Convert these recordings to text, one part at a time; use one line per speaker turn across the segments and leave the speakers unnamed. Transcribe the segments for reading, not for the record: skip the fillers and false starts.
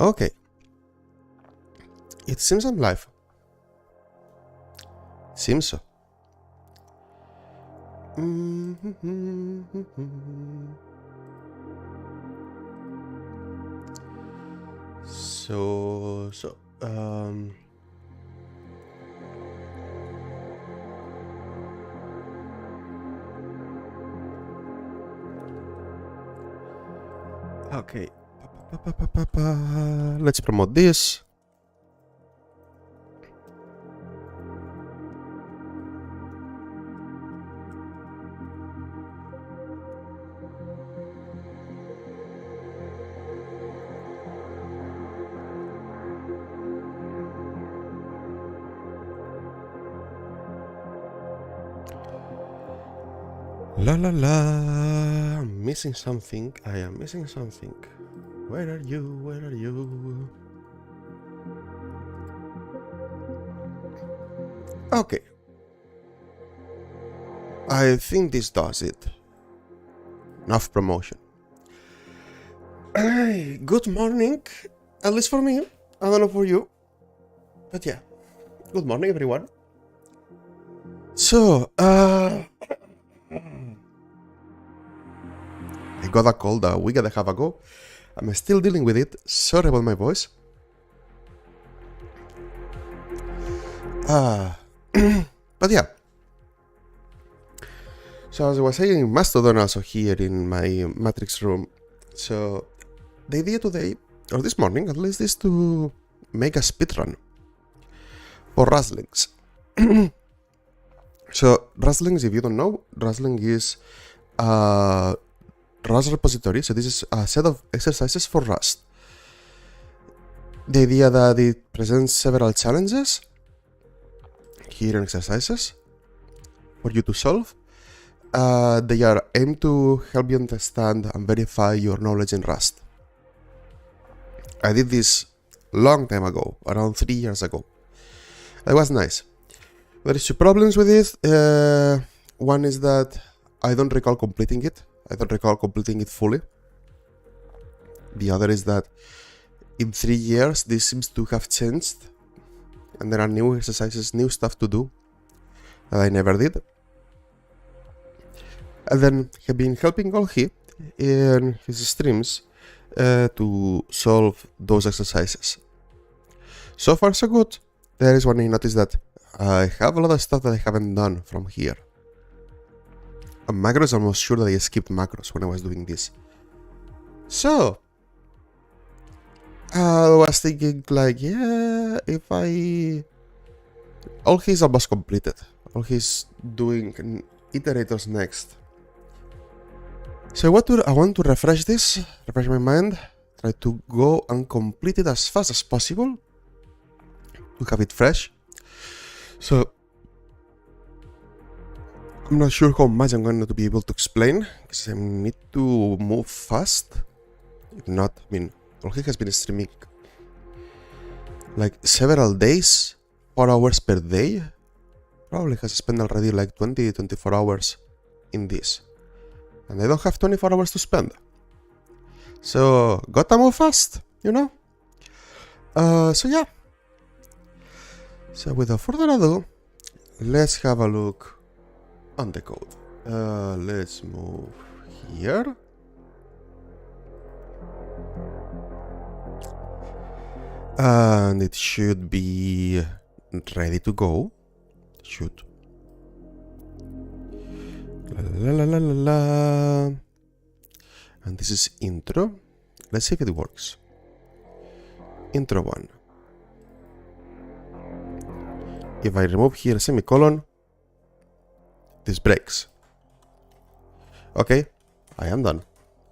Okay. It seems I'm live. Seems so. Okay. Let's promote this. La la la, I'm missing something. I am missing something. Where are you? Where are you? Okay. I think this does it. Enough promotion. Hey, good morning. At least for me. I don't know for you. But yeah. Good morning, everyone. So, I got a cold a week and a half ago. I'm still dealing with it. Sorry about my voice. But yeah. So as I was saying, Mastodon also here in my Matrix room. So the idea today, or this morning at least, is to make a speedrun for Rustlings. So Rustlings, if you don't know, Rustling is a Rust repository. So this is a set of exercises for Rust. The idea that it presents several challenges here in exercises for you to solve. They are aimed to help you understand and verify your knowledge in Rust. I did this long time ago, around 3 years ago. That was nice. There is two problems with it. One is that I don't recall completing it. I don't recall completing it fully. The other is that in 3 years this seems to have changed and there are new exercises, new stuff to do that I never did. And then have been helping Olhi in his streams to solve those exercises. So far so good. There is one I noticed that I have a lot of stuff that I haven't done from here. Macros, I'm almost sure that I skipped macros when I was doing this. So I was thinking like, yeah, if I... Olhi is almost completed. Olhi is doing iterators next. So I want to refresh my mind, try to go and complete it as fast as possible to have it fresh. So I'm not sure how much I'm going to be able to explain because I need to move fast. If not, I mean, Olhi has been streaming like several days, 4 hours per day. Probably has spent already like 24 hours in this. And I don't have 24 hours to spend. So, gotta move fast, you know? So yeah. So without further ado, let's have a look on the code. Let's move here. And it should be ready to go. Should. La la la la la. And this is intro. Let's see if it works. Intro 1. If I remove here a semicolon, this breaks. Okay, I am done.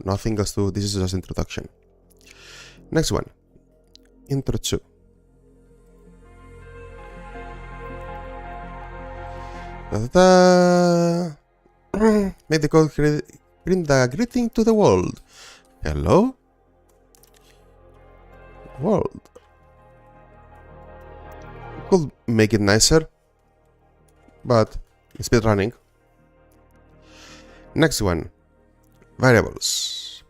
Nothing else to. This is just introduction. Next one. Intro 2. Da-da-da. Make the code print the greeting to the world. Hello? World. Could make it nicer, but it's speed running. Next one. Variables.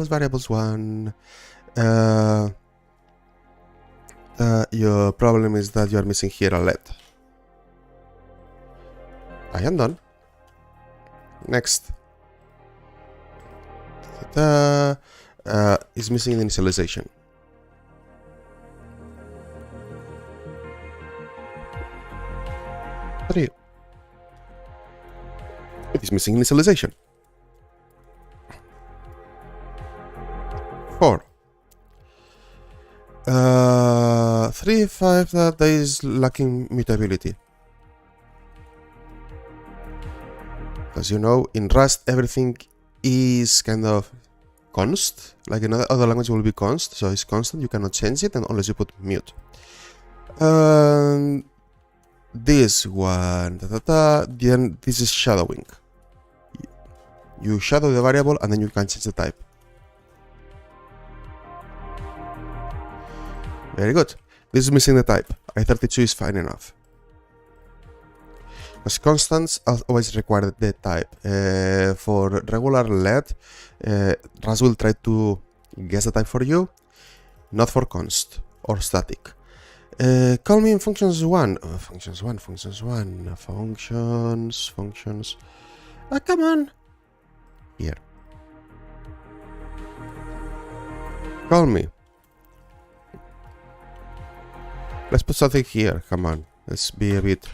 variables 1. Your problem is that you are missing here a LED. I am done. Next. Is missing initialization. Three. It is missing initialization. 4. 3, 5, that is lacking mutability. As you know, in Rust everything is kind of const, like in other language will be const, so it's constant, you cannot change it unless you put mute. This one, then this is shadowing. You shadow the variable and then you can change the type. Very good. This is missing the type. I32 is fine enough. As constants always require the type. For regular LED, Rust will try to guess the type for you, not for const or static. Call me in functions 1. Functions. Come on. Here. Call me. Let's put something here. Come on. Let's be a bit.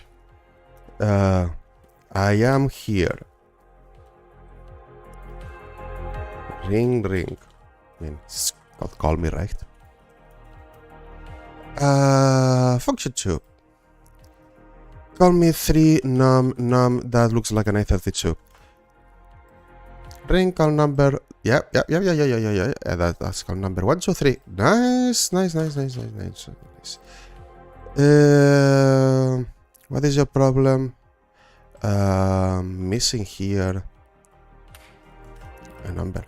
I am here. Ring. I mean, it's called call me, right? Function 2. Call me 3 num. That looks like an I32. Ring call number. Yeah. That's call number 1, 2, 3. Nice. What is your problem? Missing here a number.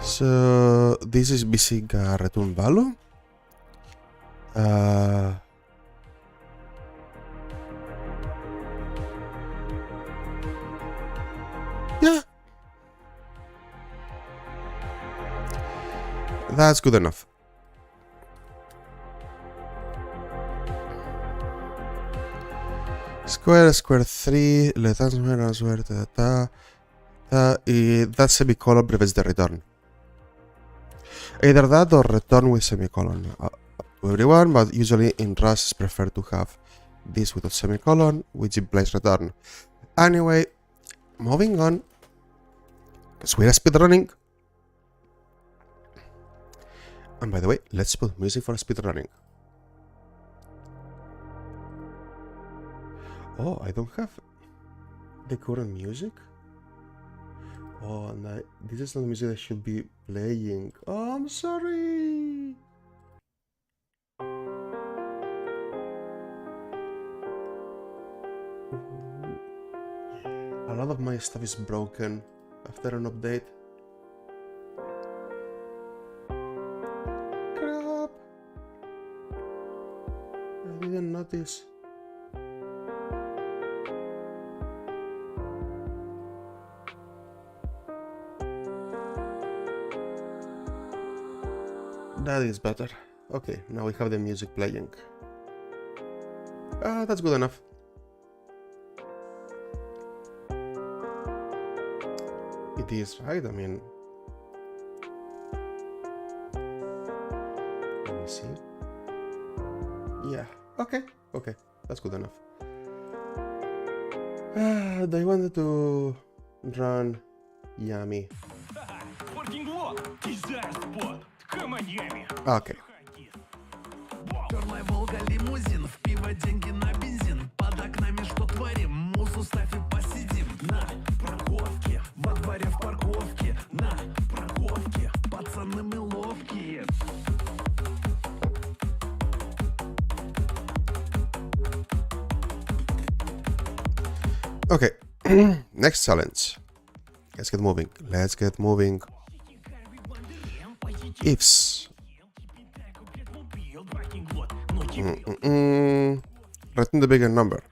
So this is missing a return value. Yeah, that's good enough. Square 3, let us answer that semicolon prevents the return. Either that or return with semicolon. To everyone, but usually in Rust it's preferred to have this with a semicolon, which implies return. Anyway, moving on, because we are speedrunning. And by the way, let's put music for speedrunning. Oh, I don't have the current music. Oh, and this is not the music I should be playing. Oh, I'm sorry. A lot of my stuff is broken after an update. Crap! I didn't notice. That is better. Okay, now we have the music playing. That's good enough. It is, right? I mean, let me see. Yeah, okay, that's good enough. I wanted to run Yummy. Okay. Okay, next challenge. Let's get moving. Let's get moving. Ifs. Return the bigger number.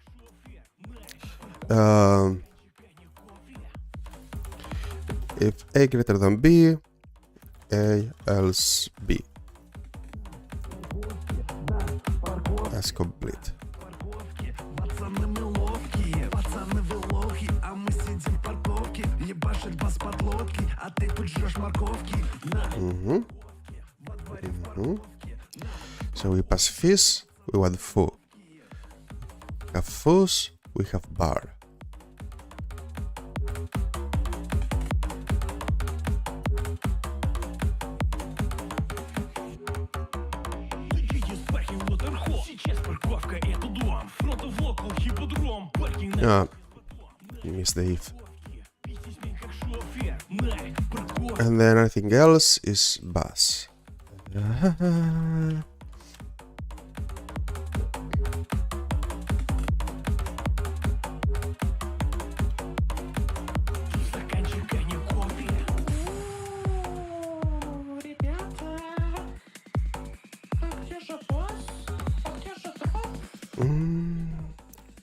If A greater than B, A else B. That's complete. So we pass fish, we want foo. We have foos, we have bar. You missed the if. And then everything else is bus.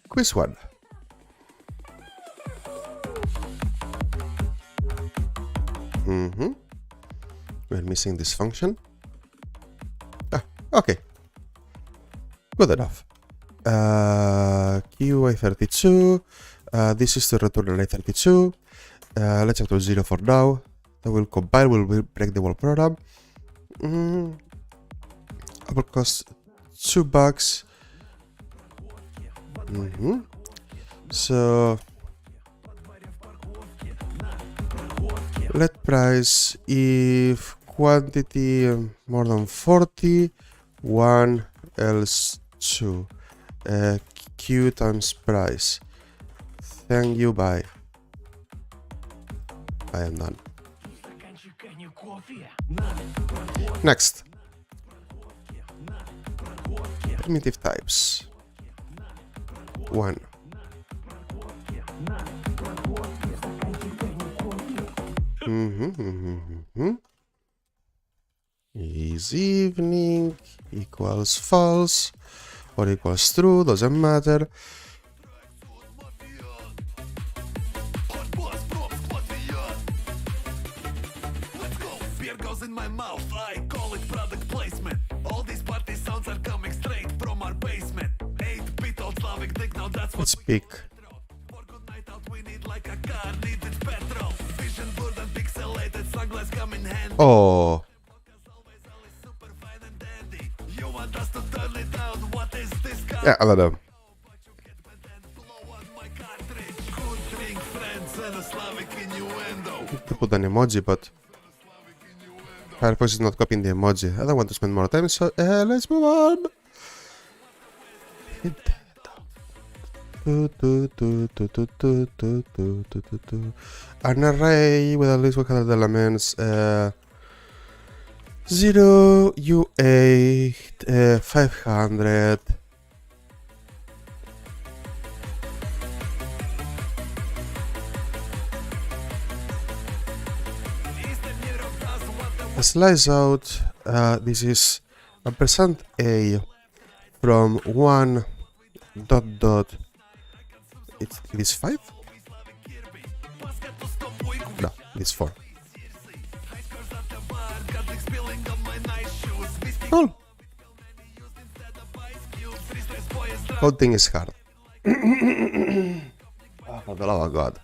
Quiz one. We're missing this function. Okay. Good enough. QA32. This is to return an A32. Let's have to 0 for now. That will compile, will break the whole program. Will cost $2. So let price if quantity more than 40, 1 else 2. Q times price. Thank you, bye. I am done. Next. Primitive types. 1. Is evening equals false or equals true, doesn't matter. Let's pick. Oh. Yeah, I don't know. To put an emoji, but Firefox is not copying the emoji. I don't want to spend more time, so let's move on. An array with at least 100 elements. 0, U8, 500. Slice out. This is a %a from 1 ... It is 5? No, it is 4. Cool. Whole thing is hard. Oh, for the love of God.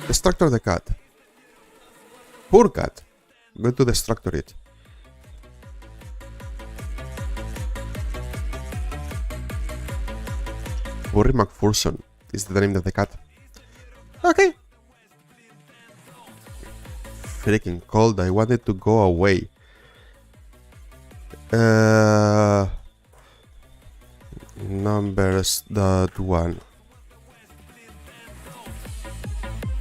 Destructor the cat. Poor cat. Go to destructor it. Uri McPherson is the name of the cat. Okay. Freaking cold. I wanted to go away. Numbers.1.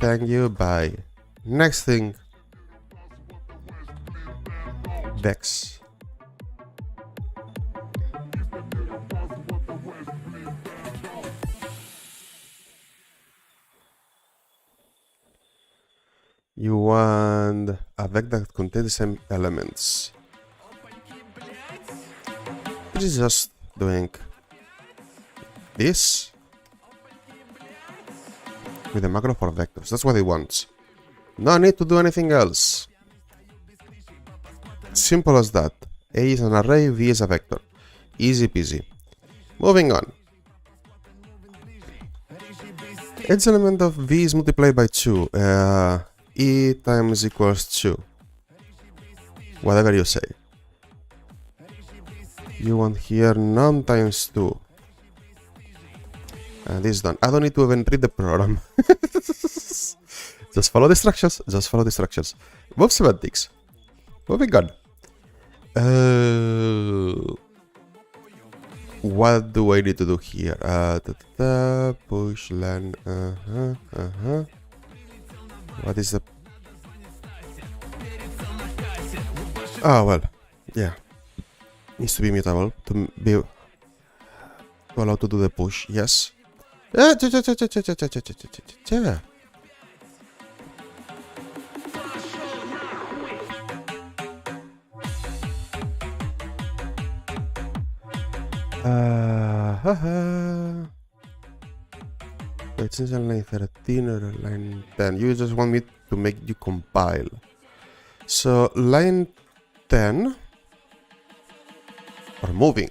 Thank you. Bye. Next thing. Dex. You want a vector that contains the same elements. This is just doing this with a macro for vectors. That's what it wants. No need to do anything else. Simple as that. A is an array, V is a vector. Easy peasy. Moving on. Edge element of V is multiplied by 2. E times equals 2. Whatever you say. You want here num times 2. And this is done. I don't need to even read the program. Just follow the structures. Just follow the structures. Move semantics. Moving on. What do I need to do here? Push len. What is the? Oh well, yeah. Needs to be mutable to be allowed to do the push. Yes. It's in line 13 or line 10. You just want me to make you compile. So line 10 or moving.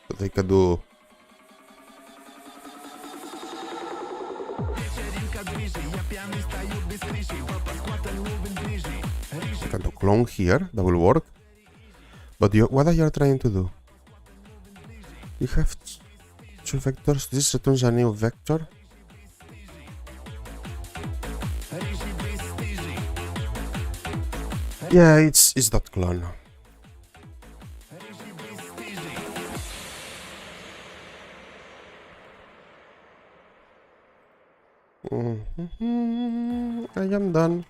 So they can do. You can do clone here. That will work. But what are you trying to do? You have two vectors. This returns a new vector. Yeah, it's dot clone. I am done.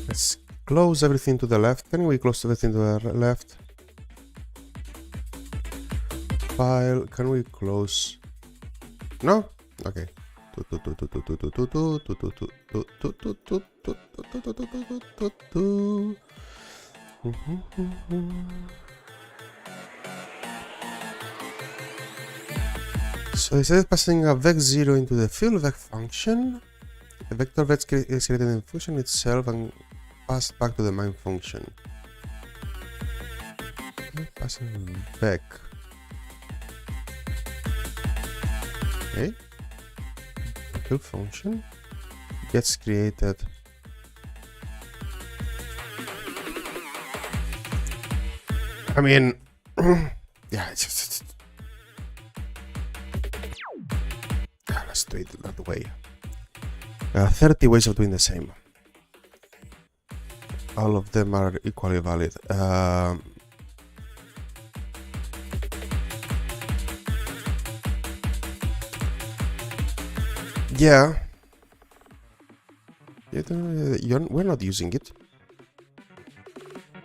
Let's close everything to the left. Can we close everything to the left? File. Can we close? No? Okay. So instead of passing a vec0 into the fill vec function, the vector vec is created in the function itself and passed back to the main function. Passing vec. Okay. The fill function gets created. I mean, yeah, it's just. Let's do it that way. There are 30 ways of doing the same. All of them are equally valid. Yeah. We're not using it.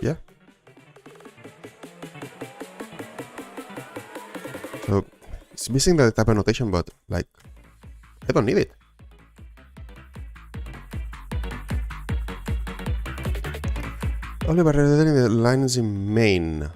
Yeah. So it's missing the type annotation, but like, I don't need it. Only by rendering the lines in main.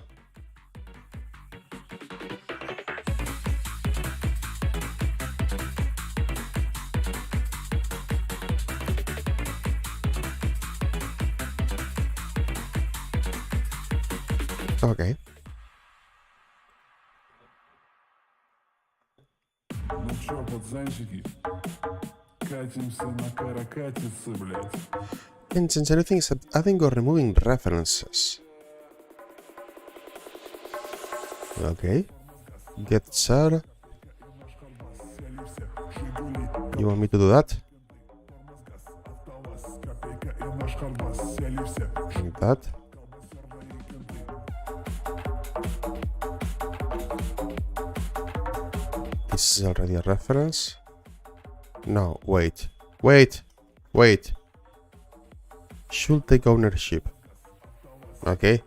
Okay.
Ну чё, пацанчики, катимся на каракатице, блядь.
And since anything except adding or removing references. Okay. Get char. You want me to do that? Like that. This is already a reference. No, wait. Should take ownership. Okay.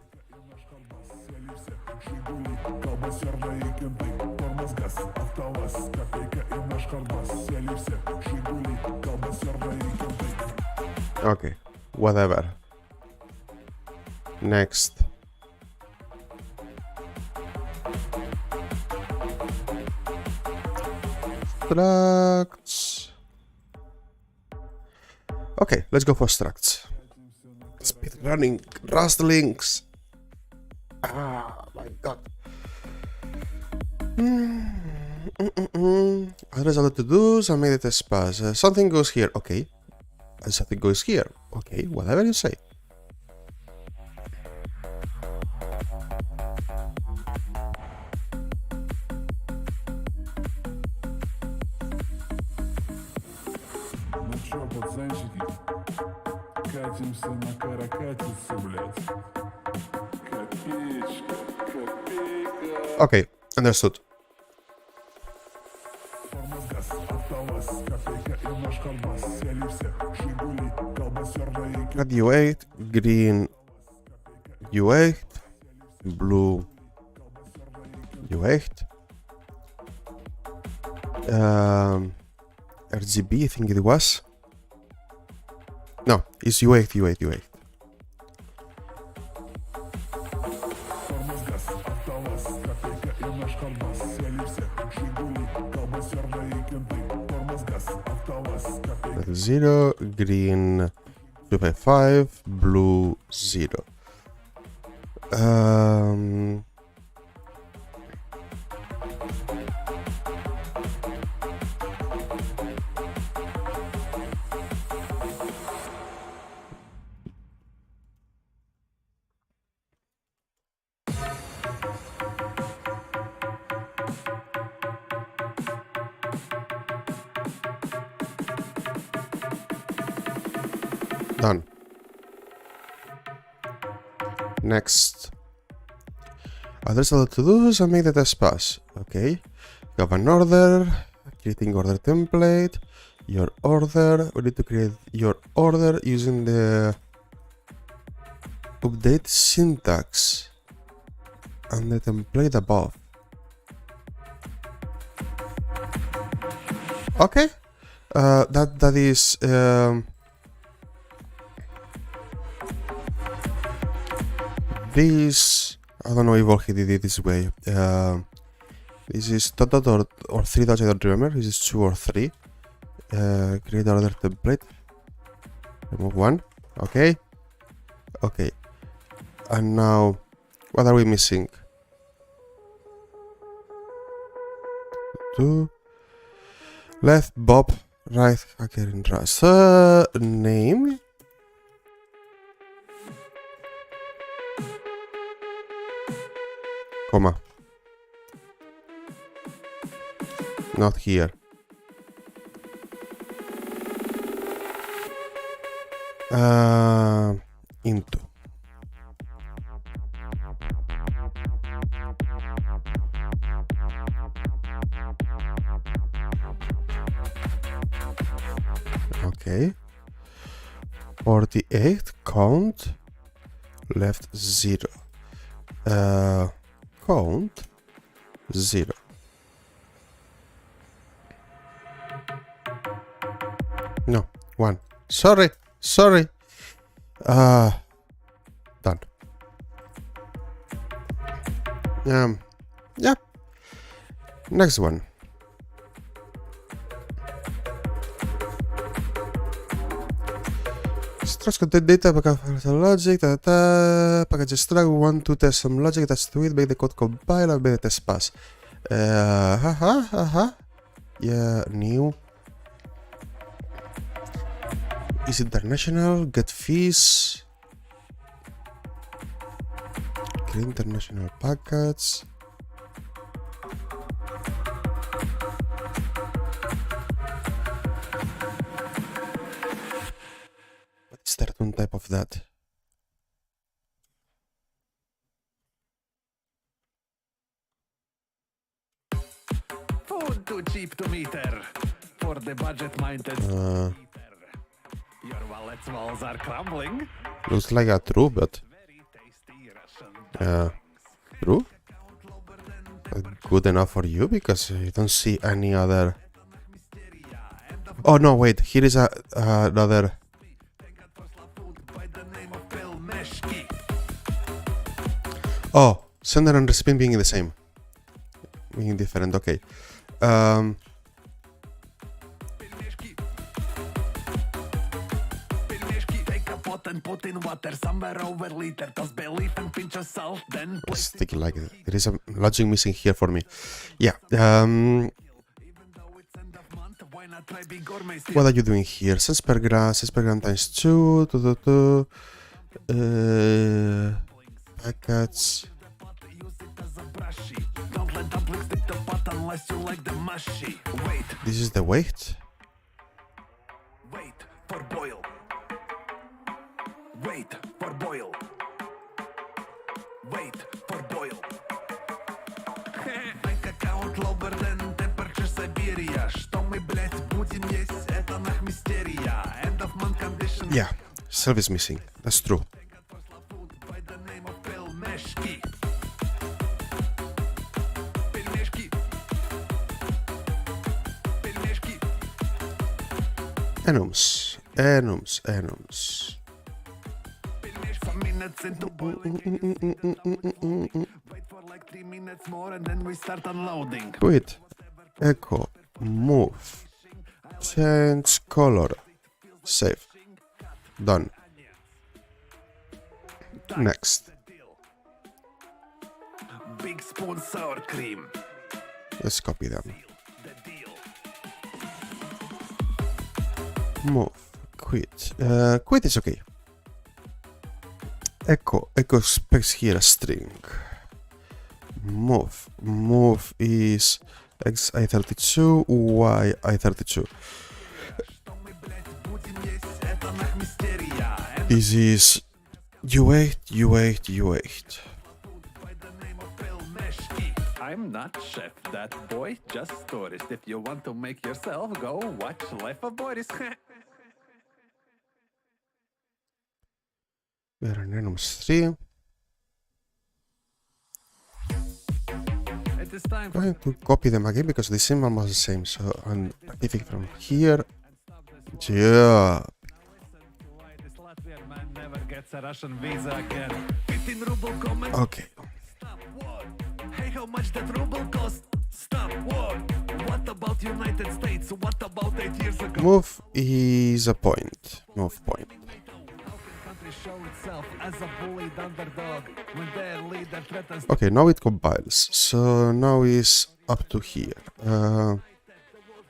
Okay, whatever. Next. Structs. Okay, let's go for structs. Speedrunning, Rustlings. Ah, my god. There's a lot to do, so I made it a pass. Something goes here, okay. And something goes here, okay, whatever you say.
Ну чё, пацанчики, катимся на каракатице, блядь. Копеечка, копейка.
Okay, understood.
Тормоз-газ, автоваз, копейка и наш колбас. Сели все, Жигули, колбасерные
Red U8, green U8, blue U8. RGB, I think it was. No, it's U8.
Тормоз-газ, автоваз, копейка и наш колбас. Сели все, Жигули, колбасерные кенты. Тормоз-газ, автоваз, копейка.
Red 0, green 255, blue 0. Done. Next. There's a lot to do, so make the test pass. Okay. You have an order, creating order template, your order. We need to create your order using the update syntax and the template above. Okay. That is this. I don't know if Volky did it this way. This is dot or 3 dots, I don't remember. This is 2 or 3. Create another template. Remove 1. Okay. Okay. And now, what are we missing? 2. Left Bob, right hacker in Rust. Name. Comma. Not here. Into. Okay. 48 count left 0. Count 0. No, 1. Sorry. Done. Yeah. Next one. Structs contain data, package logic, package struct, we want to test some logic attached to it, make the code compile and make the test pass. Yeah, new. Is international, get fees. Create international package. What is there on type of that?
Food too cheap to meter for the budget-minded. Your wallet's walls are crumbling.
Looks like a true, but
Very tasty Russian
true? Good enough for you because you don't see any other. Oh no, wait. Here is another.
by the name of Pelmeshki.
Oh, sender and recipient being the same. Being different. Okay.
Pelmeshki. Pelmeshki. Take a pot and put in water somewhere over liter. Toss bay leaf and pinch of salt. Then place
Sticky like it. There is a logic missing here for me. Yeah.
even though it's end of month. Why not try big gourmet steal?
What are you doing here? Cents per gram times 2. Packets.
Use it as a brushy. Don't let dumplings stick the pot unless you like the mushy. Wait,
This is the weight.
wait for boil. Wait for boil. Wait for boil. Bank account lower than temperature Siberia. Что мы, блять, будем есть? Это нах мистерия. End of month condition.
Yeah. Self is missing. That's true.
By the name of Pelmeshki. Pelmeshki. Pelmeshki.
Enums.
Some minutes into boiling. Wait for like 3 minutes more and then we start unloading.
Quit. Echo. Move. Change color. Save. Done. Next.
Big spoon sour cream.
Let's copy them.
The deal.
Move. Quit. Quit is okay. Echo specs here a string. Move. Move is X I32, Y I32. This is U8, U8, U8.
I'm not chef, that boy, just tourist. If you want to make yourself, go watch Life of Boris.
We are in Enums 3.
It is time
I'm
for
going to copy them again because the symbol was the same. So I'm taking from here. Yeah.
why this Latvian man never gets a Russian visa again. 15 ruble comment.
Okay.
Stop war. Hey, how much that ruble cost? Stop war. What about United States? What about 8 years ago?
Move is a point. Move point.
Country show itself as a bullied underdog when their leader threatens
Okay, now it compiles. So now is up to here.
the world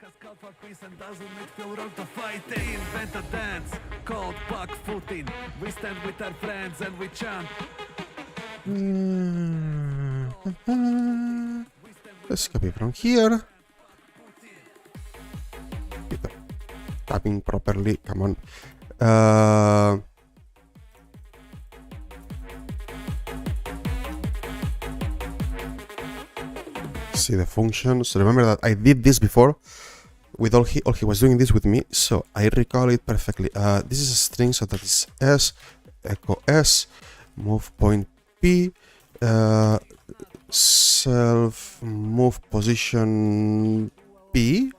has called for peace and doesn't it feel wrong to fight? They invent a dance called puck footing. We stand with our friends and we chant.
Let's copy from here. Get the tapping properly. Come on. See the functions. Remember that I did this before with Olhi. Olhi was doing this with me, so I recall it perfectly. This is a string, so that is S, echo S, move point P, self move position P,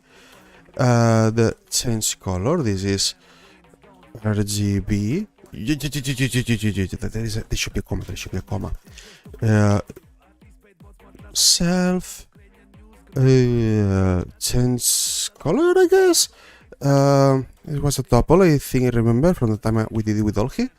the change color. This is RGB. There should be a comma. There should be a comma. Self change color, I guess. It was a tuple, I think I remember from the time we did it with Olhi.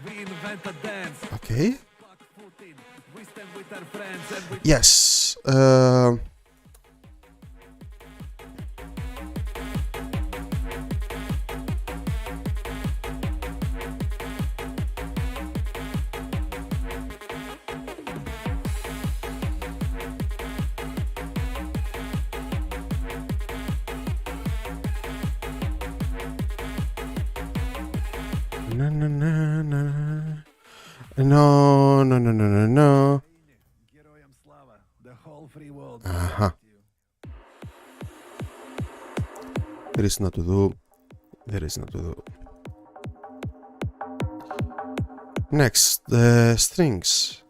We invent a dance.
Okay.
Puck footing. We stand with our friends and we
Yes. No, no, no, no. No, no, no, no, no, no.
Героям слава. The whole free world.
Uh-huh. There is not to do. There is not to do. Next, the strings.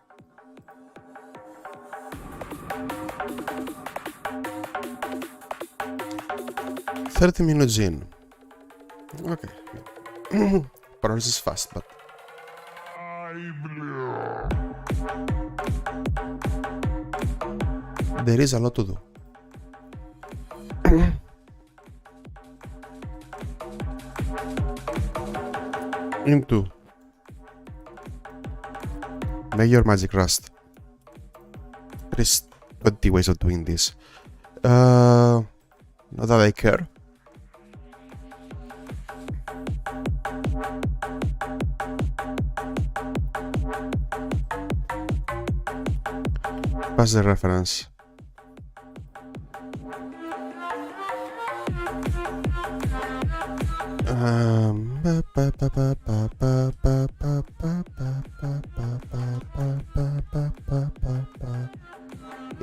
$30 minutes in. Okay. Progress is fast, but there is a lot to do. Into Major Magic Rust. There is 20 ways of doing this. Not that I care. Pass the reference.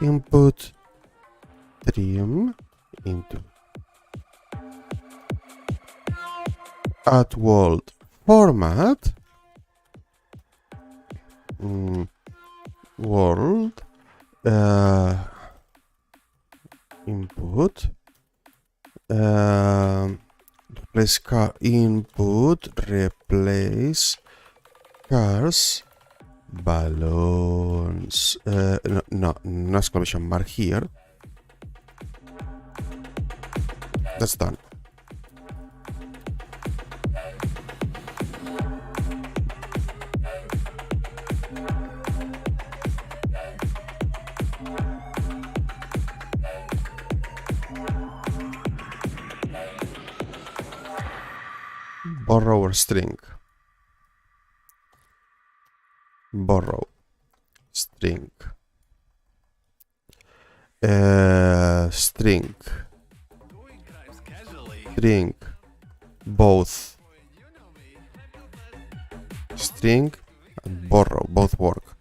Input trim into at world format world input replace car input replace cars balloons no exclamation mark here. That's done. Borrow string. Borrow string. String. String. Both. String and borrow both work.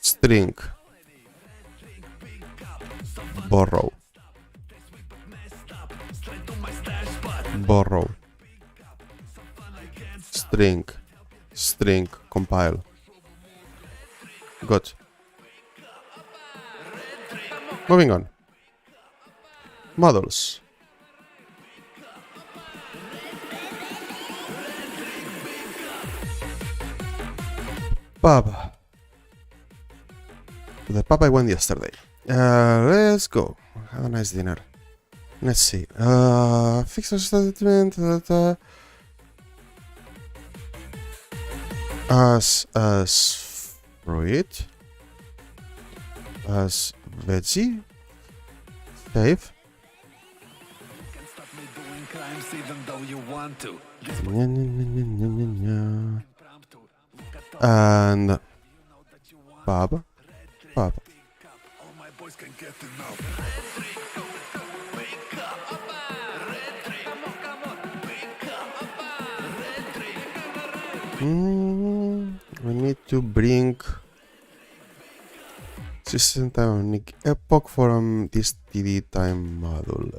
String. Borrow. Borrow. String. String. Compile. Good. Moving on. Models. Pub. To the pub I went yesterday. Let's go. Have a nice dinner. Let's see. Fix our statement. As fruit. As veggie. Save.
Can't stop me doing crimes even though you want to. This impromptu. Look at all
And
you know that you want.
pub. Pub.
Wake up. All my boys can get enough.
We need to bring system time unique epoch from this std time module.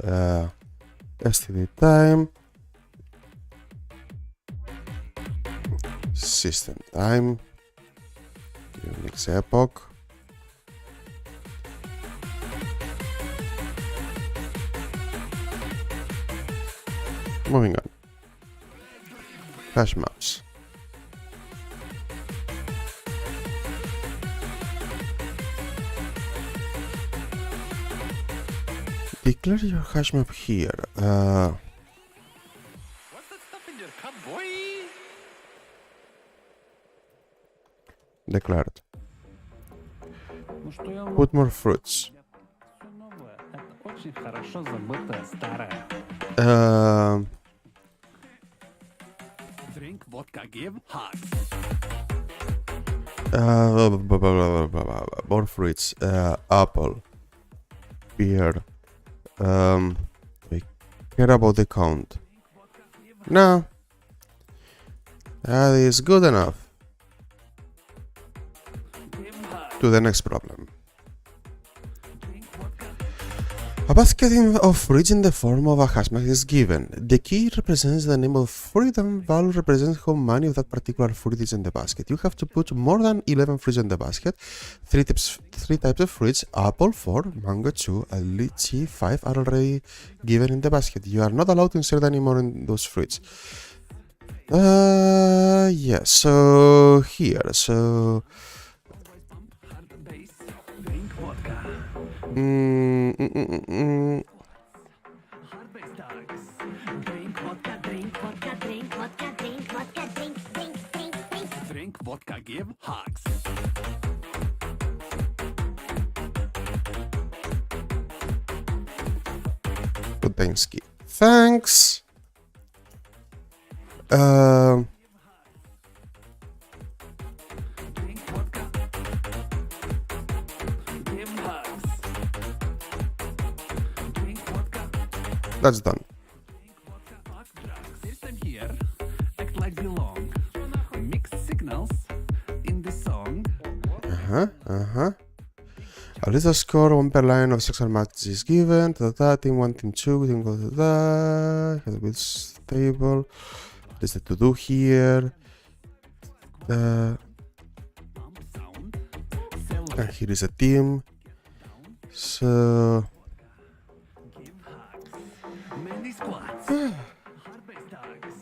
Std time system time unique epoch. Moving on. Hash maps. Declare your hash map here.
What's that stuff in your cup, boy?
Declared.
Ну что я
Put more fruits.
все новое. Это очень хорошо забытое старое.
Drink vodka, give hugs.
More fruits. Apple. Beer. I care about the count. No. That is good enough. To the next problem. A basket of fruits in the form of a hashmark is given. The key represents the name of fruit and value represents how many of that particular fruit is in the basket. You have to put more than 11 fruits in the basket. Three types of fruits, apple 4, mango 2, and lychee 5 are already given in the basket. You are not allowed to insert any more in those fruits. Yeah, so here, so...
Drink vodka, give hugs.
Budański. Thanks.
Drink vodka. Give hugs. Drink vodka.
That's done.
Drink vodka. Fuck drugs. System here. Act like belong. Mixed signals in the song.
A little score, 1 per line of sexual matches is given. Team 1, team 2, team go have a bit stable. What is it to do here?
Pump sound.
And here is a team. So
Give hugs. Many squats. Hard bass tugs.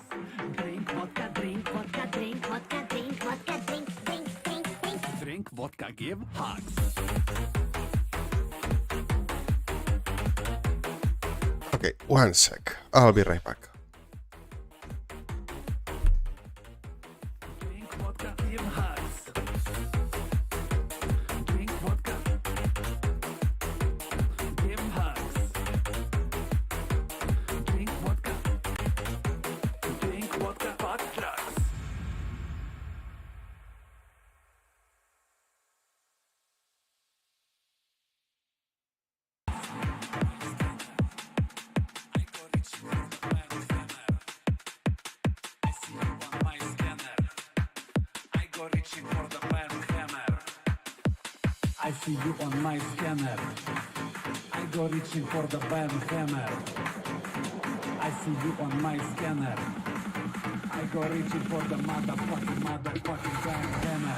Drink vodka, drink vodka, drink vodka, drink vodka, drink, drink, drink, drink. Drink vodka, give hugs.
okay, 1 sec. I'll be right back.
Drink vodka, give hugs. Drink vodka. Give hugs. Drink vodka. Drink vodka, fuck drugs. I see you on my scanner. I go reaching for the bam hammer. I see you on my scanner. I go reaching for the motherfucking bam hammer.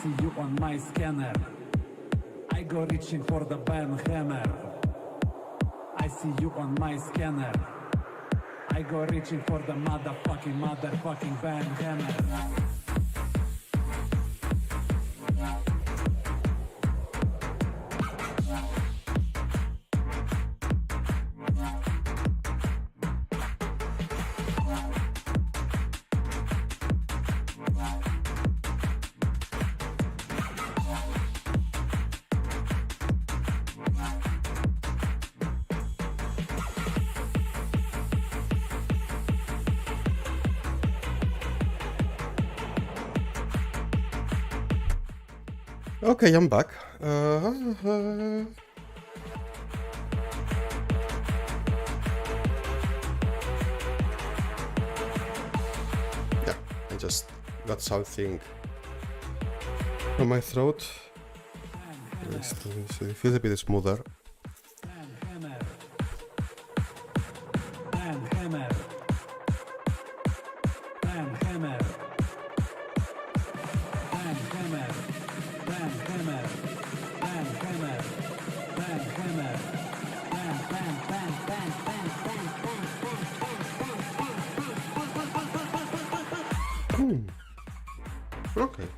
See you on my scanner. I go reaching for the bam hammer. I see you on my scanner. I go reaching for the motherfucking bam hammer.
Okay, I'm back. Yeah, I just got something on my throat. So it feels a bit smoother. Okay.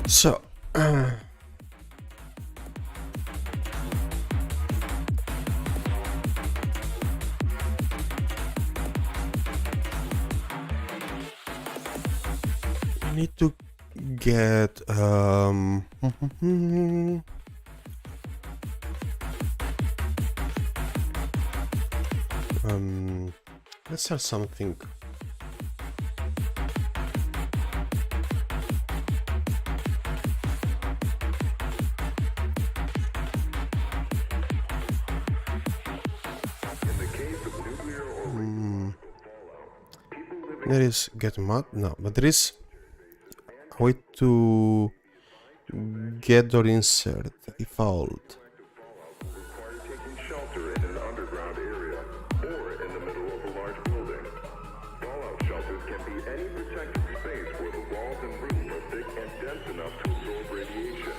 So, I need to get let's start something. There is get mud? No, but there is a way to get or insert default.
Require taking shelter in an underground area or in the middle of a large building. Fallout shelters can be any protected space where the walls and roof are thick and dense enough to absorb radiation.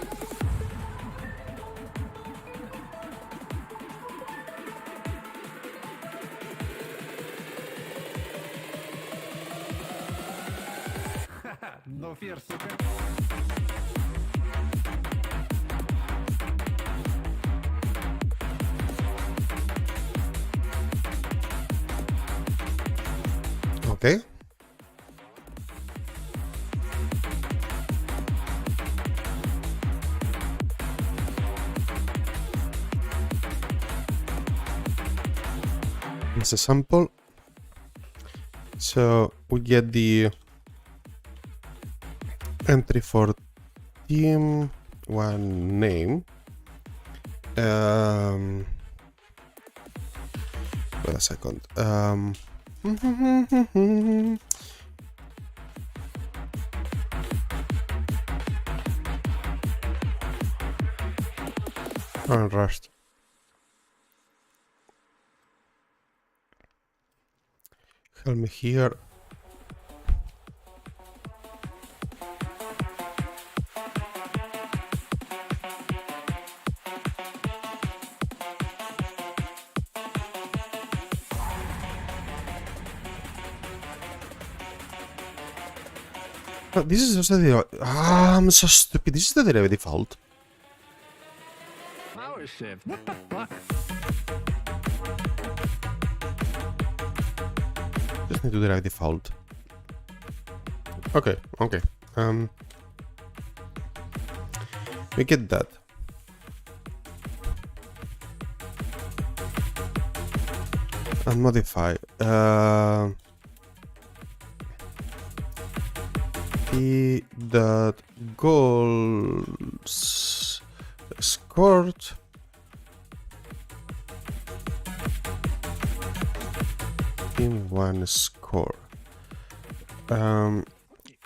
No fear, сука.
Okay. It's a sample. So we get the entry for team one name. Wait a second. I'm rushed. Help me here. Oh, this is also the. I'm so stupid. This is the derivative fault.
Power shift. What the fuck?
Just need to derive default. Okay, okay. We get that. And modify. P dot goals scored. Team 1 score.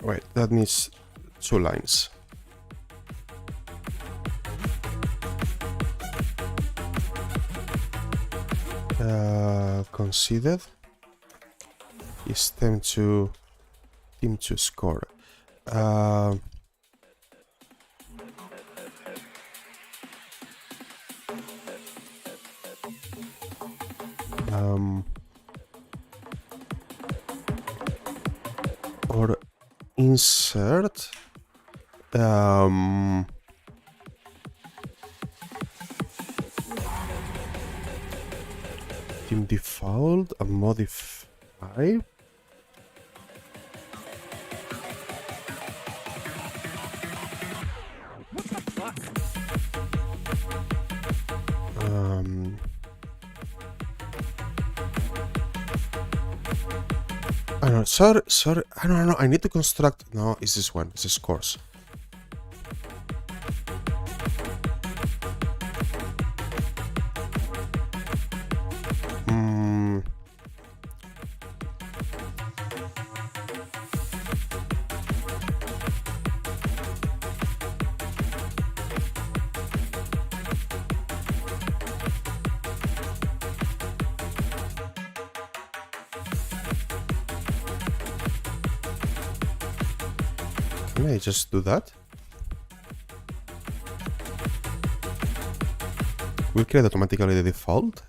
Wait, that needs 2 lines. Conceded. It's time to team to score. Or insert team default and modify. I don't know, sorry, I don't know, I need to construct, no, it's this one, it's this course. Can I just do that? Will create automatically the default.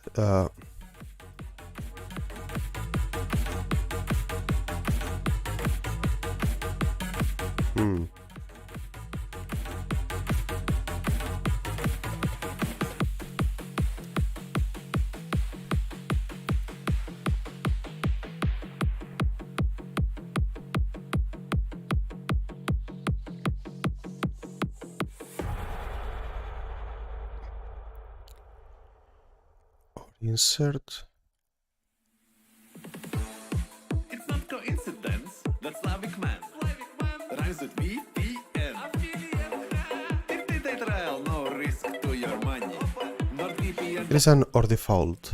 Insert.
It's not coincidence that Slavic man rhymes with VPN. If they trial, no risk to your money. NordVPN.
It is an or default.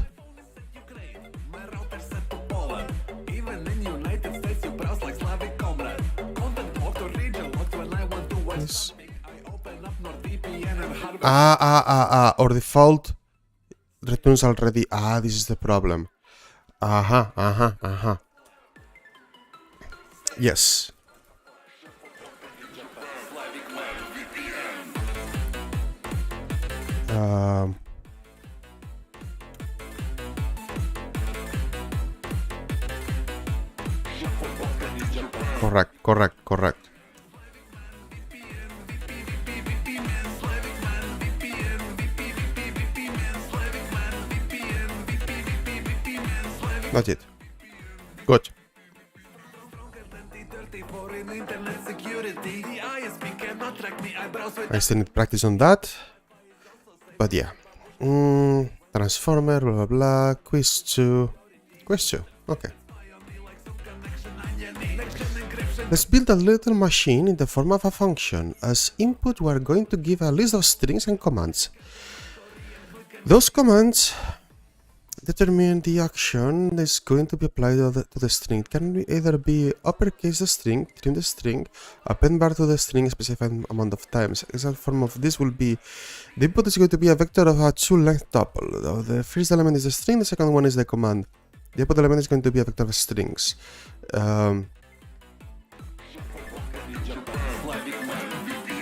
Ukraine, my router set to Poland. Even in United States, you browse like Slavic comrade. Content locked to region locked when I want to watch something. I open up NordVPN and harvest.
Or default returns already. This is the problem. Yes. Correct. That's it. Good. I still need practice on that. But yeah. Transformer, blah blah blah. Quiz 2. Okay. Let's build a little machine in the form of a function. As input, we are going to give a list of strings and commands. Those commands determine the action that is going to be applied to the string. It can either be uppercase the string, trim the string, append bar to the string a specified amount of times. Example form of this will be the input is going to be a vector of a 2-length tuple. The first element is the string, the second one is the command. The output element is going to be a vector of strings.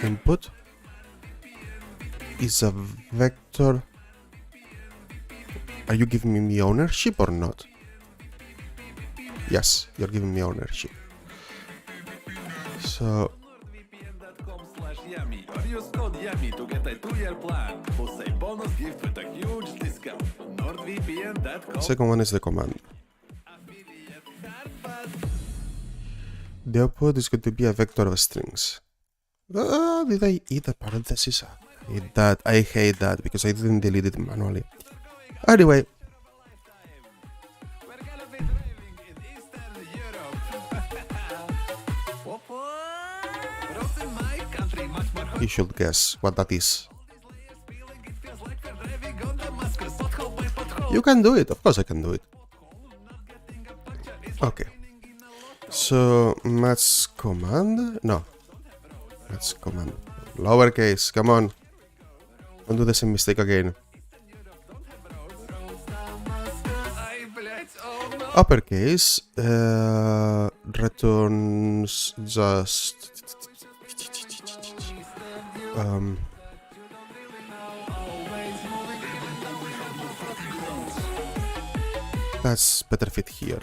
Input is a vector. Are you giving me ownership or not? Yes, you're giving me ownership. So
NordVPN.com/yummy or use code YUMMY to get a 2-year plan plus a bonus gift with a huge discount. NordVPN.com.
second one is the command. The output is going to be a vector of strings. Did I eat a parenthesis? I hate that because I didn't delete it manually. Anyway,
We're gonna be living in Eastern Europe. Roads in my country much more
you should guess what that is. You can do it. Of course I can do it. Okay. So, match command? No. Match command. Lowercase, come on. Don't do the same mistake again. Uppercase returns just that's better fit here.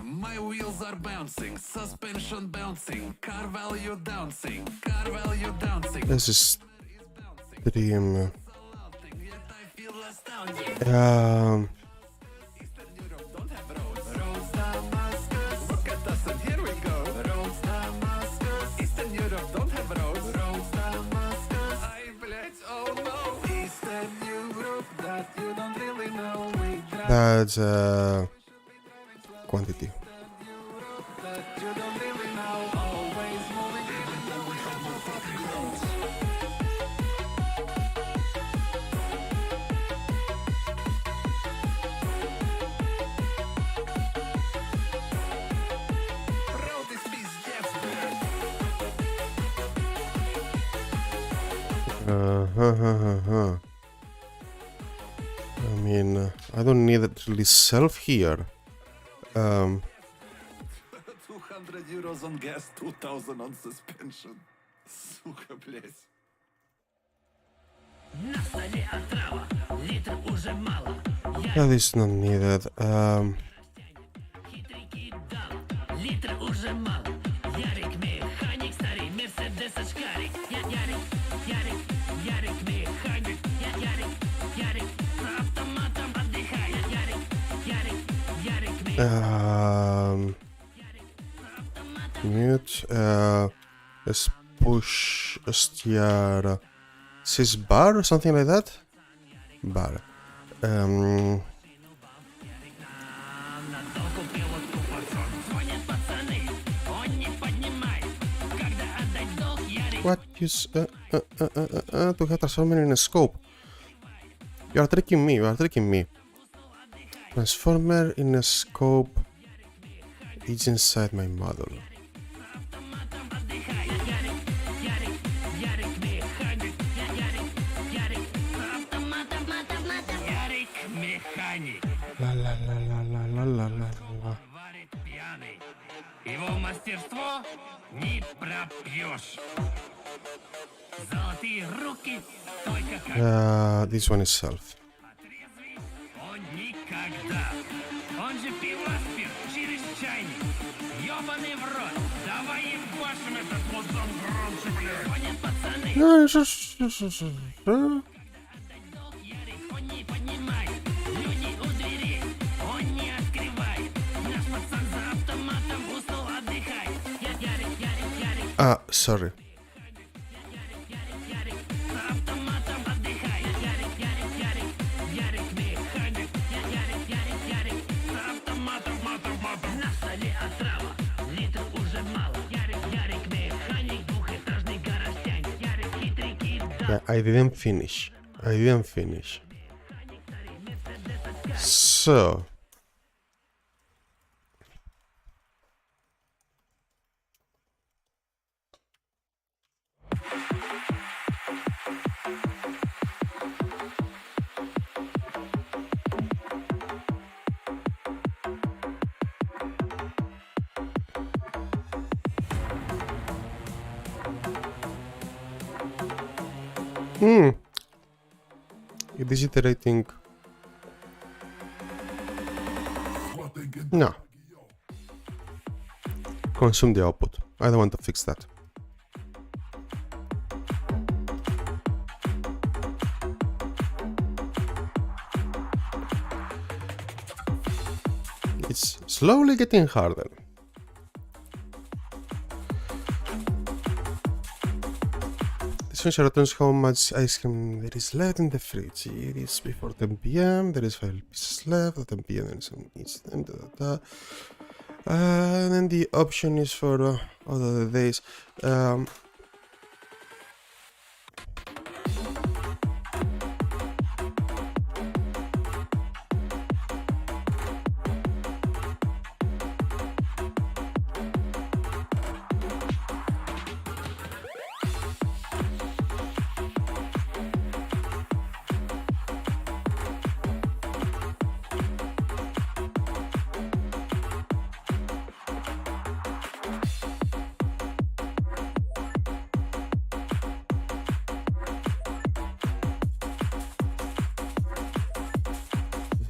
My wheels are bouncing, suspension bouncing, car value bouncing, car value bouncing.
This is stream.
Look at us and here we go. Roads Damascus. Eastern Europe don't have roads. Roads Damascus. Ay, блядь, oh no. Eastern Europe that you don't really know. We drive
That's quantity.
that you don't really know. Always moving. Road is пиздец, блядь.
I mean, I don't need really self here.
200 euros on gas, 2000 on suspension. Сука, блядь.
That is not needed. Mute. Let's push STR. Sys bar or something like that? Bar. What use to have transformer in a scope? You are tricking me, you are tricking me. Transformer in a scope is inside my model. La la la la la la la la la.
Варит пьяный. Его мастерство не пропьешь. Золотые руки только как
This one is self.
трезвый он никогда. Он же пиваспер через чайник. Ёбаный в рот. Давай ебашим этот музон громче, блядь. Понял, пацаны? Ярик, он не понимает. Люди у двери, он не открывает. Наш пацан за автоматом уснул, отдыхай. Ярик,
Sorry.
за автоматом отдыхай. Ярик, механик. Ярик, за автоматом, на столе отрава, литров уже мало. Ярик, механик, двухэтажный гаражтянь. Ярик, хитрый кидал.
Yeah, I didn't finish. So. It is iterating. No. Consume the output. I don't want to fix that. It's slowly getting harder. This function returns how much ice cream there is left in the fridge. It is before 10 p.m. There is 5 pieces left. At 10 p.m. there is some each time. And then the option is for all the days.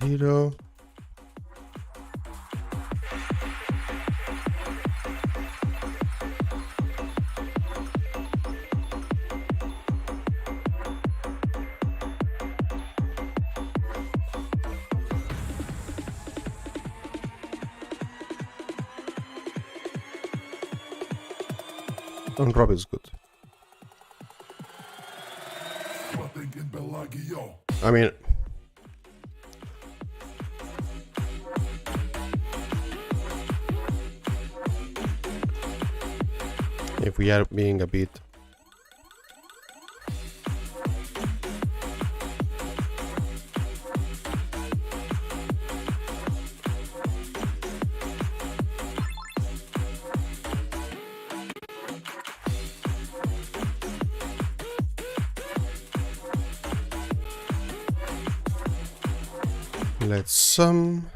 Zero. On Rob is good.
Squatting in Bellagio.
I mean, if we are being a bit let's sum.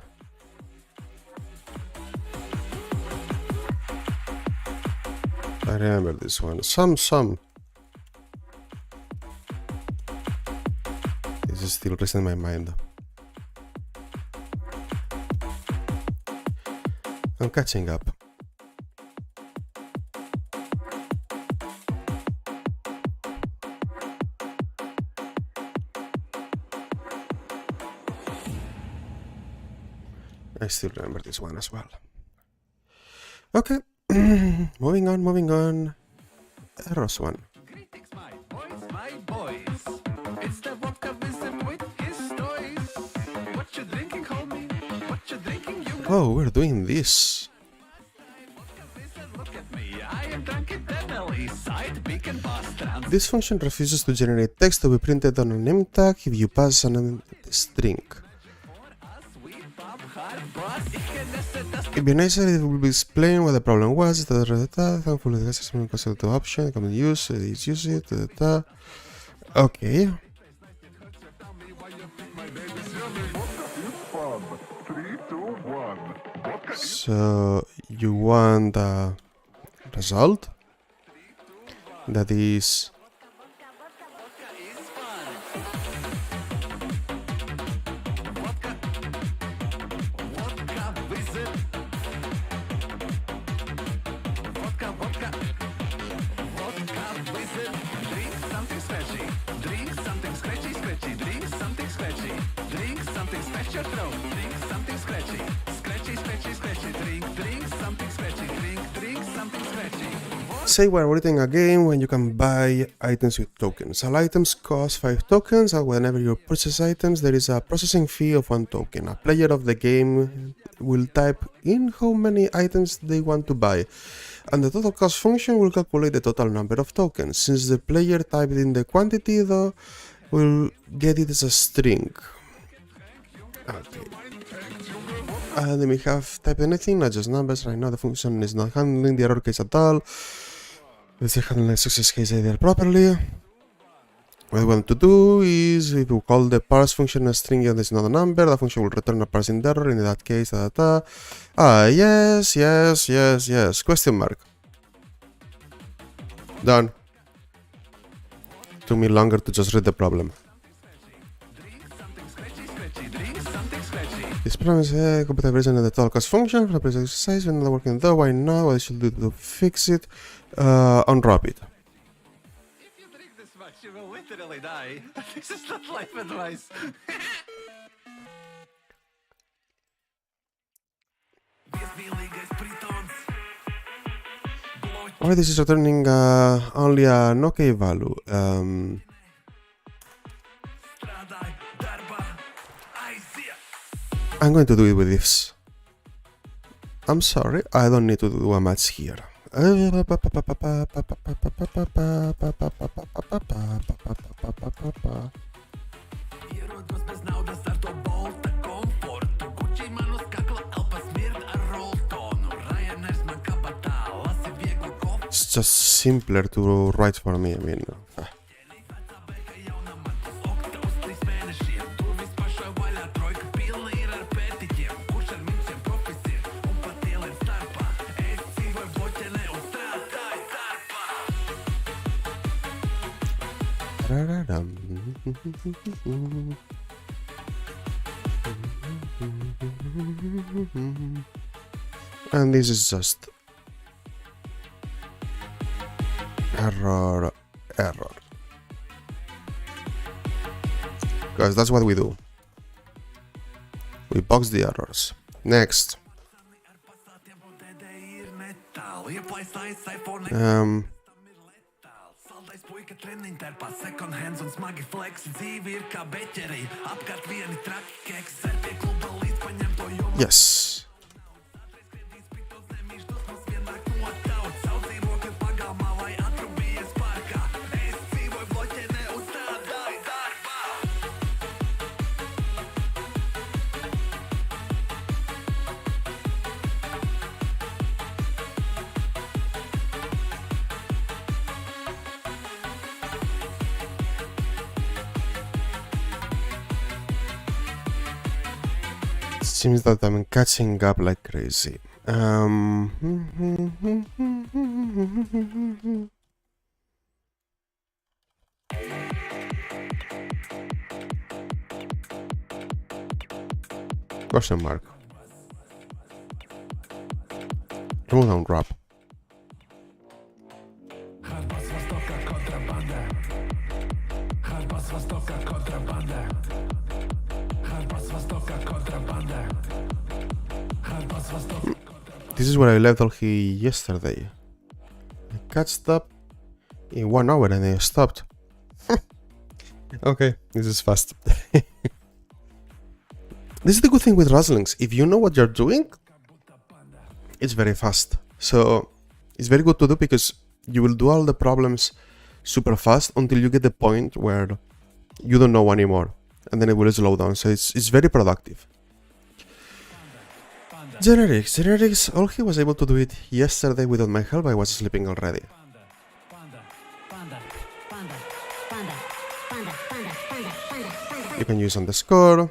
I remember this one. Sum. This is still resting in my mind. I'm catching up. I still remember this one as well. Okay. moving on. Eros one.
Greetings, my boys. It's the vodka wisdom with his toys. What you drinking, homie? What you drinking, you?
Oh, we're doing this.
Look at me, I am drunk eternally. Side beacon boss trans.
This function refuses to generate text to be printed on a name tag if you pass an empty string. It'd be nicer if it would be explained what the problem was. Thankfully, the guys are consider the option. Come and use it. Okay. So you want the result that is say we're rating a game when you can buy items with tokens. All items cost 5 tokens, and whenever you purchase items, there is a processing fee of 1 token. A player of the game will type in how many items they want to buy, and the total cost function will calculate the total number of tokens. Since the player typed in the quantity, though, we'll get it as a string. Okay. Then we have typed anything, not just numbers. Right now the function is not handling the error case at all. Let's handle the success case either properly. What we want to do is, if we call the parse function a string and there's not a number, the function will return a parsing error. In that case, yes. Question mark. Done. Took me longer to just read the problem. This problem is a computer version of the total cost function for the previous exercise. When not working though, why not? What I should do to fix it? Unwrap it.
If you drink this much, you will literally die. This is not life advice.
Why this is returning only an okay value? I'm going to do it with ifs. I'm sorry, I don't need to do a match here. It's just simpler to write for me, I mean. And this is just error. Guys, that's what we do. We box the errors. Next. Yes. Seems that I'm catching up like crazy. Question mark. Remove down drop. This is where I left Olhi yesterday. I catched up in 1 hour and I stopped. Okay, this is fast. This is the good thing with Rustlings. If you know what you're doing, it's very fast. So it's very good to do because you will do all the problems super fast until you get the point where you don't know anymore. And then it will slow down. So it's very productive. Generics. Olhi was able to do it yesterday without my help. I was sleeping already. You can use underscore.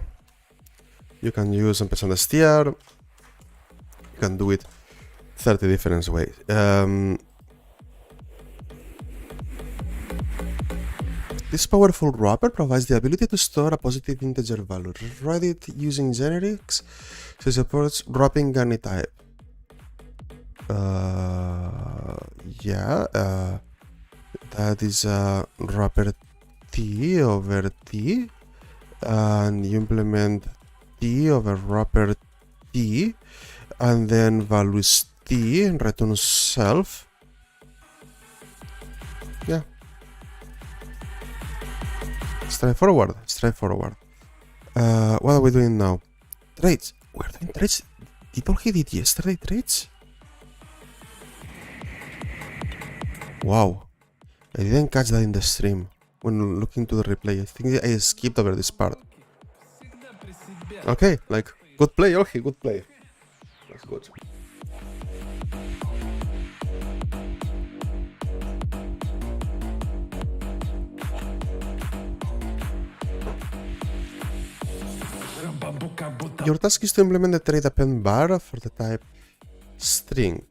You can use _str. You can do it 30 different ways. This powerful wrapper provides the ability to store a positive integer value. Write it using generics, so it supports wrapping any type. That is a wrapper t over t, and you implement t over wrapper t, and then values t and return self. Yeah. Straightforward. What are we doing now? Trades. We're doing trades. Did Olhi did yesterday trades? Wow. I didn't catch that in the stream. When looking to the replay, I think I skipped over this part. Okay, like, good play, Olhi, good play. That's good. Your task is to implement the trade append bar for the type string.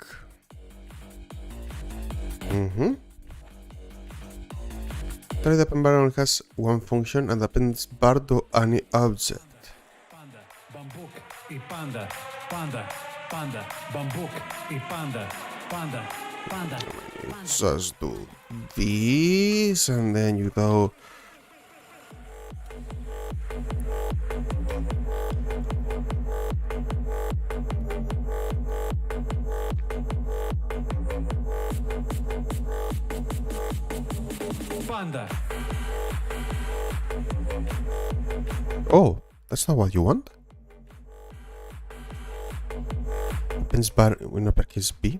Trade append bar only has one function and appends bar to any object.
Panda, bambuk и panda, panda, panda, bambuk и panda, panda, panda.
Just do this and then you go.
команда.
Oh, that's not what you want. Opens bar in uppercase B.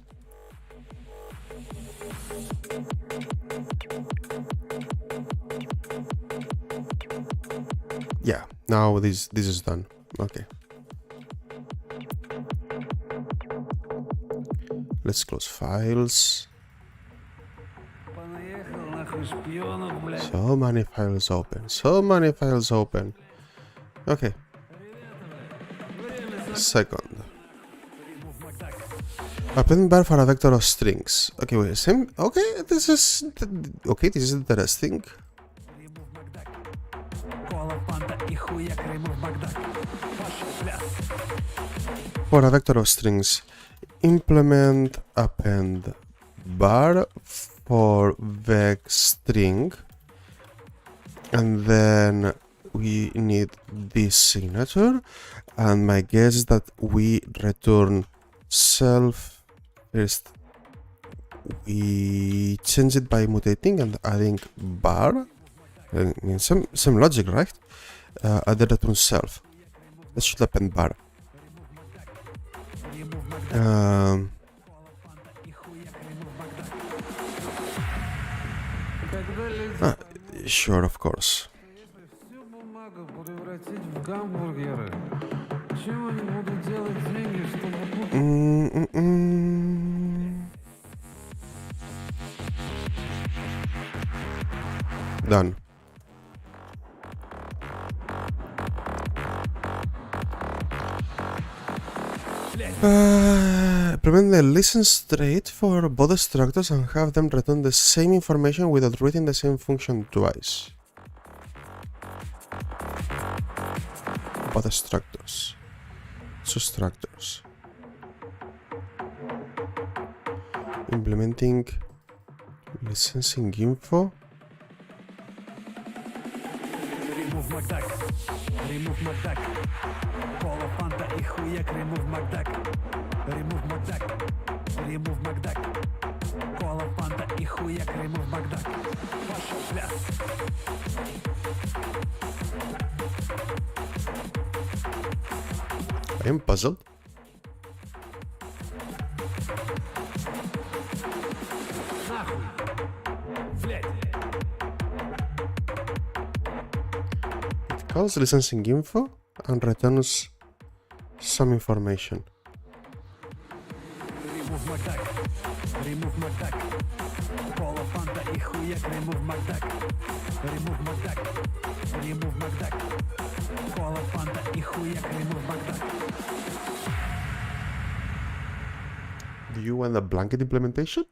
Yeah, now this is done. Okay. Let's close files.
Понаехал нахуй шпионов, блядь.
So many files open. So many files open. Okay. Second. Open bar for a vector of strings. Okay, wait, same. Okay, this is okay. This is interesting.
Кола, фанта и хуяк, ремов Макдак. Пошел пляс.
For a vector of strings, implement append bar for vec string, and then we need this signature, and my guess is that we return self first. We change it by mutating and adding bar. I mean, some logic, right? And then return self. Let's should append bar. Sure, of course.
Всю бумагу превратить в гамбургеры. Чем они будут делать деньги, чтобы...
Done. Implement the listen straight for both structures and have them return the same information without reading the same function twice. Both structures. Two structures. Implementing licensing info.
Remove Макдак. Remove Макдак. Кола, фанта и хуяк, remove Макдак. Remove Макдак. Remove Макдак. Кола, фанта и хуяк, remove Макдак. Пошел пляс.
I am puzzled.
Нахуй. Блядь.
It calls licensing info and returns some information.
Remove Макдак. Remove Макдак. Кола, фанта и хуяк, remove Макдак. Remove Макдак. Remove Макдак. Кола, фанта и хуяк, remove Макдак.
Do you want a blanket implementation?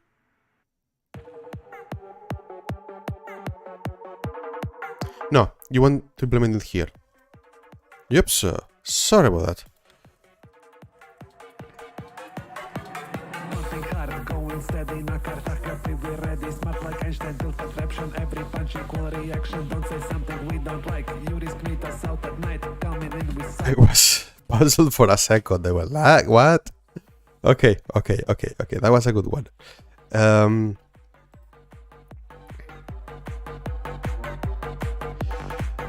No, you want to implement it here. Yep, sir. Sorry about that.
Nothing hard, going steady на картах, completely ready. Smart like Einstein, built attraction. Every punch and cool reaction. Don't say something we don't like. You risk meet us out at night, coming in with
I was puzzled for a second. They were like, what? Okay. That was a good one.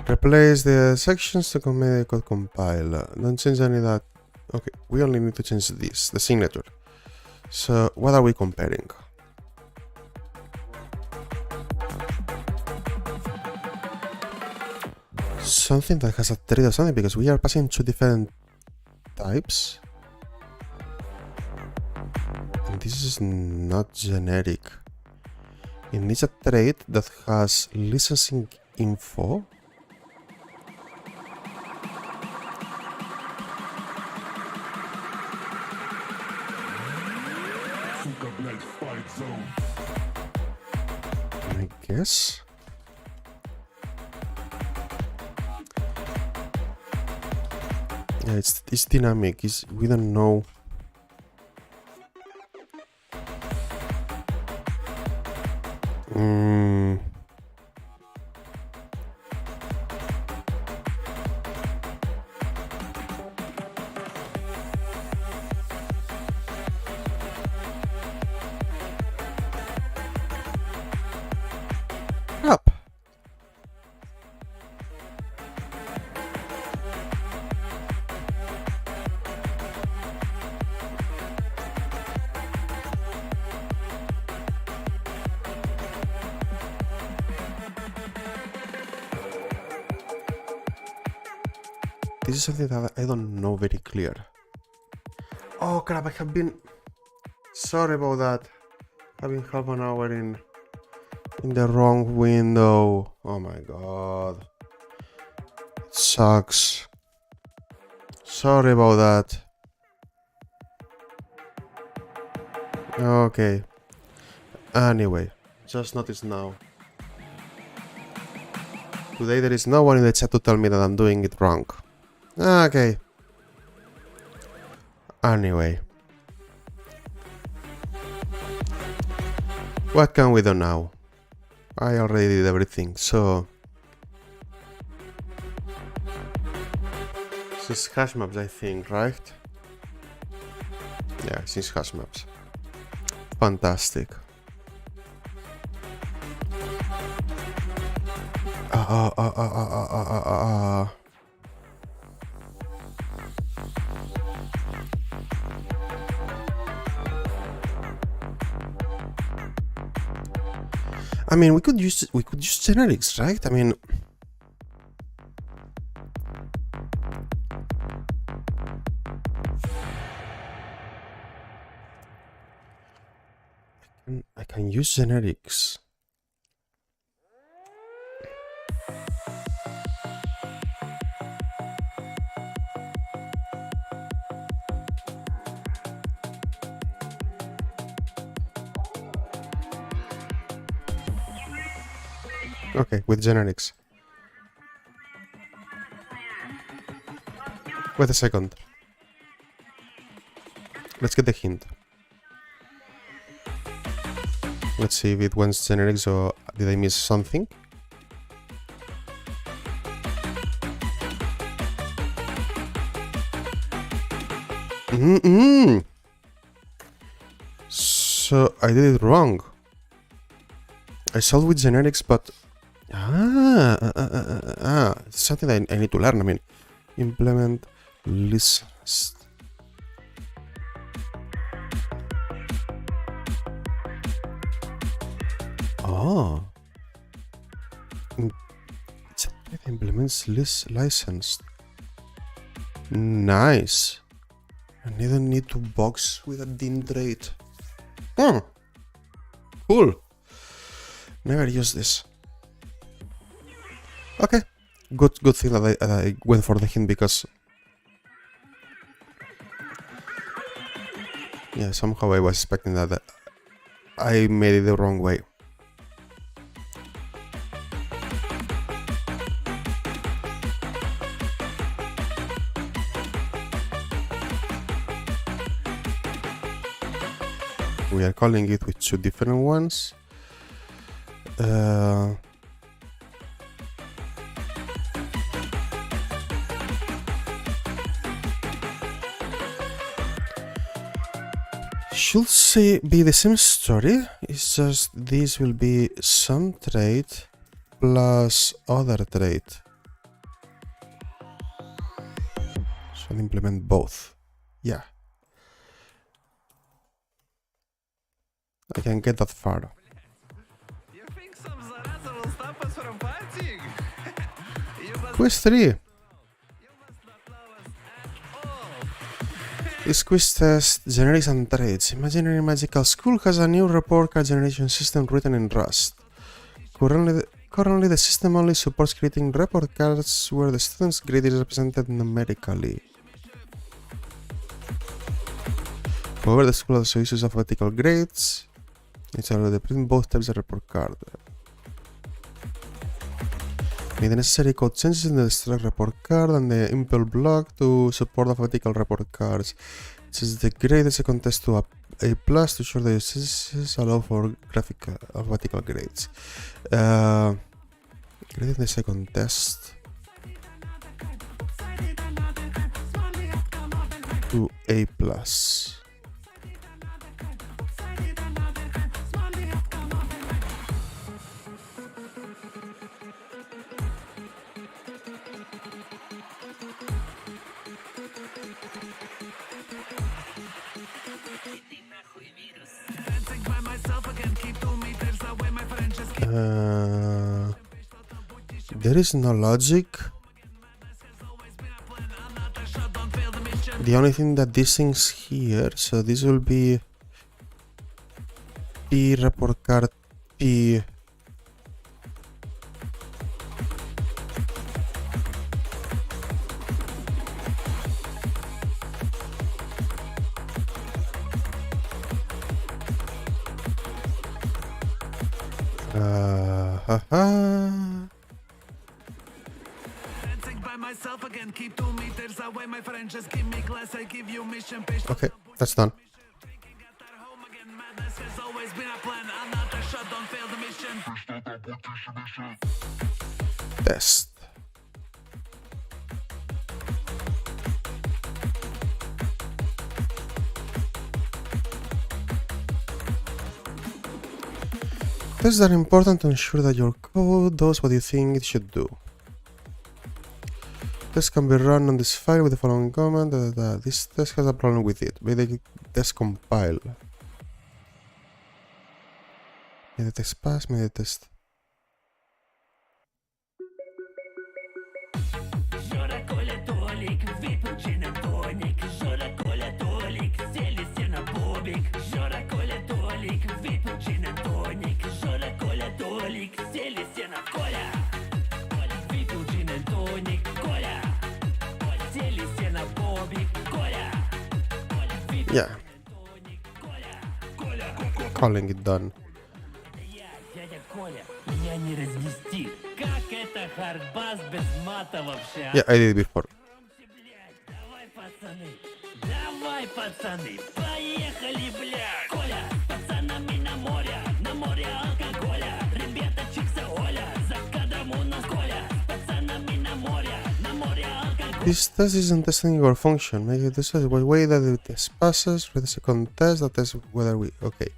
Replace the sections to commit code compile. Don't change any of that. Okay, we only need to change this, the signature. So, what are we comparing? Something that has a trait or something, because we are passing two different types. And this is not generic. It needs a trait that has licensing info.
Сука, блядь, fight zone.
I guess. Yeah, it's dynamic. We don't know. Crap. This is something that I don't know very clear. Oh crap, I have been... Sorry about that. I've been half an hour in the wrong window. Oh my god. It sucks. Sorry about that. Okay. Anyway, just noticed now. Today there is no one in the chat to tell me that I'm doing it wrong. Okay. Anyway. What can we do now? I already did everything, so... This is hash maps, I think, right? Yeah, this is hash maps. Fantastic. I mean, we could use generics, right? I mean, I can use generics. Okay, with generics. Wait a second. Let's get the hint. Let's see if it went generics or did I miss something. So I did it wrong. I solved with generics, but it's something that I need to learn. I mean, implement list. Oh, it implements list licensed. Nice. I don't need to box with a dim trait. Cool. Never use this. Okay, good thing that I went for the hint, because yeah, somehow I was expecting that I made it the wrong way. We are calling it with two different ones. Should say be the same story. It's just this will be some trait plus other trait. So I'll implement both. Yeah. I can get that far. Quiz 3. This quiz test generics and traits. Imaginary Magical School has a new report card generation system written in Rust. Currently the system only supports creating report cards where the student's grade is represented numerically. However, the school also uses alphabetical grades. It's already print both types of report card. Make the necessary code changes in the struct report card and the impl block to support alphabetical report cards. Change the grade as a contest to A+ to ensure the uses allow for graphic alphabetical grades. Grade in the second test to A+. There is no logic. The only thing that this thing's here, so this will be P report card P. Okay, that's done. Test. Tests are important to ensure that your code does what you think it should do. This can be run on this file with the following command. This test has a problem with it. May the test compile. May the test pass, may the test. Yeah. Calling it done. Yeah, I did it before.
Давай, пацаны, поехали, бля! Коля, с пацанами на море алкоголя. Ребята, чикса, Оля, за кадром у нас Коля. С пацанами на море алкоголя.
This test isn't testing your function. Make it this way that the test passes. For the second test, that tests whether we. Okay.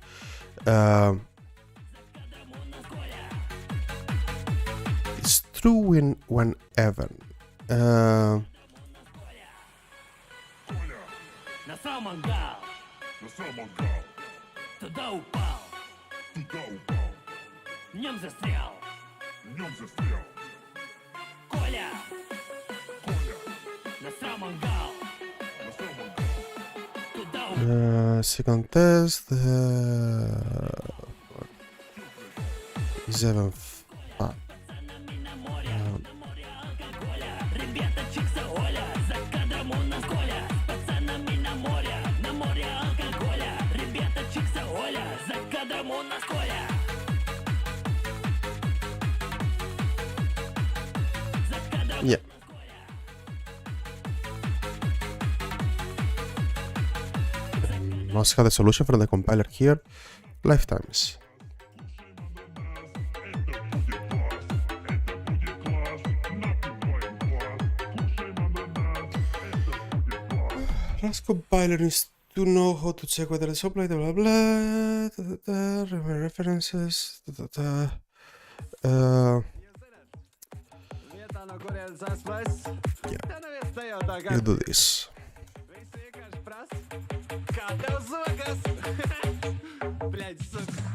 It's true whenever.
Насрал мангал, туда упал, в нем застрял. Коля, насрал мангал, туда упал.
Second test. Is even.
Ребята, чикса, Оля, за кадром у нас Коля. С пацанами на море алкоголя. Ребята, чикса, Оля, за кадром у нас Коля.
Yeah. Must have the solution from the compiler here. Lifetimes. Rust compiler needs to know how to check whether it's applied, blah blah blah, remember references, yeah. You do this.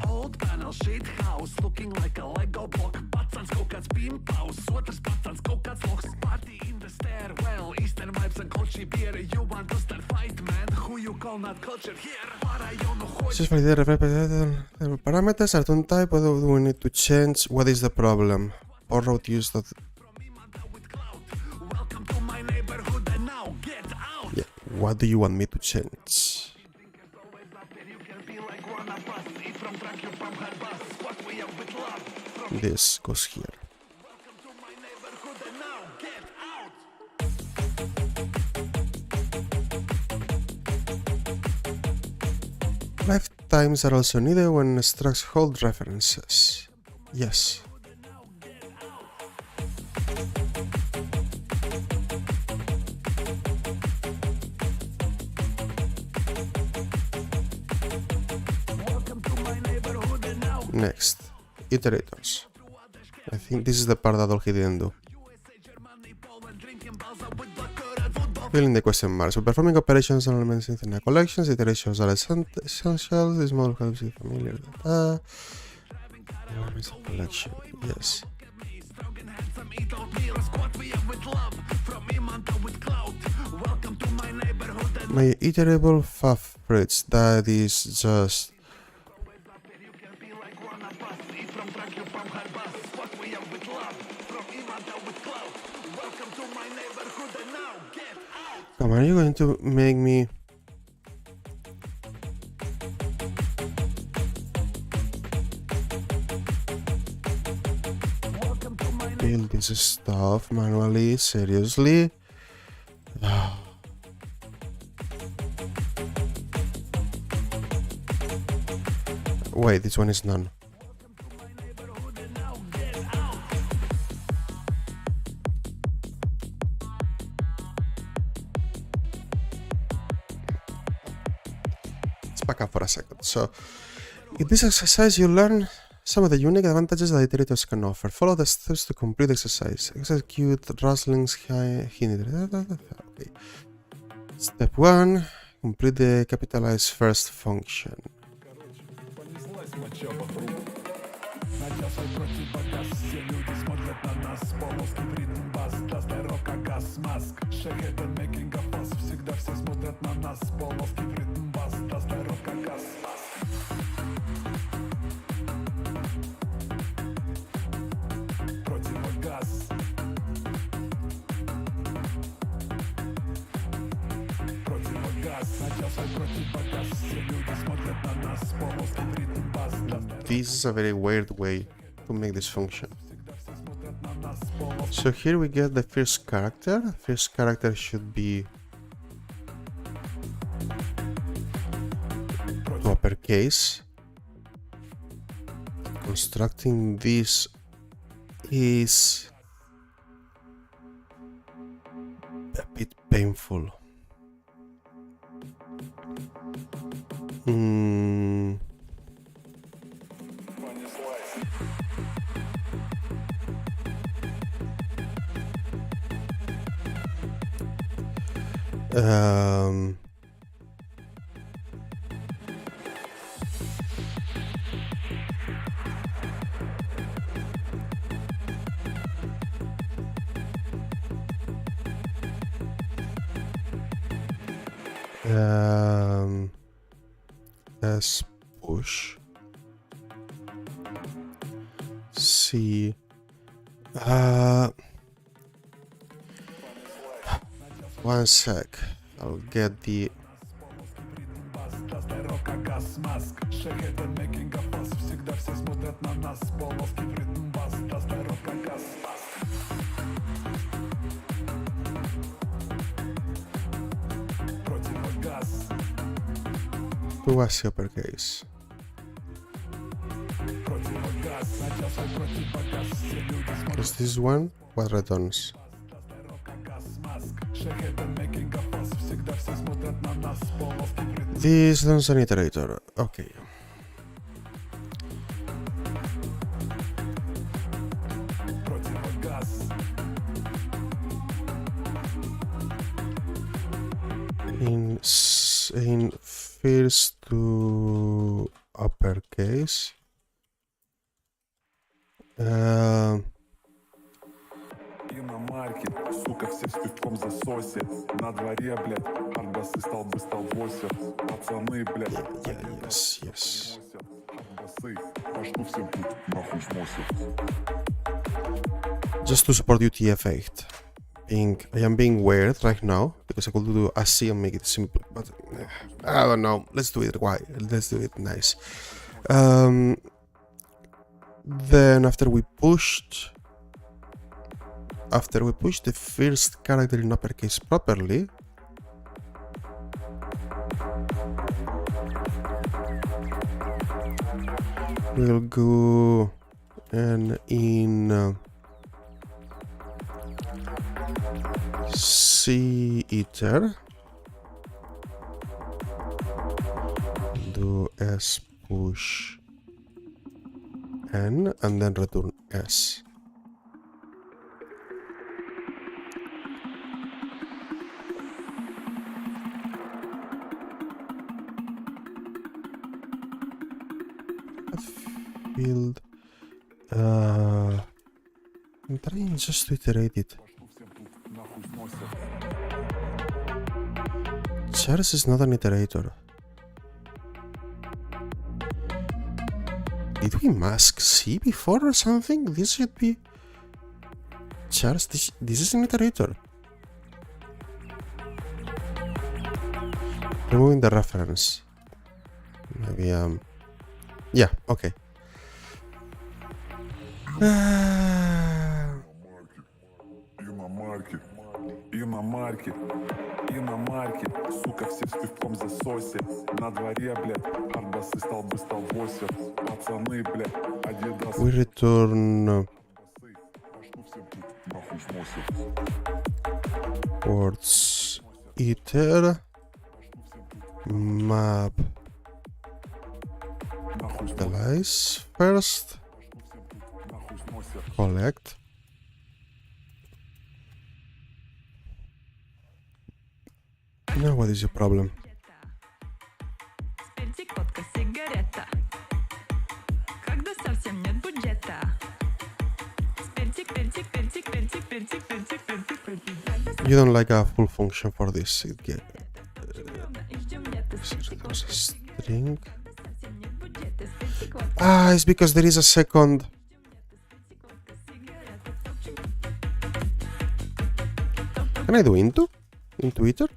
Old panel shit house looking like a Lego block. Pats kaut kāds pimpaus, otrs pats kaut kāds loks. Party in the stairwell, Eastern vibes and culture beer. You want to start fight, man? Who you call not culture here?
Just validate the parameters are don't type. What do we need to change? What is the problem? Or route use that. Yeah. What do you want me to change? This goes here. Lifetimes are also needed when structs hold references. Yes. Next, iterators. I think this is the part that all he didn't do. Filling the question marks. When performing operations and elements in a collection, iterations are essential. This model helps you familiar with data. Collection. Yes.
Welcome to my neighborhood.
My iterable favorites, that is just... Come on, are you going to make me... build this stuff manually? Seriously? Wait, this one is none. Let's back up for a second. So, in this exercise, you learn some of the unique advantages that iterators can offer. Follow the steps to complete the exercise. Execute Rustlings. Okay. Step 1. Complete the capitalize first function.
Понеслась моча вокруг. Натяжей противогаз. Все люди смотрят на нас. Полоски в ритм бас. Даст дорога газ. Маск. Шагает making a fuss. Всегда все смотрят на нас. Полоски в ритм бас. Даст дорога газ. Противогаз. Противогаз. Натяжей противогаз. Все люди смотрят на нас. Полоски в ритм бас.
This is a very weird way to make this function. So here we get the first character. First character should be uppercase. Constructing this is a bit painful. Let's push. See. One sec. I'll get the. Who was the uppercase? Because this one was returns. This is an iterator. Okay. In first to uppercase.
Иномарки, сука, все с пивком засосе. На дворе, блядь, хардбасы, столбы, столбосе. Пацаны, блядь,
Yes.
хардбасы, башку всем тут нахуй сносят.
Just to support UTF-8. I am being weird right now because I could do a C and make it simple, but I don't know. Let's do it. Why? Let's do it nice. Then after we pushed the first character in uppercase properly, we'll go and in C iter do S push N and then return S. Field. I'm trying just to iterate it. Charles is not an iterator. Did we mask C before or something? This should be... Charles, this is an iterator. Removing the reference. Maybe, yeah, okay.
Иномарки, сука, все с пивком засосе. На дворе, блядь, арбасы, столбы, столбосе. Пацаны, блядь, Адидас.
We return
А что всем тут нахуй сносит?
ports iter map
Нахуй сносит.
device first,
Нахуй сносит.
collect. Now what is your problem?
Спиртик, водка, сигарета. Когда совсем нет бюджета. Спиртик, пертик, пертик, пертик, пертик, пертик, пертик, пертик.
You don't like a full function for this. It get
И ждем лета. Спиртик,
there's a
водка,
string.
совсем нет бюджета. Спиртик, водка,
Ah, it's because there is a second.
сигарета.
Can I do into? Into iter?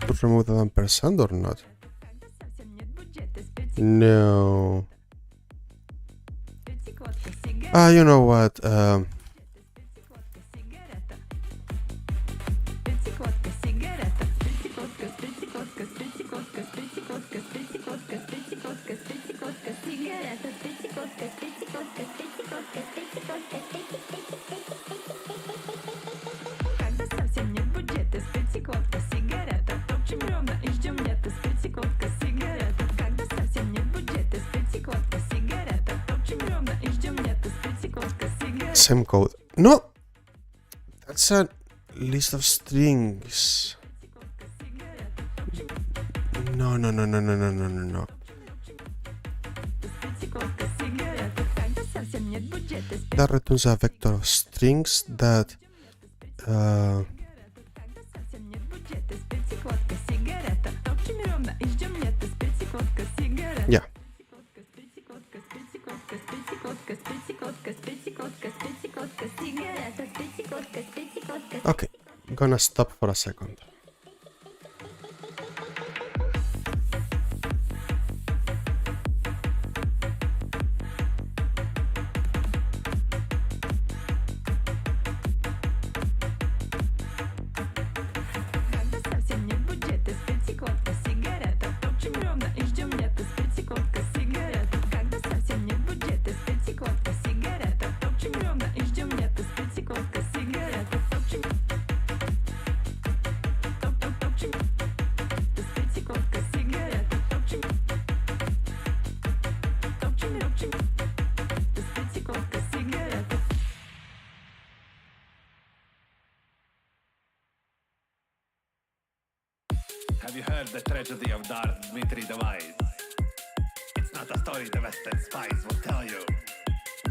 To remove the ampersand or not?
Когда совсем нет бюджета. Спиртик,
No.
спиртик, водка, сигарета.
Ah, you know what?
Спиртик, водка, сигарета. Спиртик, водка, сигарета. Спиртик, водка, спиртик, водка, спиртик, водка, спиртик, водка, спиртик, водка, спиртик, водка, спиртик, водка, сигарета. Спиртик, водка, спиртик, водка, спиртик, водка, спиртик, водка, Когда совсем нет бюджета. Спиртик, водка, сигарета. Топчем бревна и ждем лета. Спиртик, водка, сигарета. Когда совсем нет бюджета. Спиртик, водка, сигарета. Топчем бревна и ждем лета. Спиртик, водка, сигарета.
Same code. No! That's a list of strings. No, no, no, no, no, no, no, no, no. That returns a vector of strings that yeah. Okay, gonna stop for a second.
Have you heard the tragedy of Darth Dmitri the Wise? It's not a story the Western spies will tell you.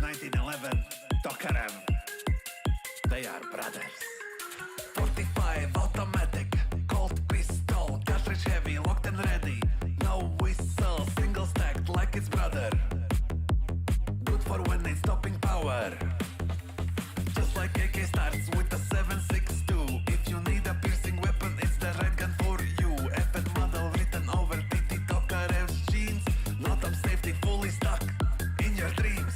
1911, Tokarev. They are brothers. 45 automatic, Colt pistol, cartridge heavy, locked and ready. No whistle, single stacked like its brother. Good for when it's stopping power. Just like AK starts with a 7.62. If you need a piercing weapon, it's the right gun for you. FN model written over TT Tokarev's jeans. Not up safety, fully stuck in your dreams.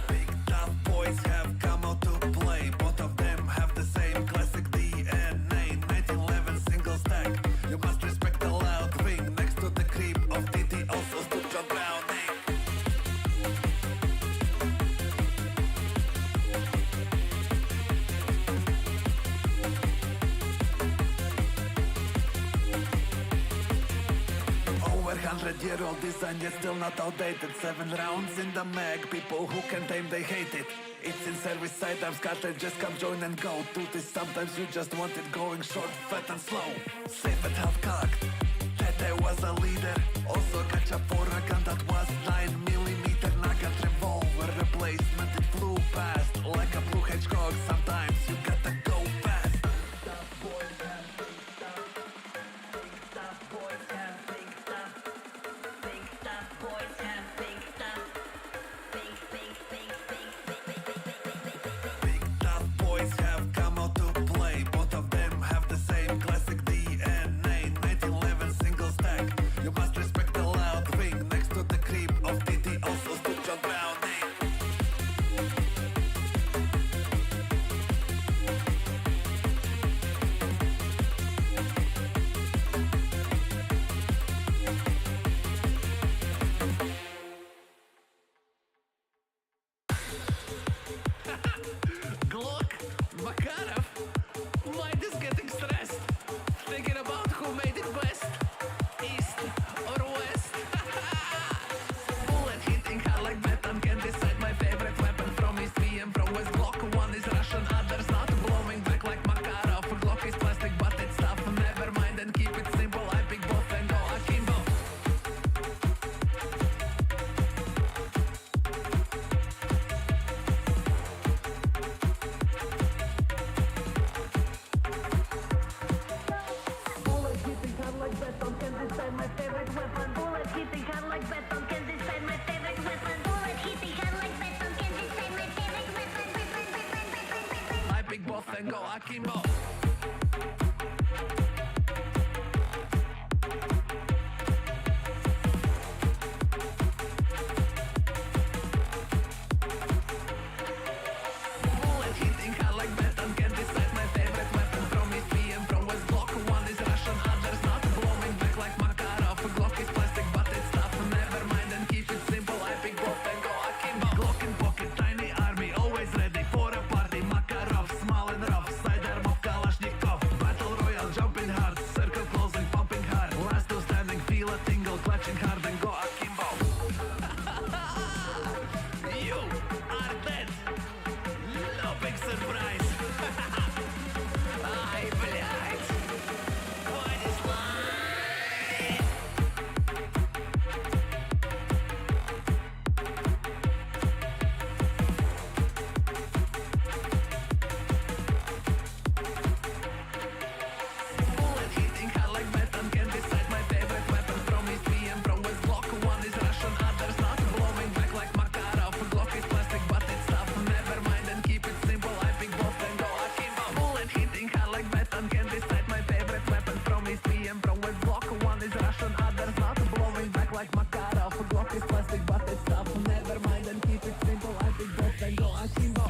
Big tough boys have come out to play. Both of them have the same classic DNA. 1911 single stack. You must respect the loud ring. Next to the creep of TT also stood John Browning. Over 100-year-old design, yet still not outdated. 7 rounds in the mag, people who can aim, they hate it. It's in service side, I'm scattered, just come join and go to this. Sometimes you just want it going short, fat and slow. Safe but half cocked, Tete was a leader. Also catch up for a gun that was 9mm nugget revolver replacement. It flew past like a blue hedgehog. Sometimes you gotta go fast. Big tough boys have come out to play. Both of them have the same classic DNA. 1911 single stack. You must respect the loud ring next to the crib of Titi. Also stood John Browning. Glock, Makarov, mind is getting stressed. Thinking about who made it best, east or west. Bullet hitting hard like Beton can decide my favorite weapon from East VM, from West. Glock, one is Russian, others not. Blowing back like Makarov. Glock is plastic but it's tough. Never mind and keep it simple. I pick both and go akimbo.
Bullet hitting hard like beton can decide my favorite weapon. Bullet hitting hard like beton can decide my favorite weapon. Bullet hitting hard like beton can decide my favorite weapon.
I pick both and go akimbo. Bullet hitting hard like beton can decide my favorite weapon. From East VM, from West. Glock, one is Russian, others not. Blowing back like Makarov. Glock is plastic but it's tough. Never mind and keep it simple. I pick both and go akimbo. Glock in pocket, tiny army, always ready for a party. Makarov, small and rough, sidearm of Kalashnikov. Battle royale, jumping hard, circle closing, pumping hard. Last two standing, feel a tingle, clutching hard and go akimbo. You are dead. No big surprise. Ай, блядь. Понеслась. Bullet hitting hard like beton can decide my favorite weapon. From East VM, from West. Glock, one is Russian, others not. Blowing back like Makarov. Glock is plastic but it's tough. Never mind and keep it simple. I pick both and go akimbo. Bullet hitting hard like beton can decide my favorite weapon. From East VM, from West. Glock, one is Russian, others not. Blowing back like Makarov. Glock is plastic but it's tough. Never mind and keep it simple. I pick both and go akimbo.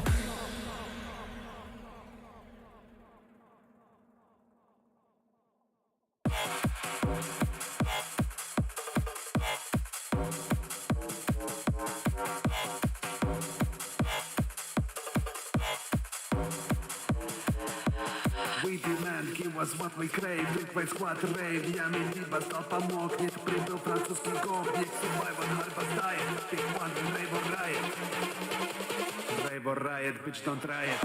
We demand, give us what we crave. Liquid squad rave, я либо стал помощник. Прибыл французский гопник. Survivor, Harbor Pick one, Rave or Riot. Rave or Riot, bitch don't try it.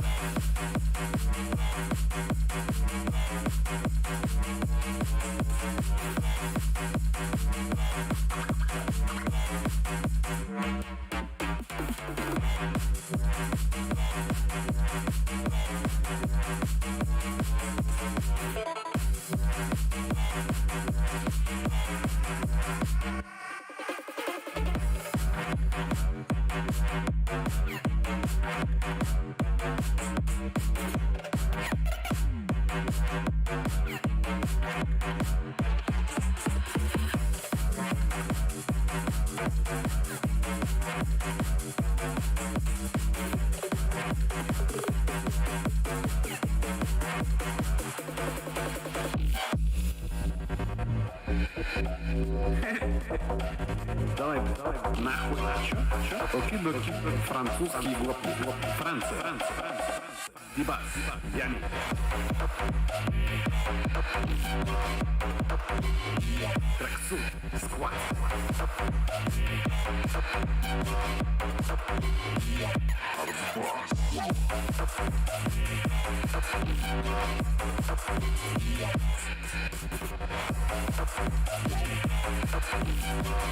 Давай, нахуй, чё? Окей, французский, Франция.
дебас, ями. Трексу, скват.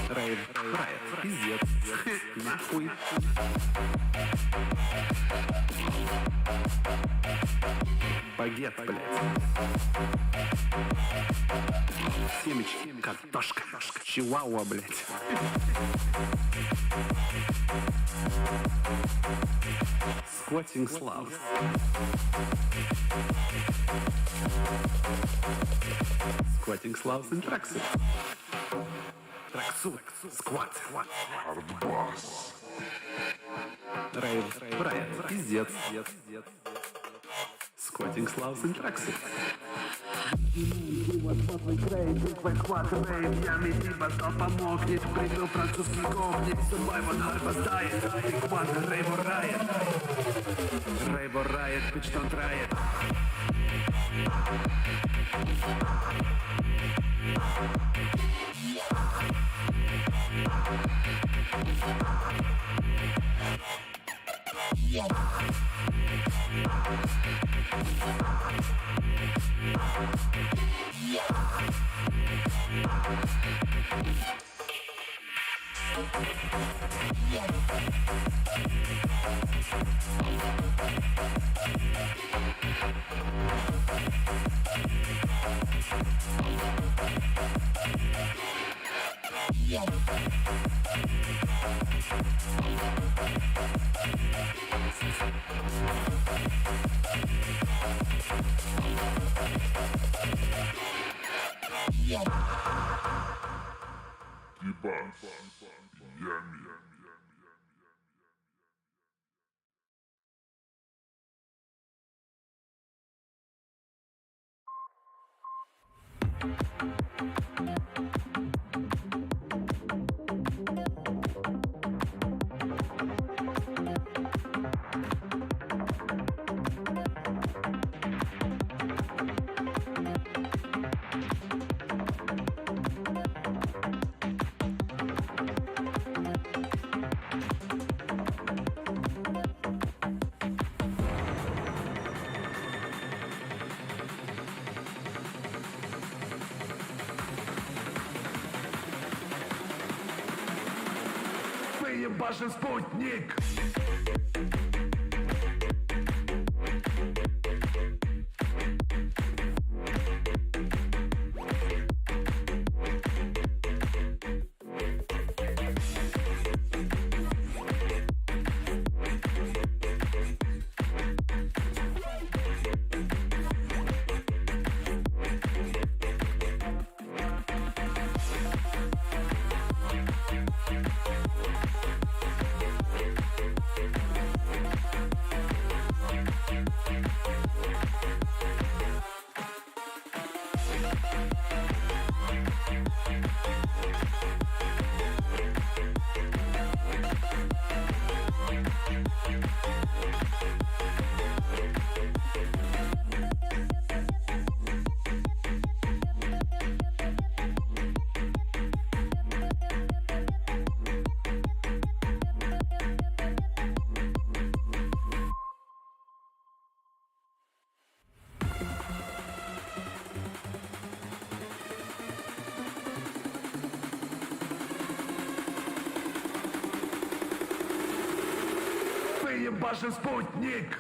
Рейв, райт, пиздец. Нахуй. Багет, блядь. Семечки, картошка, чиуауа, блядь. Сквотинг слав. Сквотинг слав and траксу. Траксу, сквот. Рейв, райт, пиздец. Сквотинг слав and траксу.
Выхватывает ями, типа кто помогнет. Прибыл французский гопник, survival харбастает. Экватор, рейво райет. Рейво райет, bitch don't try it. Ебашен спутник. Ебашен спутник.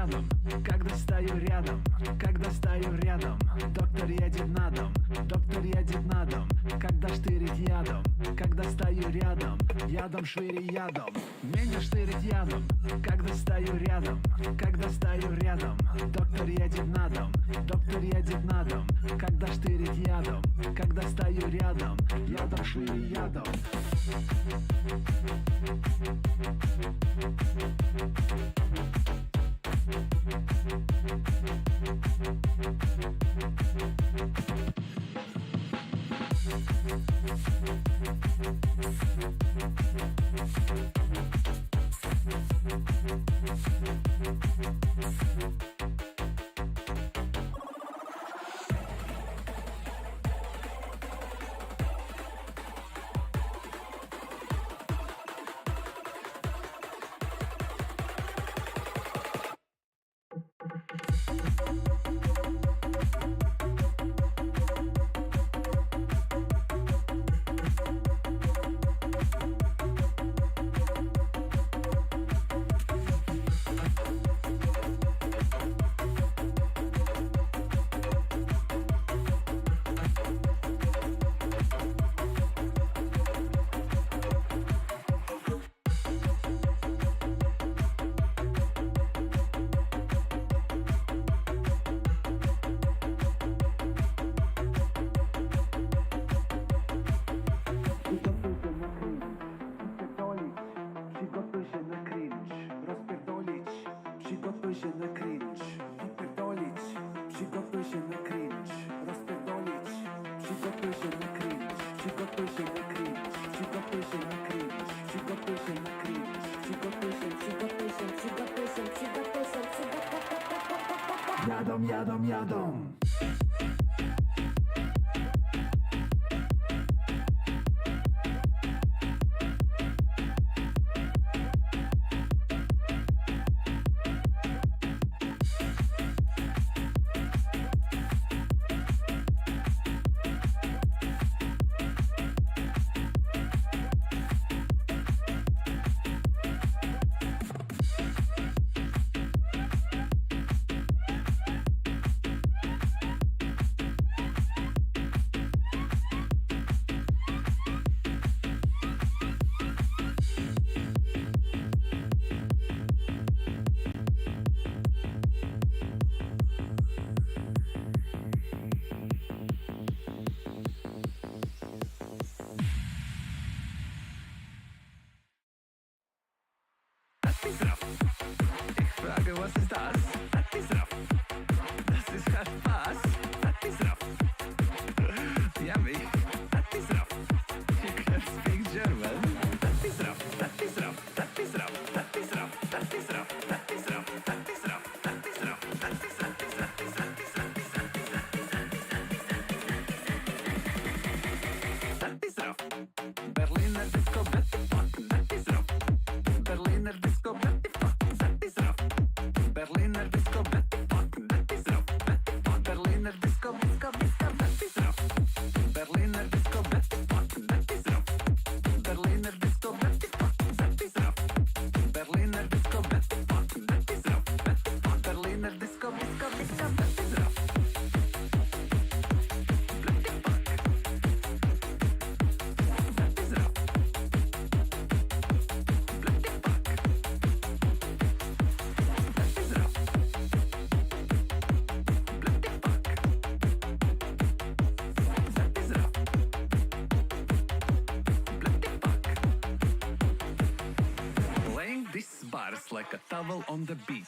рядом, когда стою рядом, когда стою рядом. Доктор едет на дом, доктор едет на дом, когда штырит ядом, когда стою рядом, ядом шире ядом. Меня штырит ядом, когда стою рядом, когда стою рядом. Доктор едет на дом, доктор едет на дом, когда штырит ядом, когда стою рядом, ядом шире ядом. Przygotuj się na cringe, rozpierdolić. Przygotuj się na cringe, wypierdolić. Przygotuj się na cringe, rozpierdolić. Przygotuj się na cringe, przygotuj się na cringe, przygotuj się na cringe, przygotuj się na cringe, przygotuj się, przygotuj się, przygotuj się, przygotuj się, przygotuj się. Jadą, jadą, jadą. Ich frage, was ist das? Das ist Raff. Das ist halt Spaß. Das ist Raff. Yummy. Das ist Raff. You can speak German. Das ist Raff. Das ist Raff. Das ist Raff. Das ist Raff. Das ist Raff. Das ist Raff. Das ist Raff. Das ist Raff. Das ist Raff. Das ist Raff. Berliner Disco, das ist Raff. Berliner Disco, that is rough. Berliner Disco, that is rough. Berliner Disco, that is rough. Berliner Disco, that is rough. Berliner Disco, that is rough. Berliner Disco, that is rough. Berliner Disco, that is rough. These bars like a towel on the beach.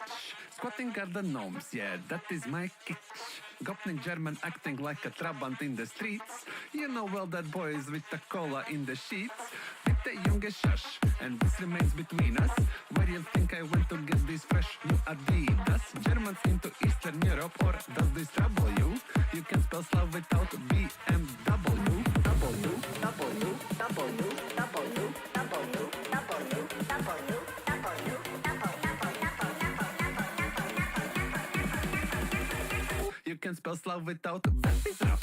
Squatting are the gnomes, yeah, that is my kitsch. Gopnik German acting like a trabant in the streets. You know well that boy is with the cola in the sheets. With the youngest shush, and this remains between us. Where you think I went to get these fresh new Adidas? Germans into Eastern Europe, or does this trouble you? You can spell Slav without BMW. W, W, W, W, W, W, you can spell Slav without that is rough.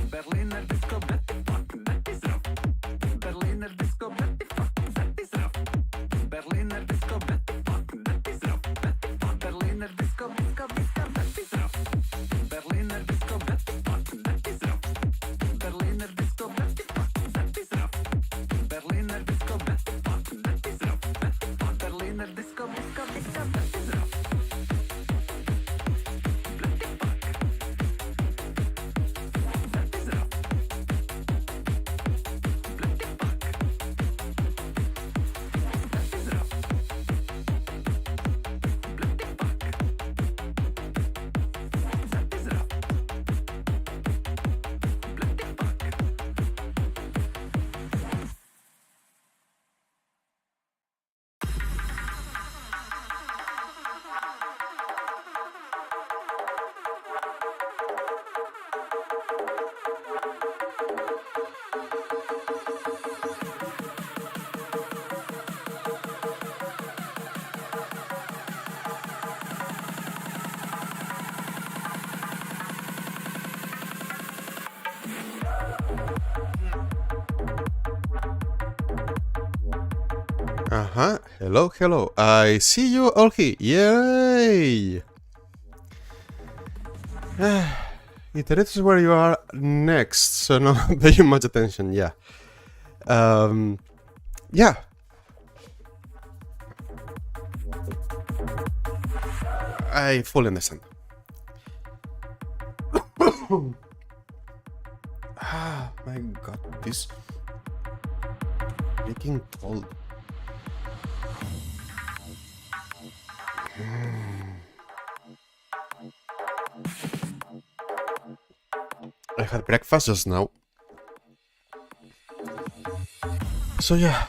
Berliner Disco, that is rough. Berliner Disco, that is rough. Berliner Disco, that is rough. Berliner Disco.
Hello, hello. I see you all here. Yay! It is where you are next, so no pay much attention. Yeah. Yeah. I fully understand. My god, this freaking cold. I had breakfast just now. So yeah.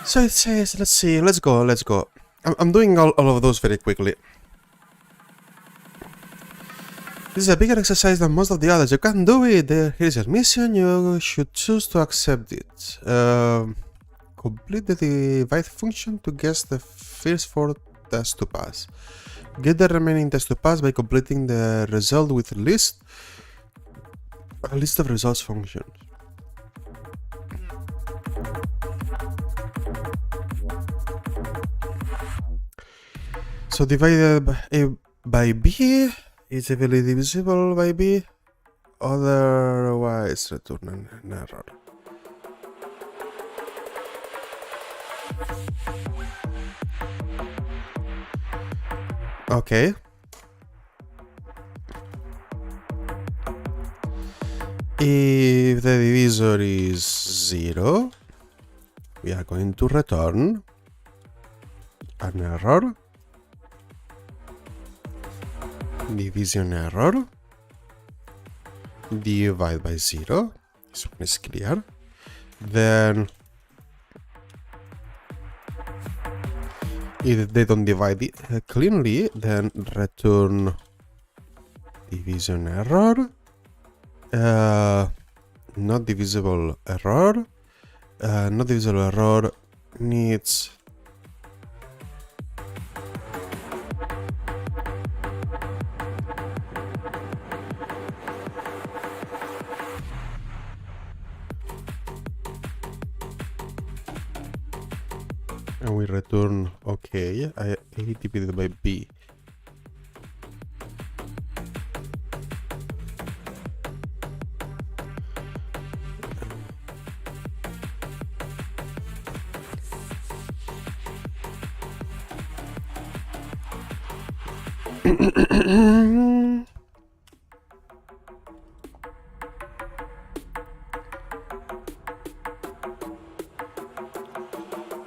So it says, let's see, let's go. I'm doing all of those very quickly. This is a bigger exercise than most of the others. You can do it. Here's your mission. You should choose to accept it. Complete the divide function to guess the first 4 tests to pass. Get the remaining tests to pass by completing the result with a list of results functions. So divided by B is evenly divisible by B, otherwise return an error. Okay. If the divisor is 0, we are going to return an error. Division error. Divide by 0. This one is clear. Then if they don't divide it cleanly, then return division error. Not divisible error. Not divisible error needs and we return okay. A divided by B.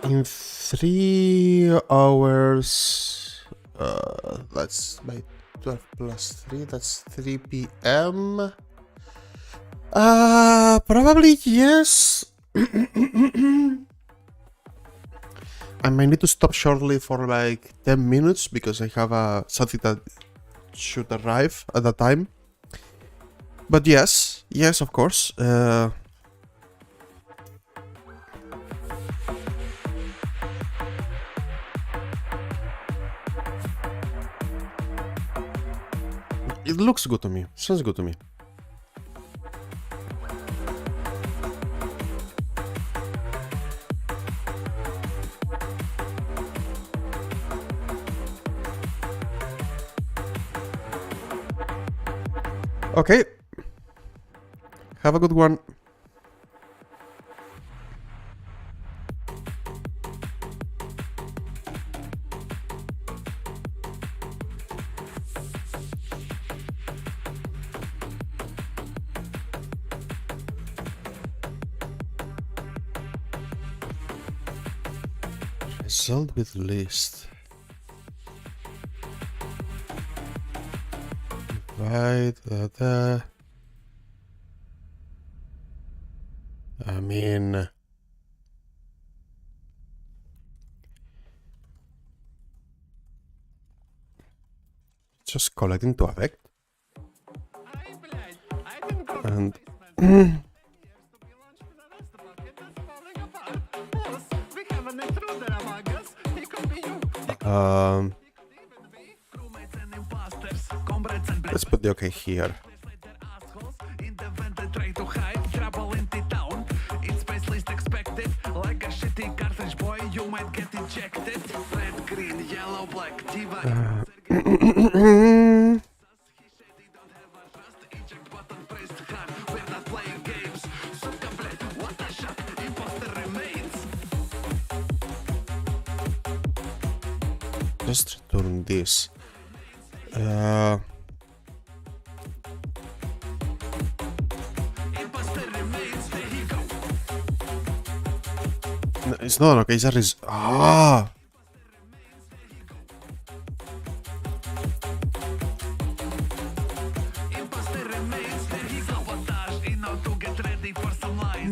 In 3 hours, that's by 12 plus 3, that's 3 p.m. Probably yes. I might need to stop shortly for like 10 minutes because I have something that should arrive at that time. But yes, of course. It looks good to me. Sounds good to me. Okay. Have a good one. Result with list. Right, I mean, just collect into effect. And
We have an intruder among us. He
Let's put the OK here.
Try to hide trouble in the town. In space least expected. Like a shitty cartridge boy, you might get ejected. Red, green, yellow, black, diva. Eject button pressed hard. We're not playing games. Сука, блядь, what a shock. Imposter remains.
Just return this.
Imposter remains. There he go.
No, it's not okay, it's a
Imposter remains. There he go. Sabotage. You know to get ready for some lies.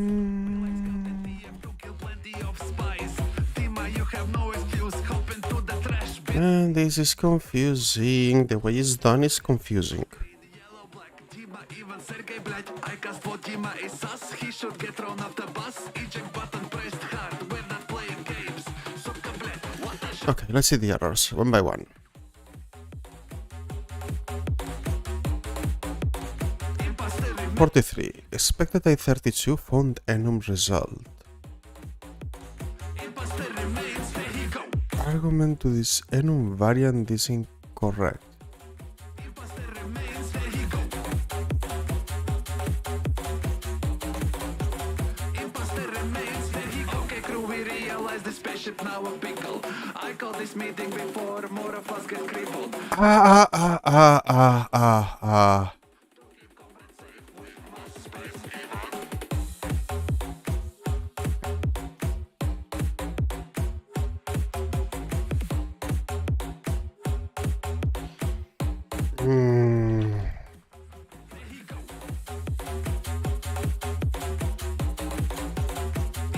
To kill plenty of spies. Tima, you have no excuse. Hop into the trash bin.
And this is confusing. The way it's done is confusing.
Yellow, black, Tima, even Sergey, блядь. I cast for Tima is sus. He should get thrown off the bus. Eject button pressed hard. We're not playing games. Сука, блядь, what a shit.
Okay, let's see the errors one by one.
Imposter remains.
43. Expected A32 found enum result.
Imposter remains. There he go.
Argument to this enum variant is incorrect.
Imposter remains. There he go. Imposter remains. There he go. Okay, crew, we realize the spaceship now a pickle. I called this meeting before more of us get crippled.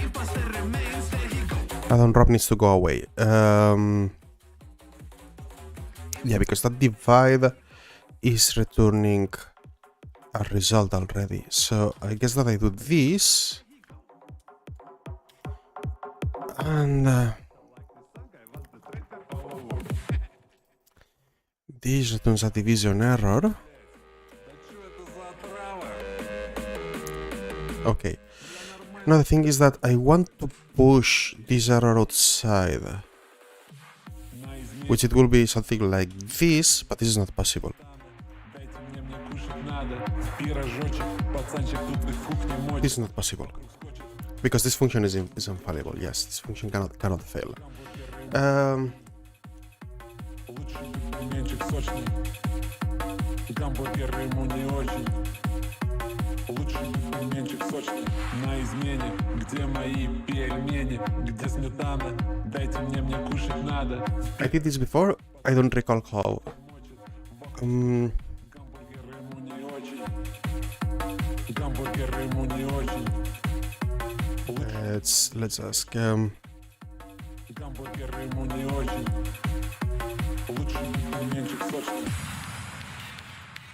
Imposter remains. There he go.
Addon Rob needs to go away. Yeah, because that divide is returning a result already. So I guess that I do this. And this returns a division error. Okay. Now the thing is that I want to push this error outside, which it will be something like this, but this is not possible. This is not possible because this function is infallible. Yes, this function cannot fail.
Менчик сочный, гамбургеры ему не очень. Лучший менчик сочный, на измене. Где мои пельмени, где сметана? Дайте мне кушать надо.
I did this before. I don't recall how.
Гамбургеры ему не очень. Гамбургеры ему не очень.
Let's ask.
Гамбургеры ему не очень. Лучший менчик сочный.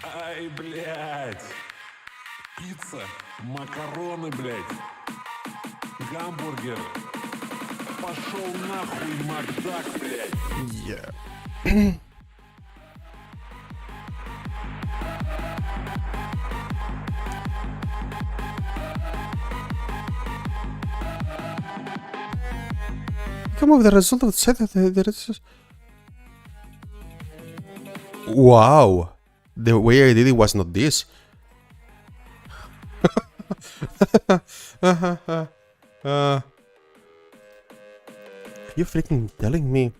Ай, блядь. Пицца, макароны, блядь. Гамбургер. Пошел нахуй, Макдак, блядь.
Yeah. Come up the result of the set of the Wow. The way I did it was not this. Are you freaking telling me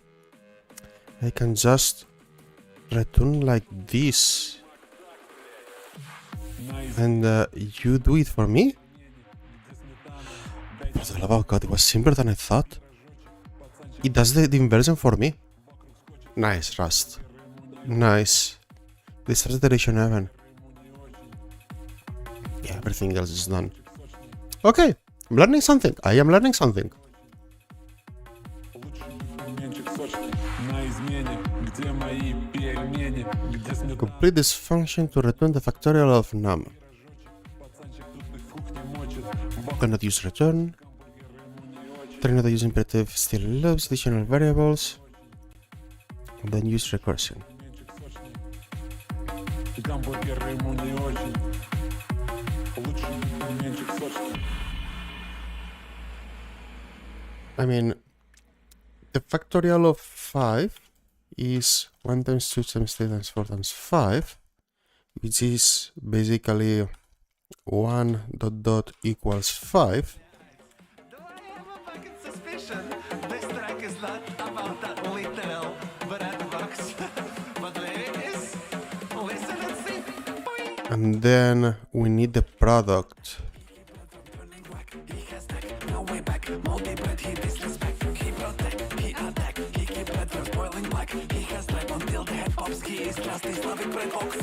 I can just return like this and you do it for me? For the love of God, it was simpler than I thought. It does the inversion for me. Nice, Rust. Nice. This is iteration 11. Yeah, everything else is done. Okay, I'm learning something. I am learning something. Complete this function to return the factorial of num. Cannot use return. Try not to use imperative still loops, additional variables. and then use recursion.
Гамбургеры ему не очень. Лучше меньше сочный.
I mean, the factorial of 5 is 1 times 2 times 3 times 4 times 5, which is basically 1 dot dot equals 5.
Do I have a fucking suspicion? This track is not about that literal breadbox. But there it is. Listen and see. Boing.
And then we need the product.
He has tech, no way back. Moldy bread, he disrespect. He protect, he attack. He keep bread from spoiling black. He has trap until the head pops. He is just a Slavic bread box.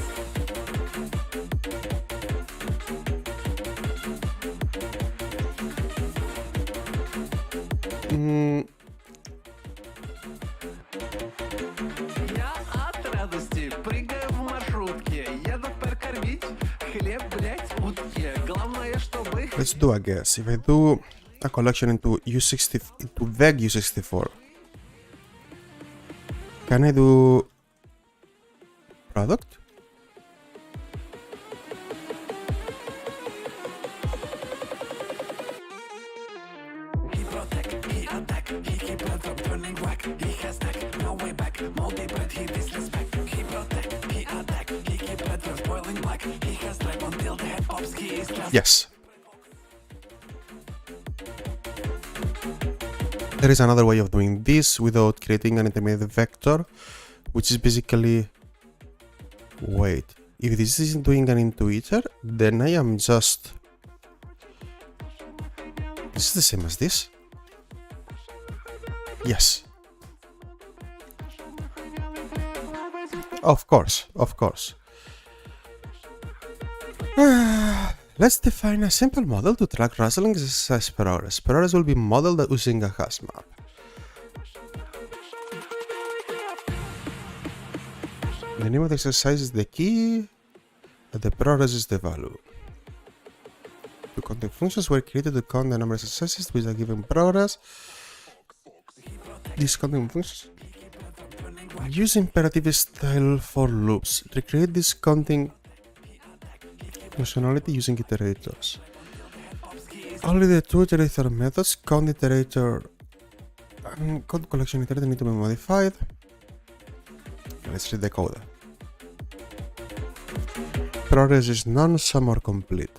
Я от радости прыгаю в маршрутке. Еду прокормить хлеб, блять, утке. Главное, чтобы...
Let's do a guess. If I do a collection into VEG U64, can I do product?
He protect, he attack, he keep bread from turning whack. He has tech, no way back. Moldy bread, he disrespect. He protect, he attack, he keep bread from spoiling black. He has trap until the head pops. He is just...
Yes. There is another way of doing this without creating an intermediate vector, which is basically... Wait. If this isn't doing an intuiter, then I am just... This is the same as this? Yes. Of course, of course. Let's define a simple model to track Rustlings exercise progress. Progress will be modeled using a hash map. The name of the exercise is the key, and the progress is the value. Two counting functions were created to count the number of exercises with a given progress. These counting functions use imperative style for loops. Recreate this counting functionality using iterators. Only the two iterator methods, count iterator and count collection iterator, need to be modified. Let's read the code. Progress is none, sum, or complete.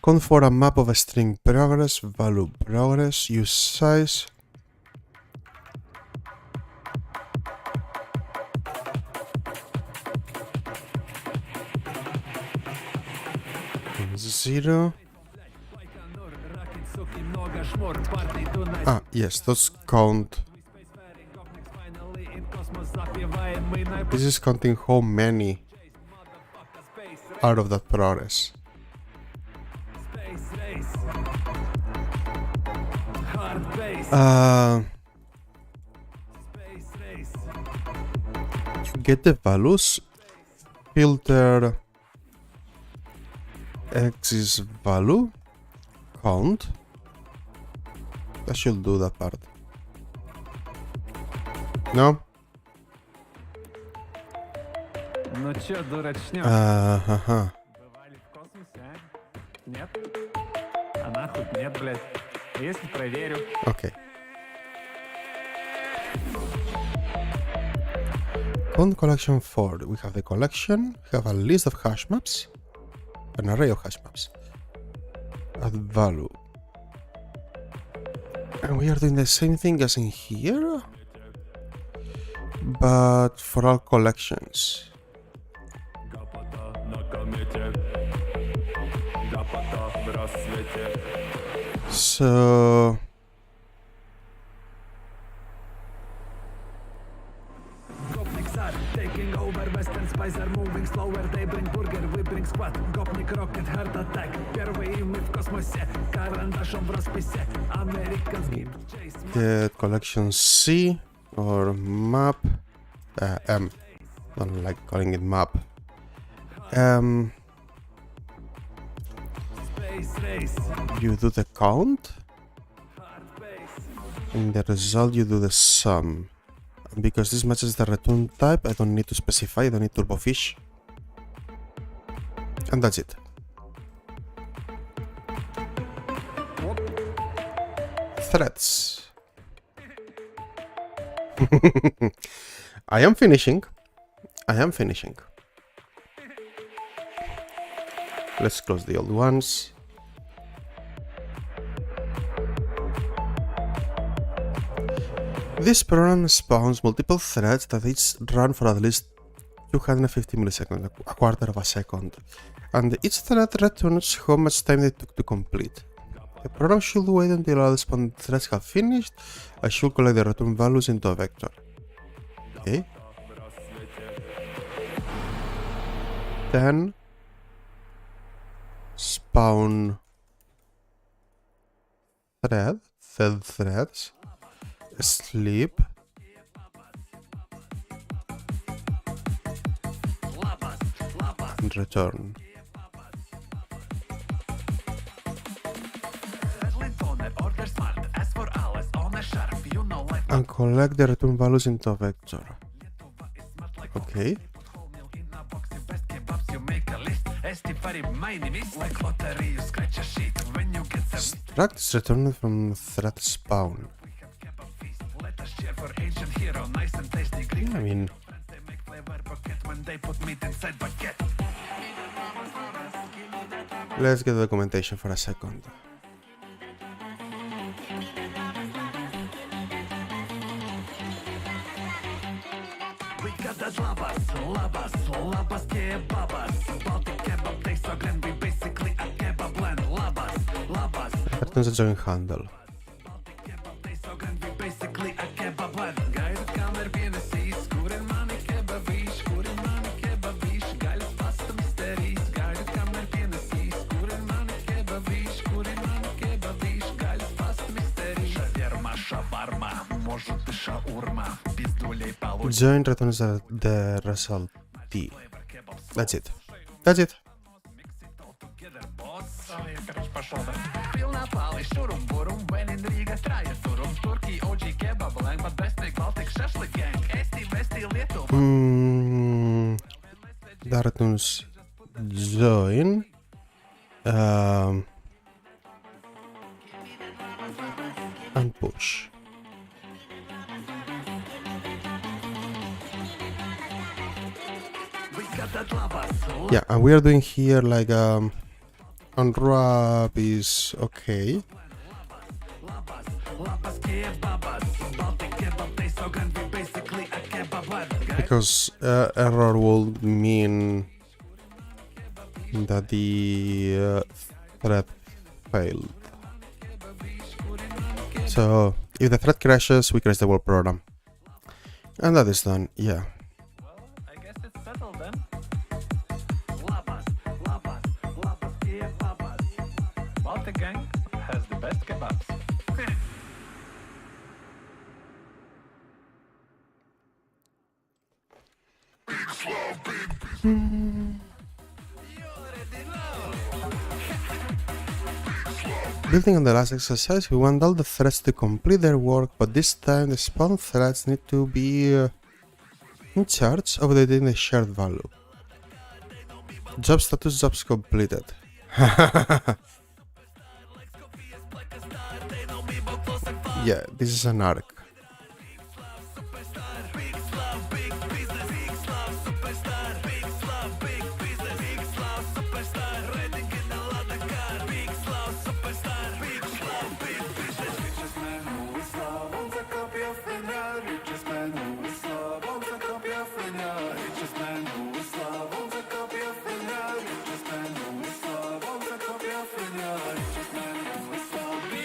Count for a map of a string progress, value progress, use size. Zero. Ah, yes, those count. This is counting how many out of that progress. You get the values, filter x is value, count. That should do that part. No?
Ну чё, дурачнёк,
Ага.
бывали в космосе, а? Нет? А нахуй нет, блядь. Если проверю.
Okay. On collection 4, we have the collection, we have a list of hash maps, an array of hash maps, add value. And we are doing the same thing as in here, but for all collections. So
Taking over Western spies are moving slower. They bring burger, we bring squad. Gopnik rocket, heart attack. Первые мы в космосе. Карандашом в расписе. Americans keep chase.
get collection C or map M. Don't like calling it map.
Space race.
You do the count.
Hard base.
In the result, you do the sum. because this matches the return type. I don't need to specify, I don't need turbofish. And that's it. Threads. I am finishing. Let's close the old ones. This program spawns multiple threads that each run for at least 250 milliseconds, a quarter of a second, and each thread returns how much time they took to complete. The program should wait until all the spawned threads have finished. I should collect the return values into a vector. Okay. Then spawn threads, sleep, and return. And collect the return values into a vector. Okay. Extract is returned from thread spawn. Yeah, I mean, let's get the documentation for a second.
We got that labas kebabas. Baltic kebab tastes so grand, we basically a kebab blend. Labas.
Returns a join handle.
Baltic kebab tastes so grand, we basically a kebab blend. Guys, kamer vienesīs, kurin mani kebabīš, gaļas pasta misterijas. Guys, kamer vienesīs, kurin mani kebabīš, gaļas pasta misterijas. Šaverma, šavarma, может и šaurma. Pizdulei получится.
Join returns the result T. That's it. That returns join. And push. Yeah, and we are doing here like unwrap is okay. Because error will mean that the thread failed. So if the thread crashes, we crash the whole program. And that is done, yeah.
I guess it's settled then. Baltic gang has the best kebabs.
Building on the last exercise, we want all the threads to complete their work, but this time the spawn threads need to be in charge of the shared value. Job status, jobs completed. Yeah, this is an arc.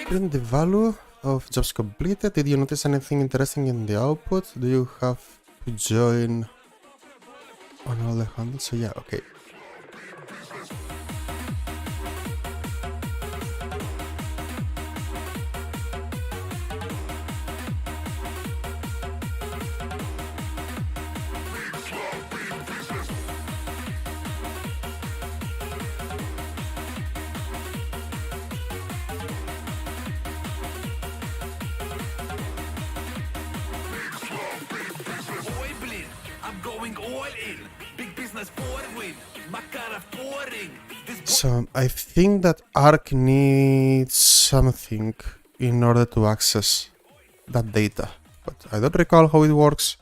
Print the value of jobs completed. Did you notice anything interesting in the output? Do you have to join on all the handles? So yeah, okay.
business forward. Makarov pouring. This
So I think that Arc needs something in order to access that data, but I don't recall how it works.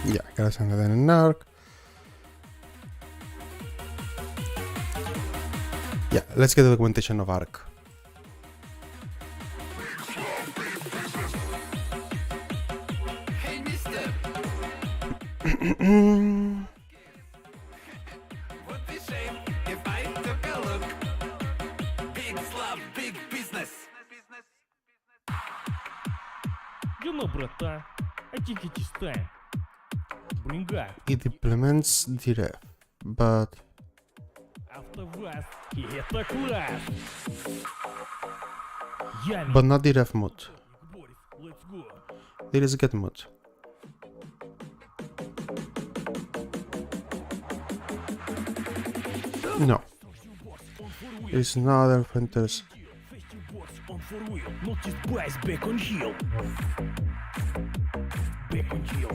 Yeah, gotta send it in an Arc. Yeah, let's get the documentation of Arc.
hey mister, would be shame if I took a look. Big slab, big business.
Ну, братан, а тільки чистая. Бринга,
It implements DREF, but
АвтоВАЗ, и это класс.
but not DREF mode.
Борис, let's go.
There is get mode. No. There is no other printers.
Box on for wheel, notice bias back on heel. Back on heel.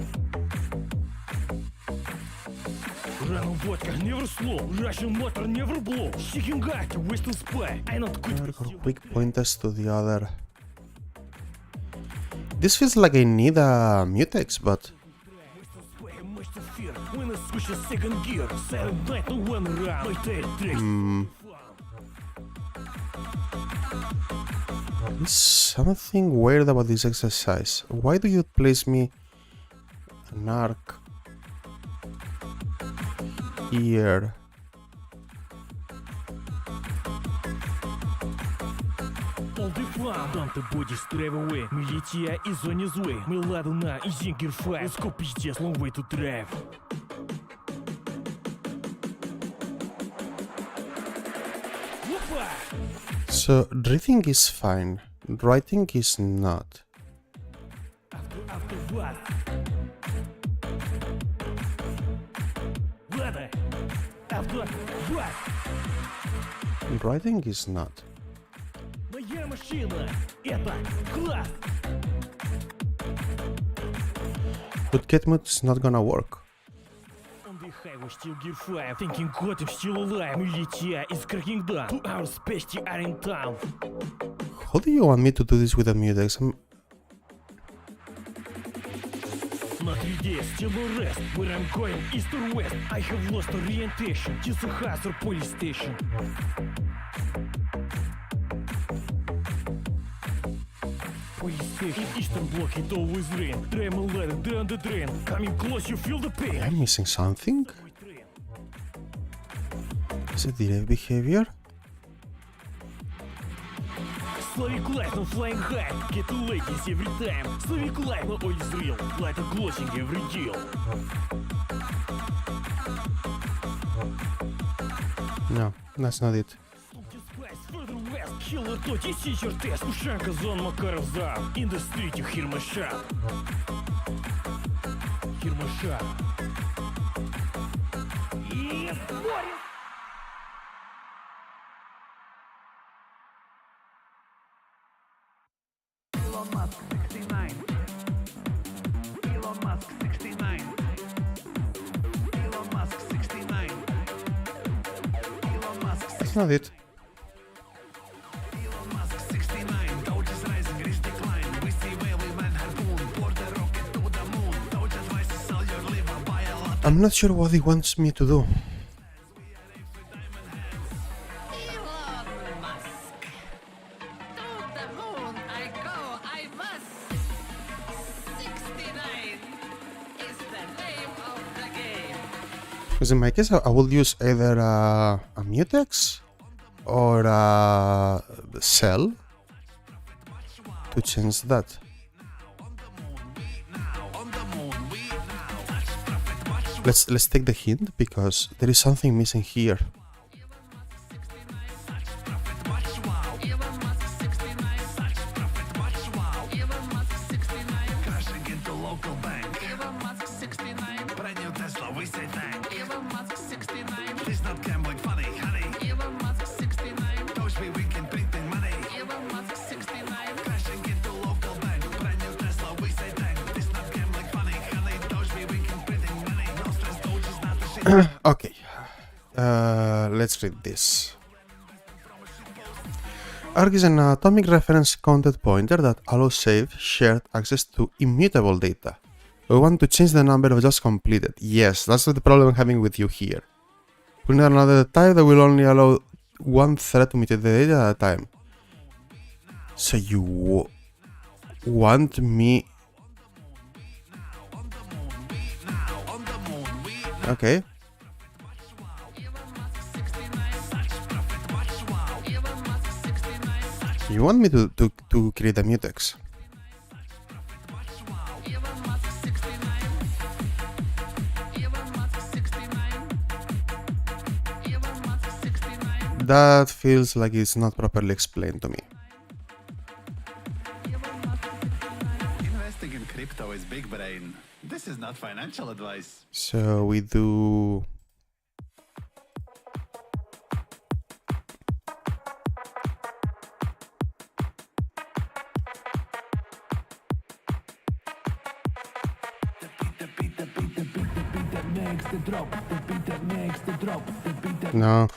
Run on vodka, never slow. Russian motor, never blow. Shaking out, wasting spy. I not quit.
Quick pointers to the other. This feels like I need a mutex, but
When I switch to second gear, silent night to one round. My tail tracks.
there's something weird about this exercise. Why do you place me an arc here?
All the fun, don't the body straight away. Мы летя и зоне злы. Мы ладана и зингер фай. Скоп пиздец, long way to drive. Опа!
So reading is fine, writing is not.
АвтоВАЗ. Ладно. АвтоВАЗ.
Writing is not.
Моя машина. Это класс.
But get mode is not gonna work.
On the highway, still gear 5. Thinking God, I'm still alive. Мы летя is cracking down. 2 hours special are in town.
How do you want me to do this with a mutex?
На 3 days, still no rest. Where I'm going, east or west. I have lost orientation. Just a house or police station. Police station. Eastern block, it always rain. Tram and ladder, down the drain. Coming close, you feel the pain.
I'm missing something? Is it direct behavior?
Slavic life on flying high. Get the ladies every time. Slavic life, my oil is real. Light a glossing every deal.
No, that's not it.
Further west, killer to teacher test. Ушанка зон Макаров зам. In the street you hear my shot. Hear my shot. Yes, Борис!
Elon Musk 69. Elon Musk 69. Elon Musk 69. Elon Musk
That's not it.
Elon Musk 69. Doge is rising, risk decline. We see where we went harpoon. Pour the rocket to the moon. Doge advice sell your liver, buy a lot.
I'm not sure what he wants me to do.
Elon Musk. To the moon I go, I must. 69 is the name of the game.
Because in my case, I will use either a mutex or a cell to change that. Let's take the hint because there is something missing here.
Elon Musk 69. Elon Musk 69.
Crashing into local bank.
Elon Musk 69.
Brand new Tesla, we say thank.
Elon Musk 69.
Please not gambling funny, honey.
Elon Musk 69.
Doge me, we
Okay. Let's read this. ARG is an atomic reference content pointer that allows safe, shared access to immutable data. We want to change the number of jobs completed. Yes, that's the problem I'm having with you here. We need another type that will only allow one thread to mutate the data at a time. So you want me... Okay. You want me to create a mutex? That feels like it's not properly explained to me.
Investing in crypto is big brain. This is not financial advice.
So we do... No.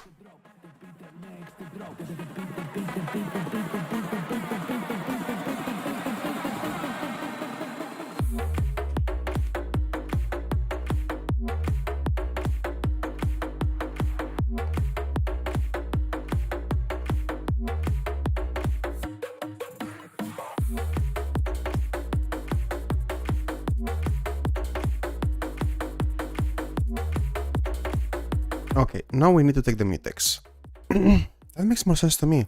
Okay, now we need to take the mutex. That makes more sense to me.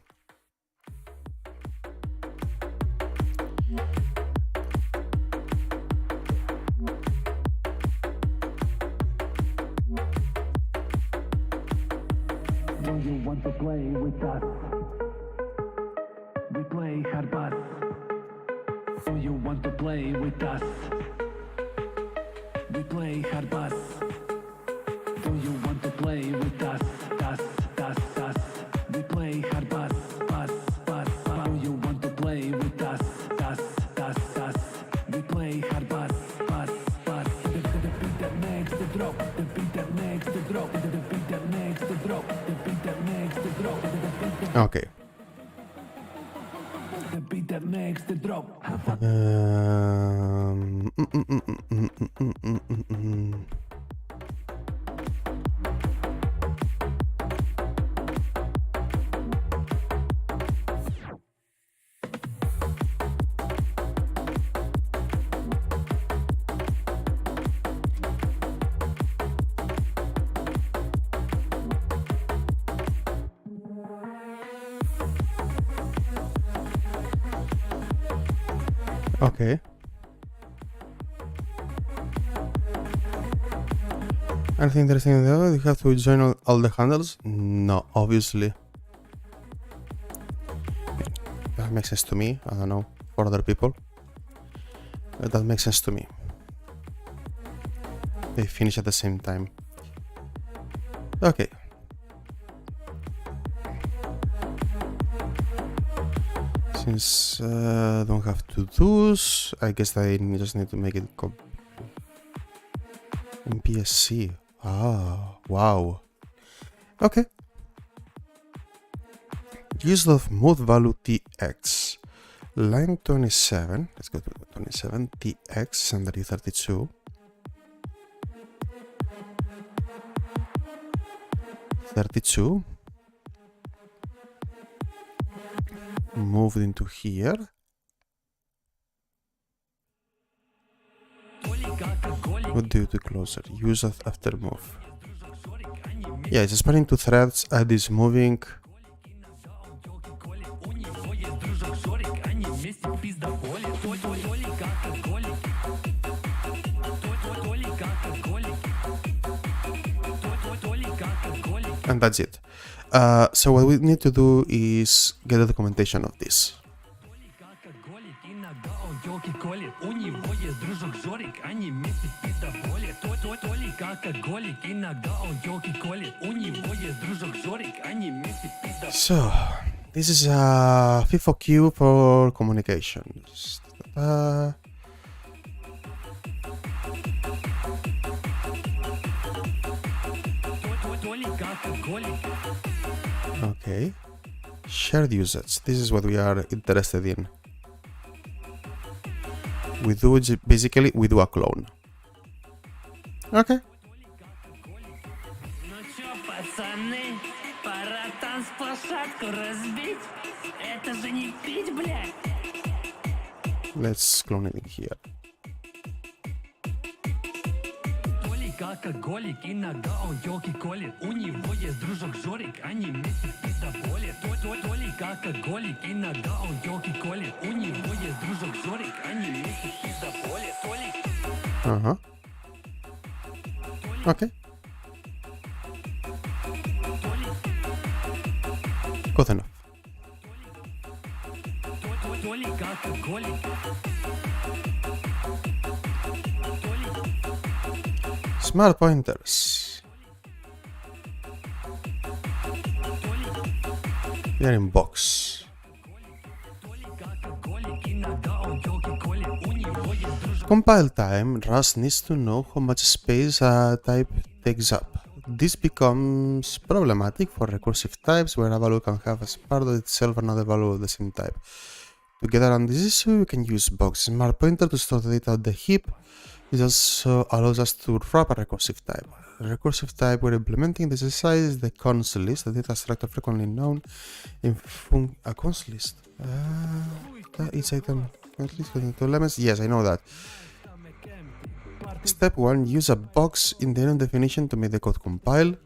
Do you want to play with us? We play hard bass. Do you want to play with us? We play hard bass. Do you want to play with us? Us. We play hard bass. Do you want to play with us? Us. We play hard bass. The beat that makes the drop. The beat that makes the drop. The beat that makes the drop. The beat that makes the drop.
Okay.
The beat that makes the drop.
Okay. Anything interesting in the other? You have to join all the handles? No, obviously. That makes sense to me. I don't know, for other people. But that makes sense to me. They finish at the same time. Okay. Since I don't have to do's, I guess I just need to make it in PSC. Ah, wow. Okay. Use of mode value TX. Line 27. Let's go to 27. TX standard 32. 32. Moved into here. What do you do closer? Use of after move. Yeah, it's spanning to threads and is moving. And that's it. So what we need to do is get the documentation of this. So this is a FIFO for communications. Okay. Shared usage. This is what we are interested in. Basically we do a clone. Okay.
Ну чё, пацаны, пора танцплощадку разбить. Это же не пить, блядь.
Let's clone it in here.
Толик алкоголик, иногда он ёлки колет. У него есть дружок Жорик, они вместе в пиздоболе. Толик алкоголик, иногда он ёлки колет. У него есть дружок Жорик, они вместе в пиздоболе. Толик.
Uh-huh. Okay. Good enough.
Толик алкоголик.
Smart pointers. We are in box. Compile time, Rust needs to know how much space a type takes up. This becomes problematic for recursive types where a value can have as part of itself another value of the same type. To get around this issue, we can use box smart pointer to store the data on the heap. This also allows us to wrap a recursive type. A recursive type we're implementing this exercise is the cons list, a data structure frequently known in a cons list. Each item at least with two elements. Yes, I know that. Step 1. Use a box in the enum definition to make the code compile.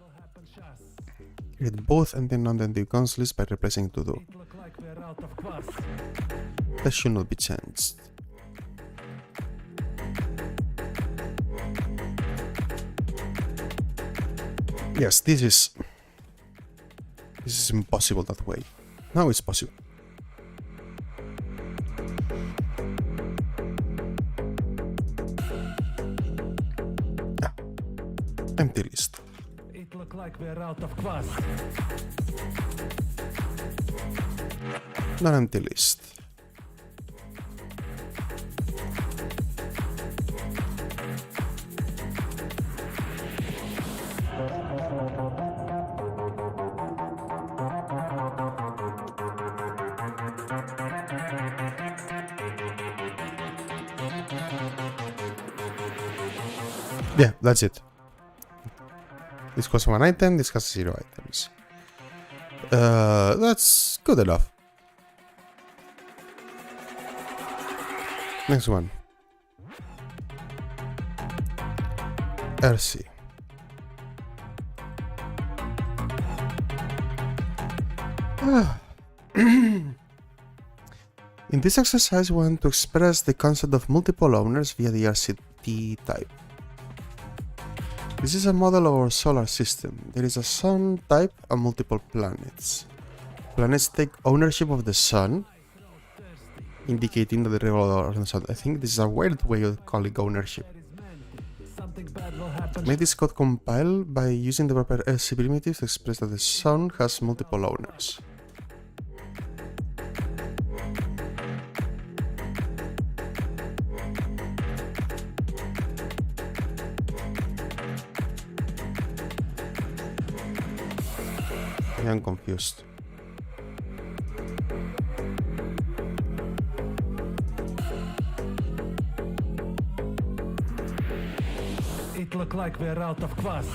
Create both and then non-empty cons list by replacing to do. That should not be changed. Yes, this is impossible that way. Now it's possible. Yeah. Empty list.
It look like we're out of kvass.
Not empty list. Yeah, that's it. This costs 1 item, this has 0 items. That's good enough. Next one. RC. In this exercise, we want to express the concept of multiple owners via the RCT type. This is a model of our solar system. There is a sun type and multiple planets. Planets take ownership of the sun, indicating that they revolve around the sun. I think this is a weird way of calling ownership. Make this code compile by using the proper RC primitives to express that the sun has multiple owners. I'm confused.
It look like we're out of kvass.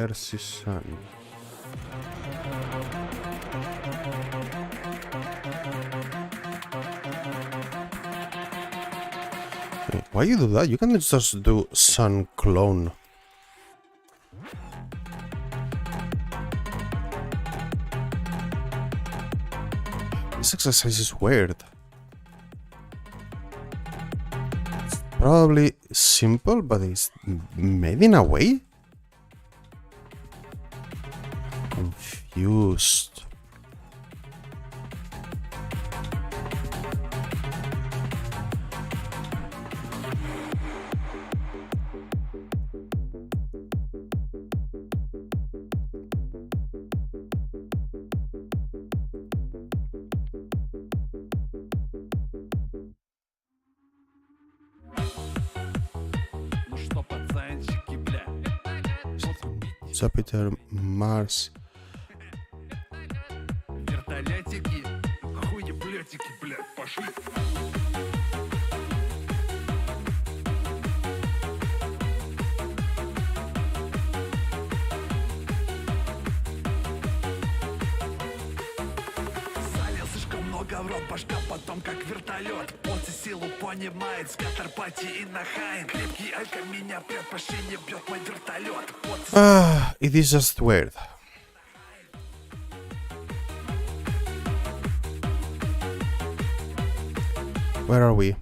RC sun. Why you do that? You can just do sun clone. This exercise is weird. It's probably simple, but it's made in a way. Confused. Jupiter, Mars.
Вертолетики, хуеплетики, блядь, пошли. Залил слишком много в рот, башка потом как вертолет. Моци силу понимает, спектр пати и нахайн. Крепкий алька меня прет, по шине бьет мой вертолет.
It is just weird. Where are we?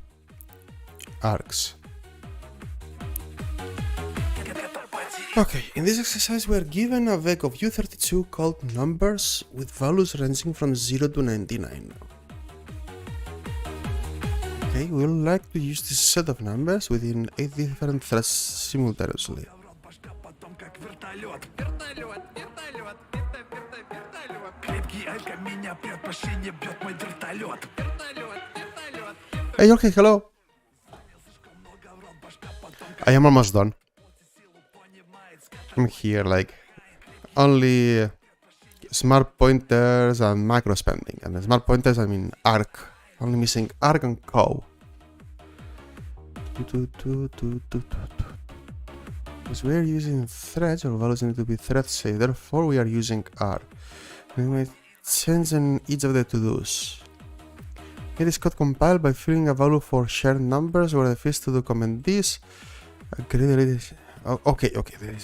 Arcs. Okay, in this exercise we are given a vec of U32 called numbers with values ranging from 0 to 99. Okay, we would like to use this set of numbers within 8 different threads simultaneously. Hey, okay, hello. I am almost done. I'm here, like, only smart pointers and macro spending. And the smart pointers, I mean arc. Only missing arc and cow. Because we are using threads, our values need to be thread safe. Therefore, we are using arc. We might change in each of the to-dos. It is code compiled by filling a value for shared numbers where the first to do comment this. Agree that it is. Oh, okay, there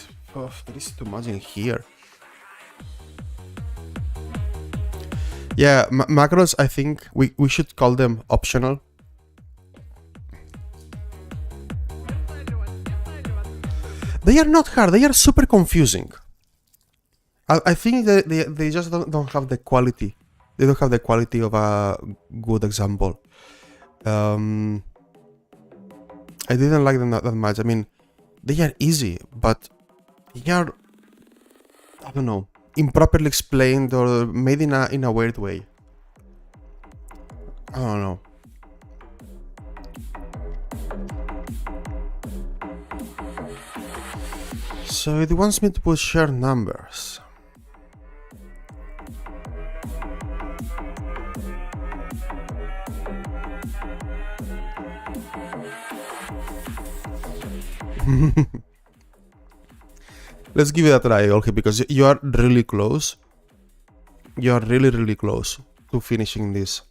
is too much in here. Yeah, macros, I think we should call them optional. They are not hard, they are super confusing. I think that they just don't have the quality. They don't have the quality of a good example. I didn't like them that much. I mean, they are easy, but they are, I don't know, improperly explained or made in a weird way. I don't know. So it wants me to put shared numbers. Let's give it a try, okay, because you are really close. You are really close to finishing this.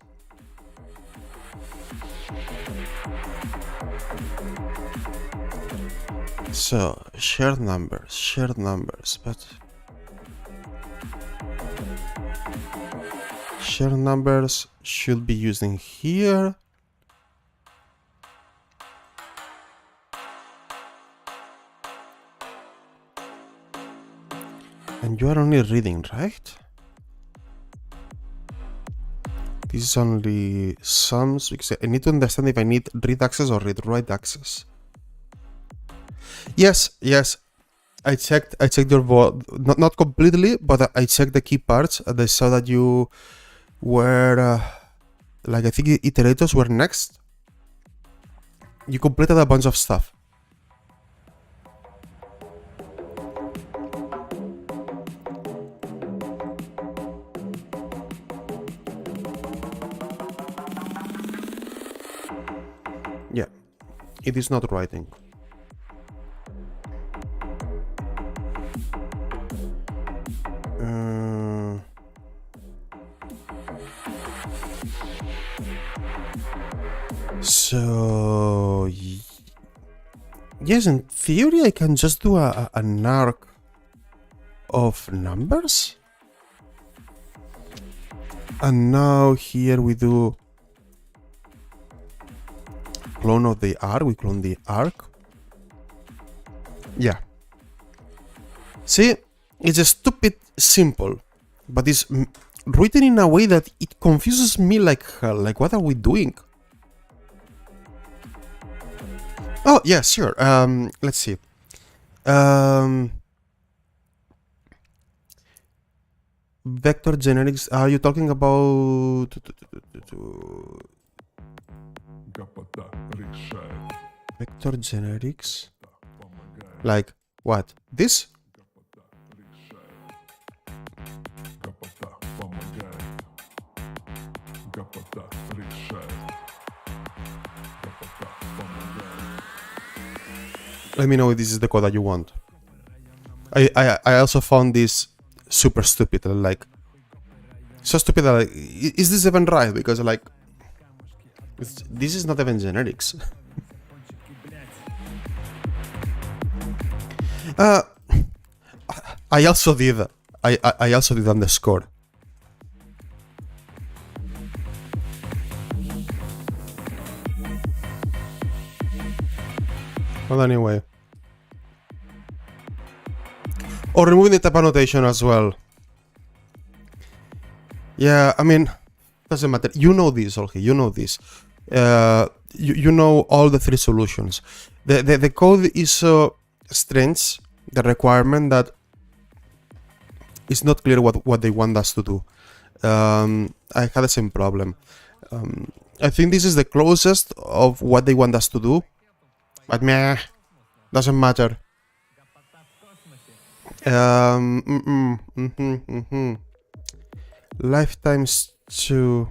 So, shared numbers, but shared numbers should be used in here. And you are only reading, right? This is only sums, because I need to understand if I need read access or read write access. Yes, I checked your board, not completely, but I checked the key parts and I saw that you were, like, I think iterators were next. You completed a bunch of stuff. Yeah, it is not writing. So yes, in theory I can just do an arc of numbers. And now here we do clone of the arc, we clone the arc. Yeah. See, it's a stupid simple, but it's written in a way that it confuses me like hell. Like, what are we doing? Oh, yeah, sure. Let's see. Vector generics. Are you talking about? Vector generics. Like what? This? Let me know if this is the code that you want. I also found this super stupid, like so stupid that like, is this even right? Because like this is not even generics. I also did underscore. But anyway. Or removing the type annotation as well. Yeah, I mean, doesn't matter. You know this, okay? You know this. You know all the three solutions. The code is so strange, the requirement, that it's not clear what they want us to do. I had the same problem. I think this is the closest of what they want us to do, but meh, doesn't matter. Lifetimes 2.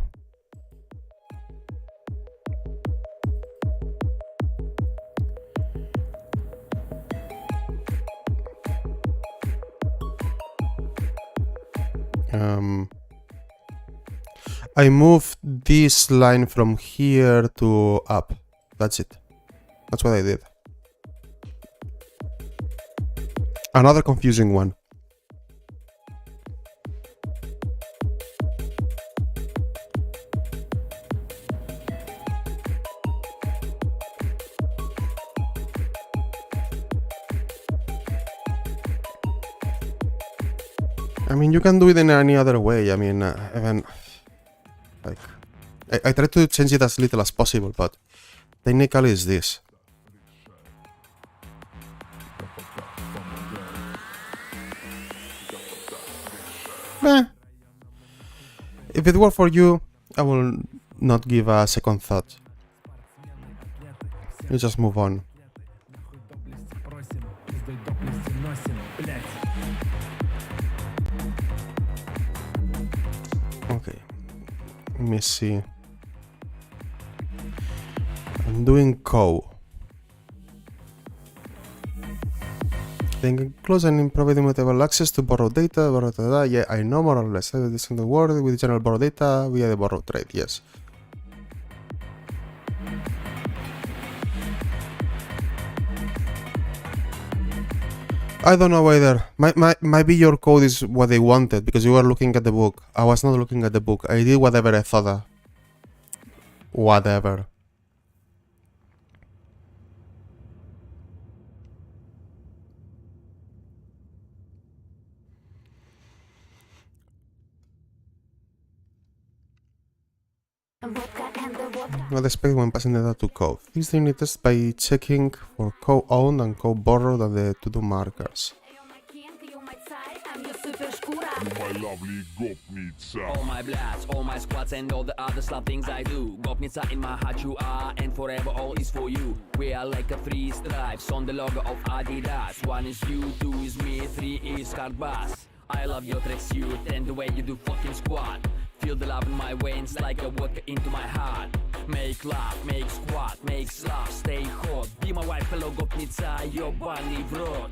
I moved this line from here to up. That's it. That's what I did. Another confusing one. I mean, you can do it in any other way. I mean, even like I try to change it as little as possible, but technically it's this. If it were for you, I will not give a second thought. You just move on. Okay, let me see. I'm doing co. Then close and improve immutable access to borrow data, yeah, I know more or less. This in the word with general borrow data via the borrow trade, yes. I don't know either. Maybe your code is what they wanted because you were looking at the book. I was not looking at the book. I did whatever I thought. Whatever. Not expect when passing the data to code. This thing is tested by checking for co-owned and co-borrowed at the to-do markers.
All my bloods, all my squads and all the other slap things I do. Gopnica in my heart you are, and forever all is for you. We are like a 3 stripes on the logo of Adidas. 1 is you, 2 is me, 3 is hard bass. I love your tracksuit and the way you do fucking squat. Feel the love in my veins like a vodka into my heart. Make love, make squat, make love, stay hot. Be my wife, hello Gopnica, your bunny bro.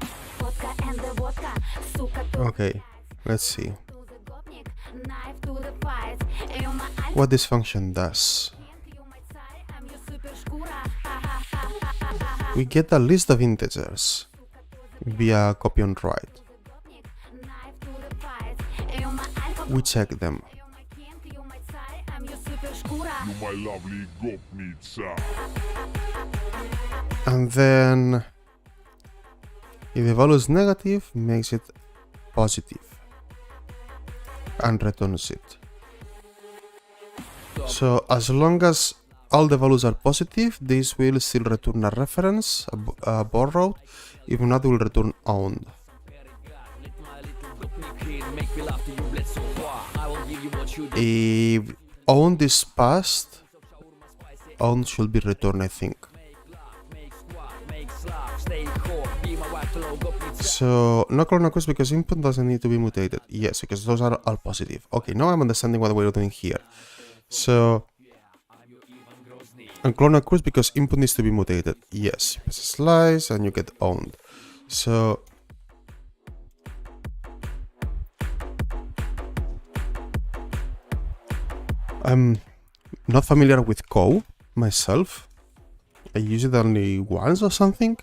Okay, let's see what this function does. We get a list of integers via copy on write. We check them. And then if the value is negative, makes it positive and returns it. So as long as all the values are positive, this will still return a reference, a borrowed. If not, it will return owned. If owned is passed, owned should be returned, I think. So no color, no quiz because input doesn't need to be mutated. Yes, because those are all positive. Okay, now I'm understanding what we're doing here. So and clone occurs because input needs to be mutated. Yes, you press a slice and you get owned. So I'm not familiar with Co myself. I use it only once or something.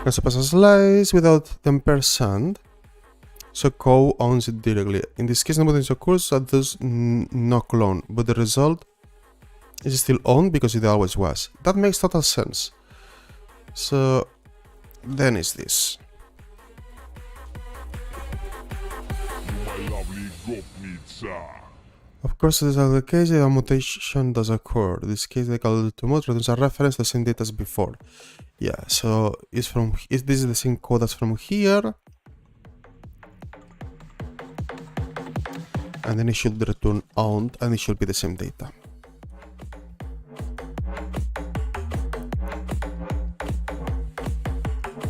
I suppose a slice without 10%. So Co owns it directly. In this case, nobody occurs, that does no clone, but the result is still owned because it always was. That makes total sense. So then is this. Of course, this is the case that a mutation does occur. In this case, they call it to mode returns a reference to the same data as before. Yeah, so this is the same code as from here. And then it should return owned and it should be the same data.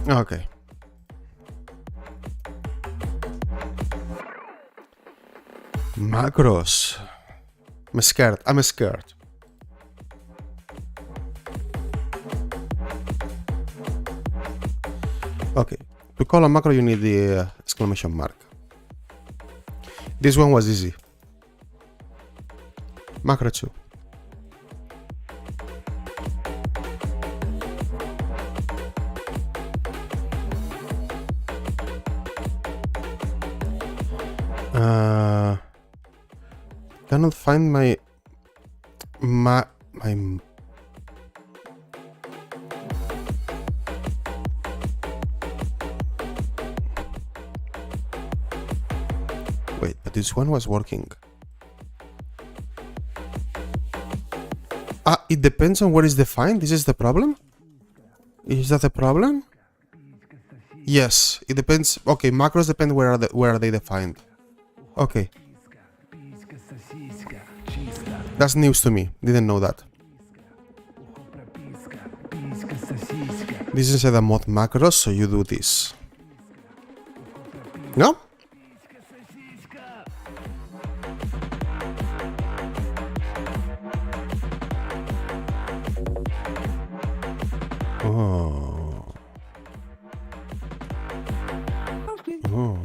Okay. Macros. I'm scared. Okay, to call a macro you need the exclamation mark. This one was easy. Macro 2. Cannot find my wait, but this one was working. It depends on what is defined. This is the problem? Is that the problem? Yes, it depends. Okay, macros depend where are they defined. Okay. That's news to me. Didn't know that. This is a mod macros, so you do this. No? Oh. Oh.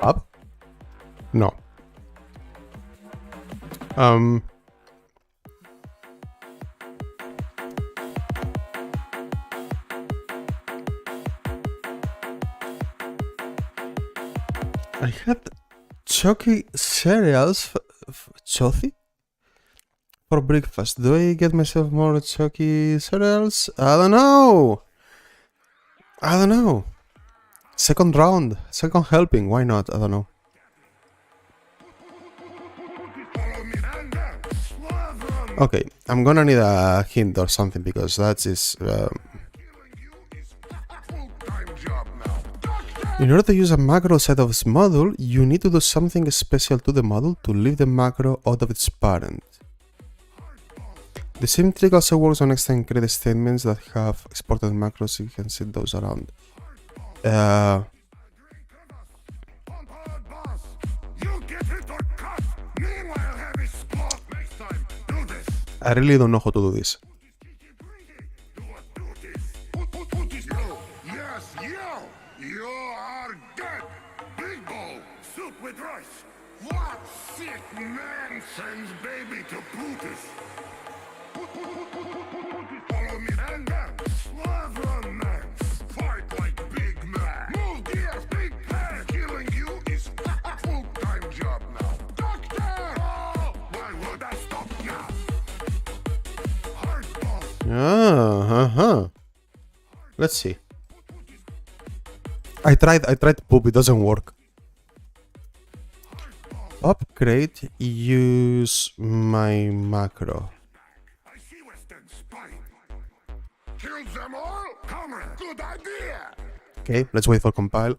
Up? No. I had chalky cereals, chalky, for breakfast. Do I get myself more chalky cereals? I don't know. Second round, second helping, why not? I don't know. Okay, I'm gonna need a hint or something because that is... In order to use a macro set of its module, you need to do something special to the module to leave the macro out of its parent. The same trick also works on extra create statements that have exported macros, so you can set those around. I really don't know how to do this.
You are dead! Big bowl! Soup with rice! What sick man sends baby to Putis? Follow me and then slave run man! Fight like big man! Move gears, big pan! Killing you is full-time job now! Doctor! Oh, why would I stop now?
Let's see. I tried poop, it doesn't work. Upgrade, use my macro.
I see Western spy. Kill them all? Comrade, good idea.
Okay, let's wait for compile.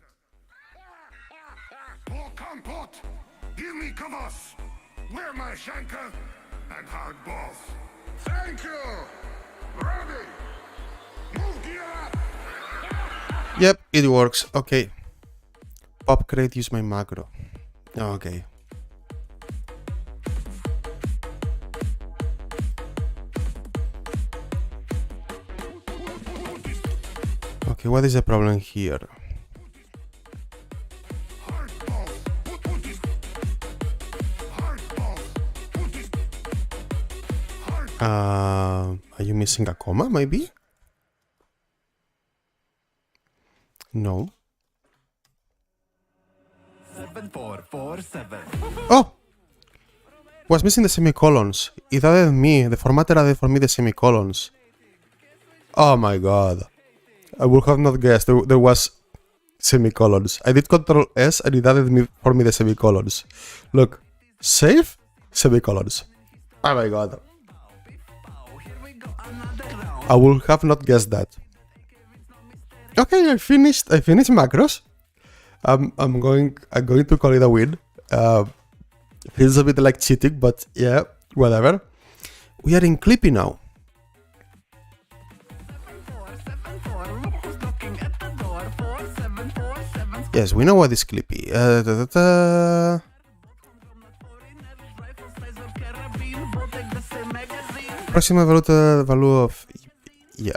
Pot. Give me kavas. Where my shanker and hard balls. Thank you. Ready. Move gear up.
Yep, it works. Okay. Upgrade, use my macro. Okay. Okay, what is the problem here? Are you missing a comma, maybe? No.
7447.
Oh! Was missing the semicolons. It added me. The formatter added for me the semicolons. Oh my god. I would have not guessed there was semicolons. I did Ctrl S and it added for me the semicolons. Look. Save? Semicolons. Oh my god. I would have not guessed that. Okay, I finished macros. I'm going to call it a win. Feels a bit like cheating, but yeah, whatever. We are in Clippy now. Yes, we know what is Clippy. Approximate value of... Yeah.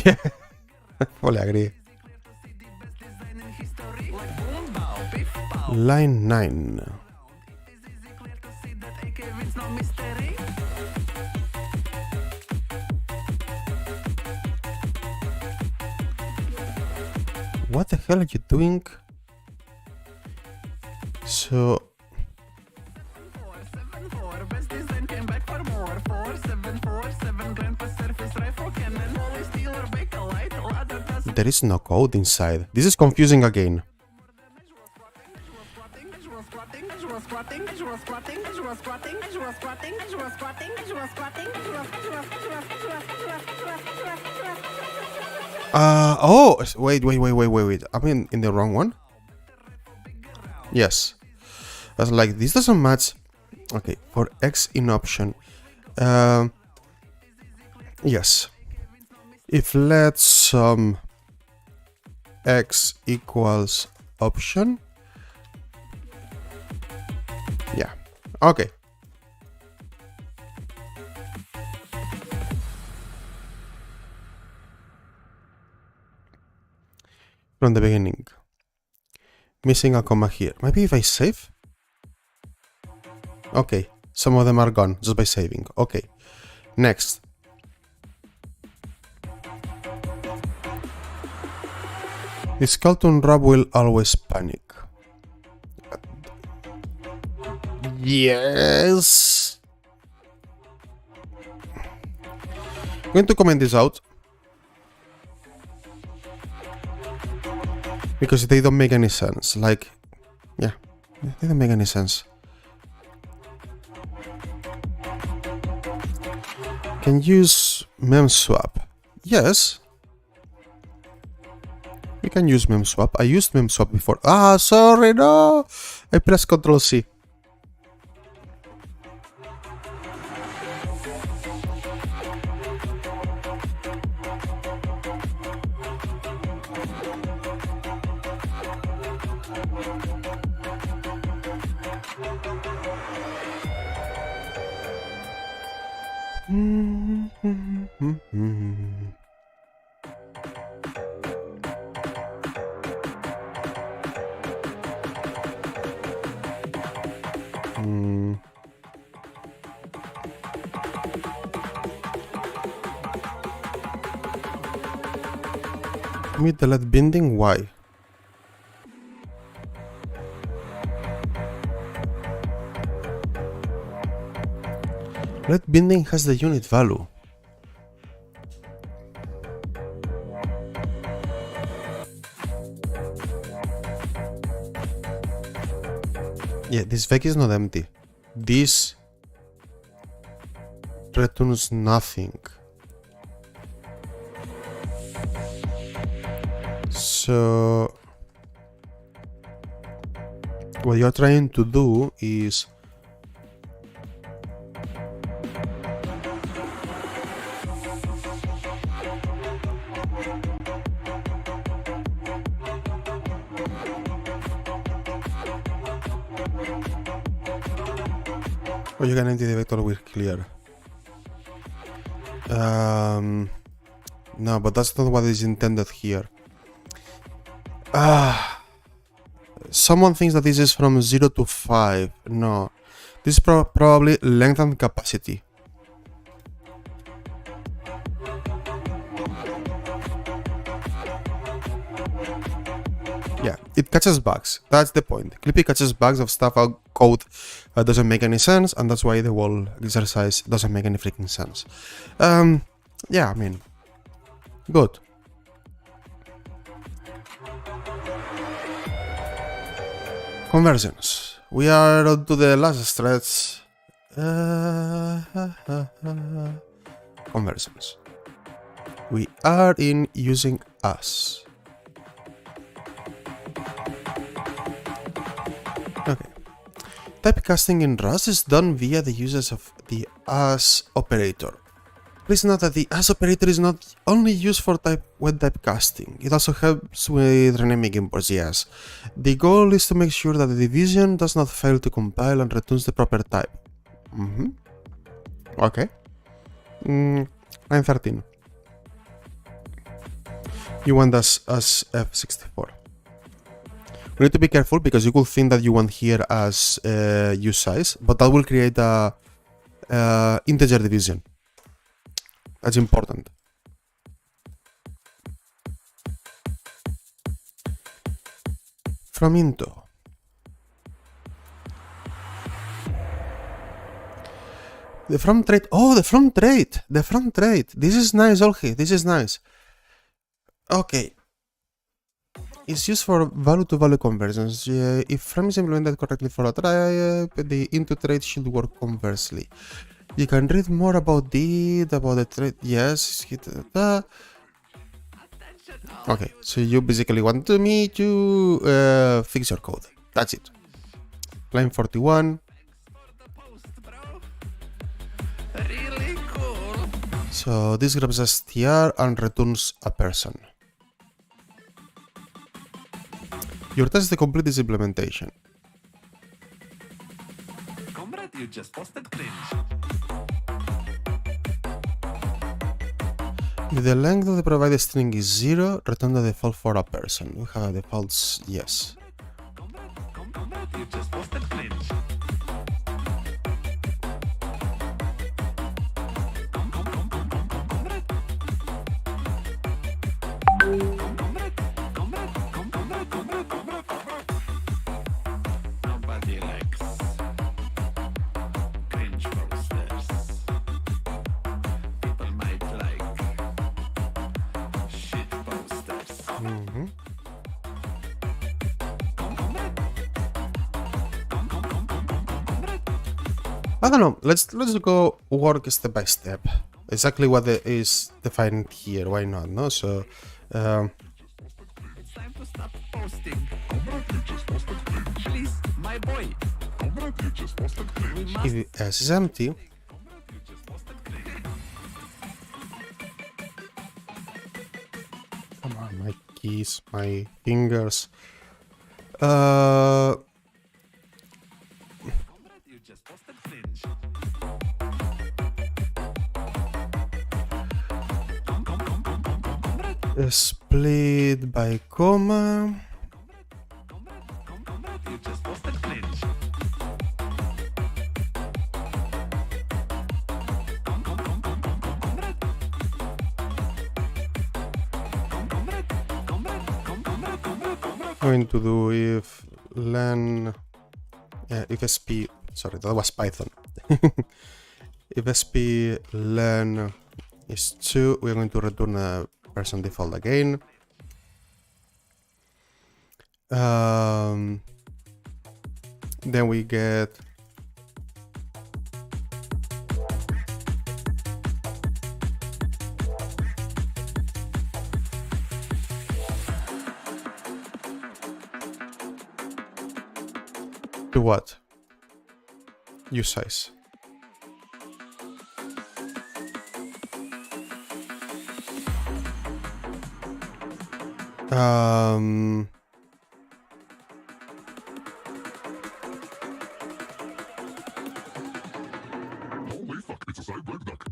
Yeah. Fully agree. Line 9. What the hell are you doing? So... There is no code inside. This is confusing again. Oh, wait. I'm in the wrong one? Yes. I was like, this doesn't match. Okay, for X in option. Yes. If let some X equals option. Yeah. Okay. From the beginning. Missing a comma here. Maybe if I save? Okay. Some of them are gone just by saving. Okay. Next. The skeleton rab will always panic. Yes. I'm going to comment this out. Because they don't make any sense. Like, yeah, they don't make any sense. Can use memswap. Yes. We can use memswap. I used memswap before. Ah, sorry, no. I pressed Ctrl C. Commit the LED binding, why? LED binding has the unit value. Yeah, this vec is not empty. This returns nothing. So what you're trying to do is oh, you can empty the vector with clear. No, but that's not what is intended here. Someone thinks that this is from 0 to 5. No, this is probably length and capacity. Yeah, it catches bugs. That's the point. Clippy catches bugs of stuff out code that doesn't make any sense, and that's why the wall exercise doesn't make any freaking sense. Yeah, I mean, good. Conversions. We are on to the last stretch. Conversions. We are in using us. Okay. Typecasting in Rust is done via the use of the as operator. Please note that the as operator is not only used for when typecasting, it also helps with renaming imports, yes. The goal is to make sure that the division does not fail to compile and returns the proper type. Okay. Line 13. You want us as F64. We need to be careful because you could think that you want here as use size, but that will create a integer division. That's important. From into. The from trait. Oh, the from trait. The from trait. This is nice, Olgi. This is nice. Okay. It's used for value-to-value conversions. If from is implemented correctly for a try, the into trait should work conversely. You can read more about the trait. Yes. Okay, so you basically want me to fix your code. That's it. Line 41.
Really cool.
So this grabs a str and returns a person. Your task is to complete this implementation.
Comrade, you just posted cringe.
If the length of the provided string is 0, return the default for a person. We have a default yes.
Comrade, you just posted cringe. Nobody likes cringe posters. People might like shit posters.
I don't know. Let's go work step by step. Exactly what is defined here. Why not? No. So.
It's time to stop posting. Please, my boy. We must.
If S is empty, come on, my keys, my fingers.
You just posted cringe.
Split by comma.
You just posted cringe.
going to do if len, if sp, sorry, that was Python. If sp len is 2, we're going to return a person default again. Then we get to what? Use size.
Holy fuck, it's a side leg duck.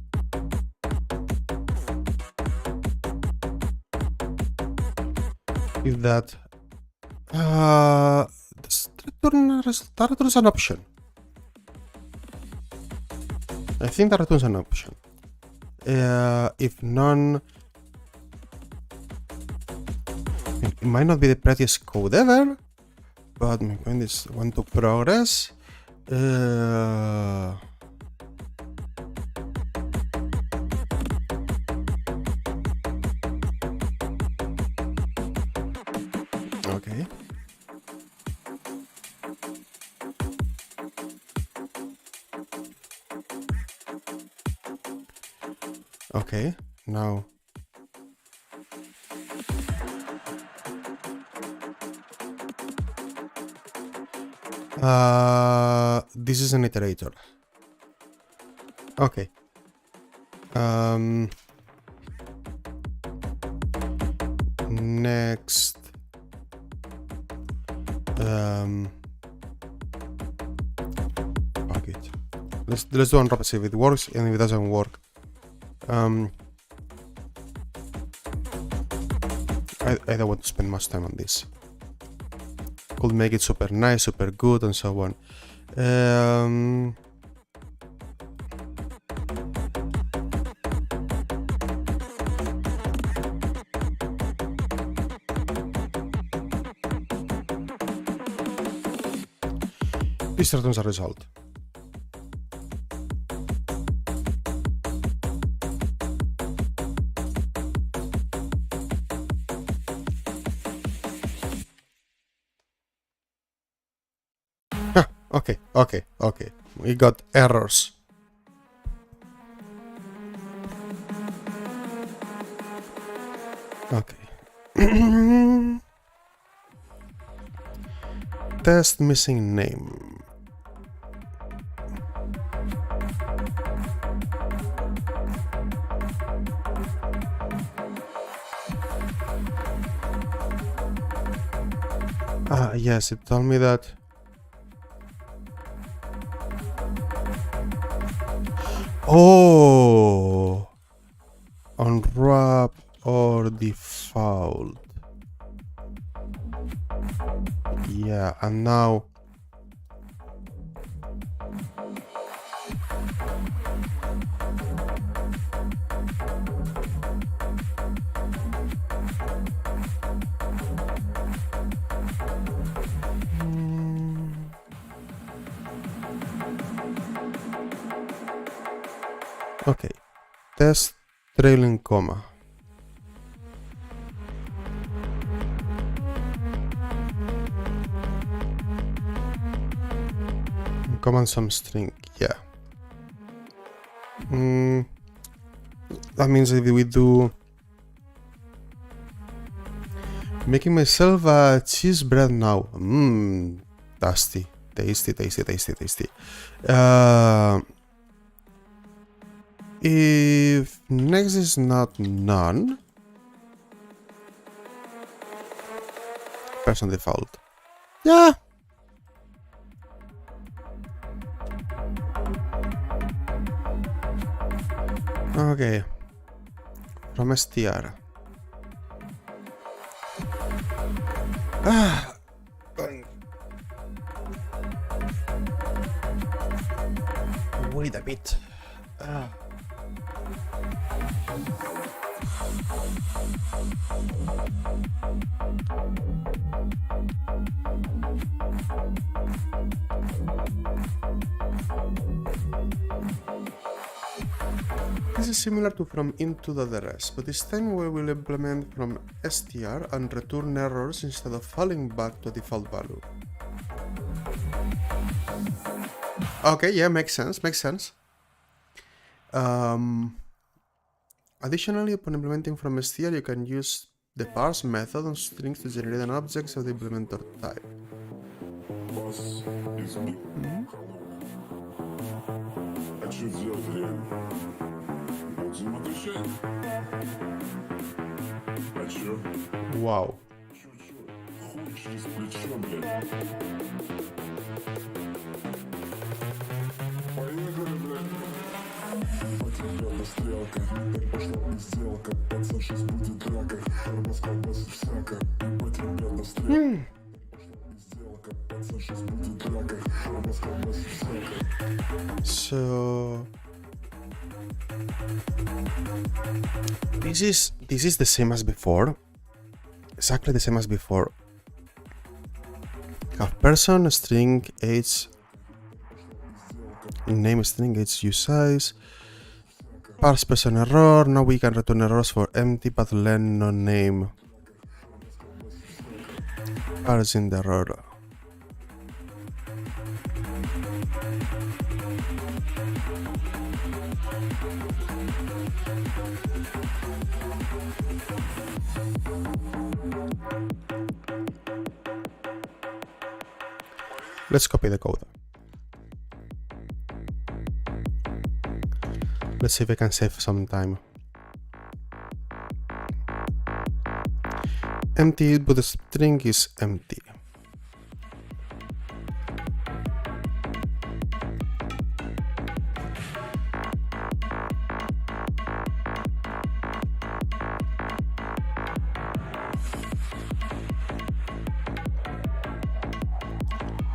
If that does that returns an option. I think that returns an option. If none, it might not be the prettiest code ever, but my point is want to progress. Okay. Okay, now this is an iterator. Okay. Next. Fuck it. Let's do unwrap, see if it works, and if it doesn't work, I don't want to spend much time on this. Could make it super nice, super good, and so on. This returns a result. Okay. We got errors. Okay. Test missing name. Yes, it told me that. Oh, unwrap or default. Yeah, and now okay, test trailing comma. Command some string, yeah. That means if we do making myself a cheese bread now. Tasty. If next is not none, person default. Yeah. Okay. From str. Wait a bit. this is similar to from into the rest, but this time we will implement from str and return errors instead of falling back to default value. Okay, yeah, makes sense. Additionally, upon implementing from str, you can use the parse method on strings to generate an object of the implementer type. Wow. So this is the same as before, exactly the same as before. Have person, string, age, name, string, age, use size, parse person error. Now we can return errors for empty path len no name, parsing the error. Let's copy the code. Let's see if I can save some time. Empty input string is empty.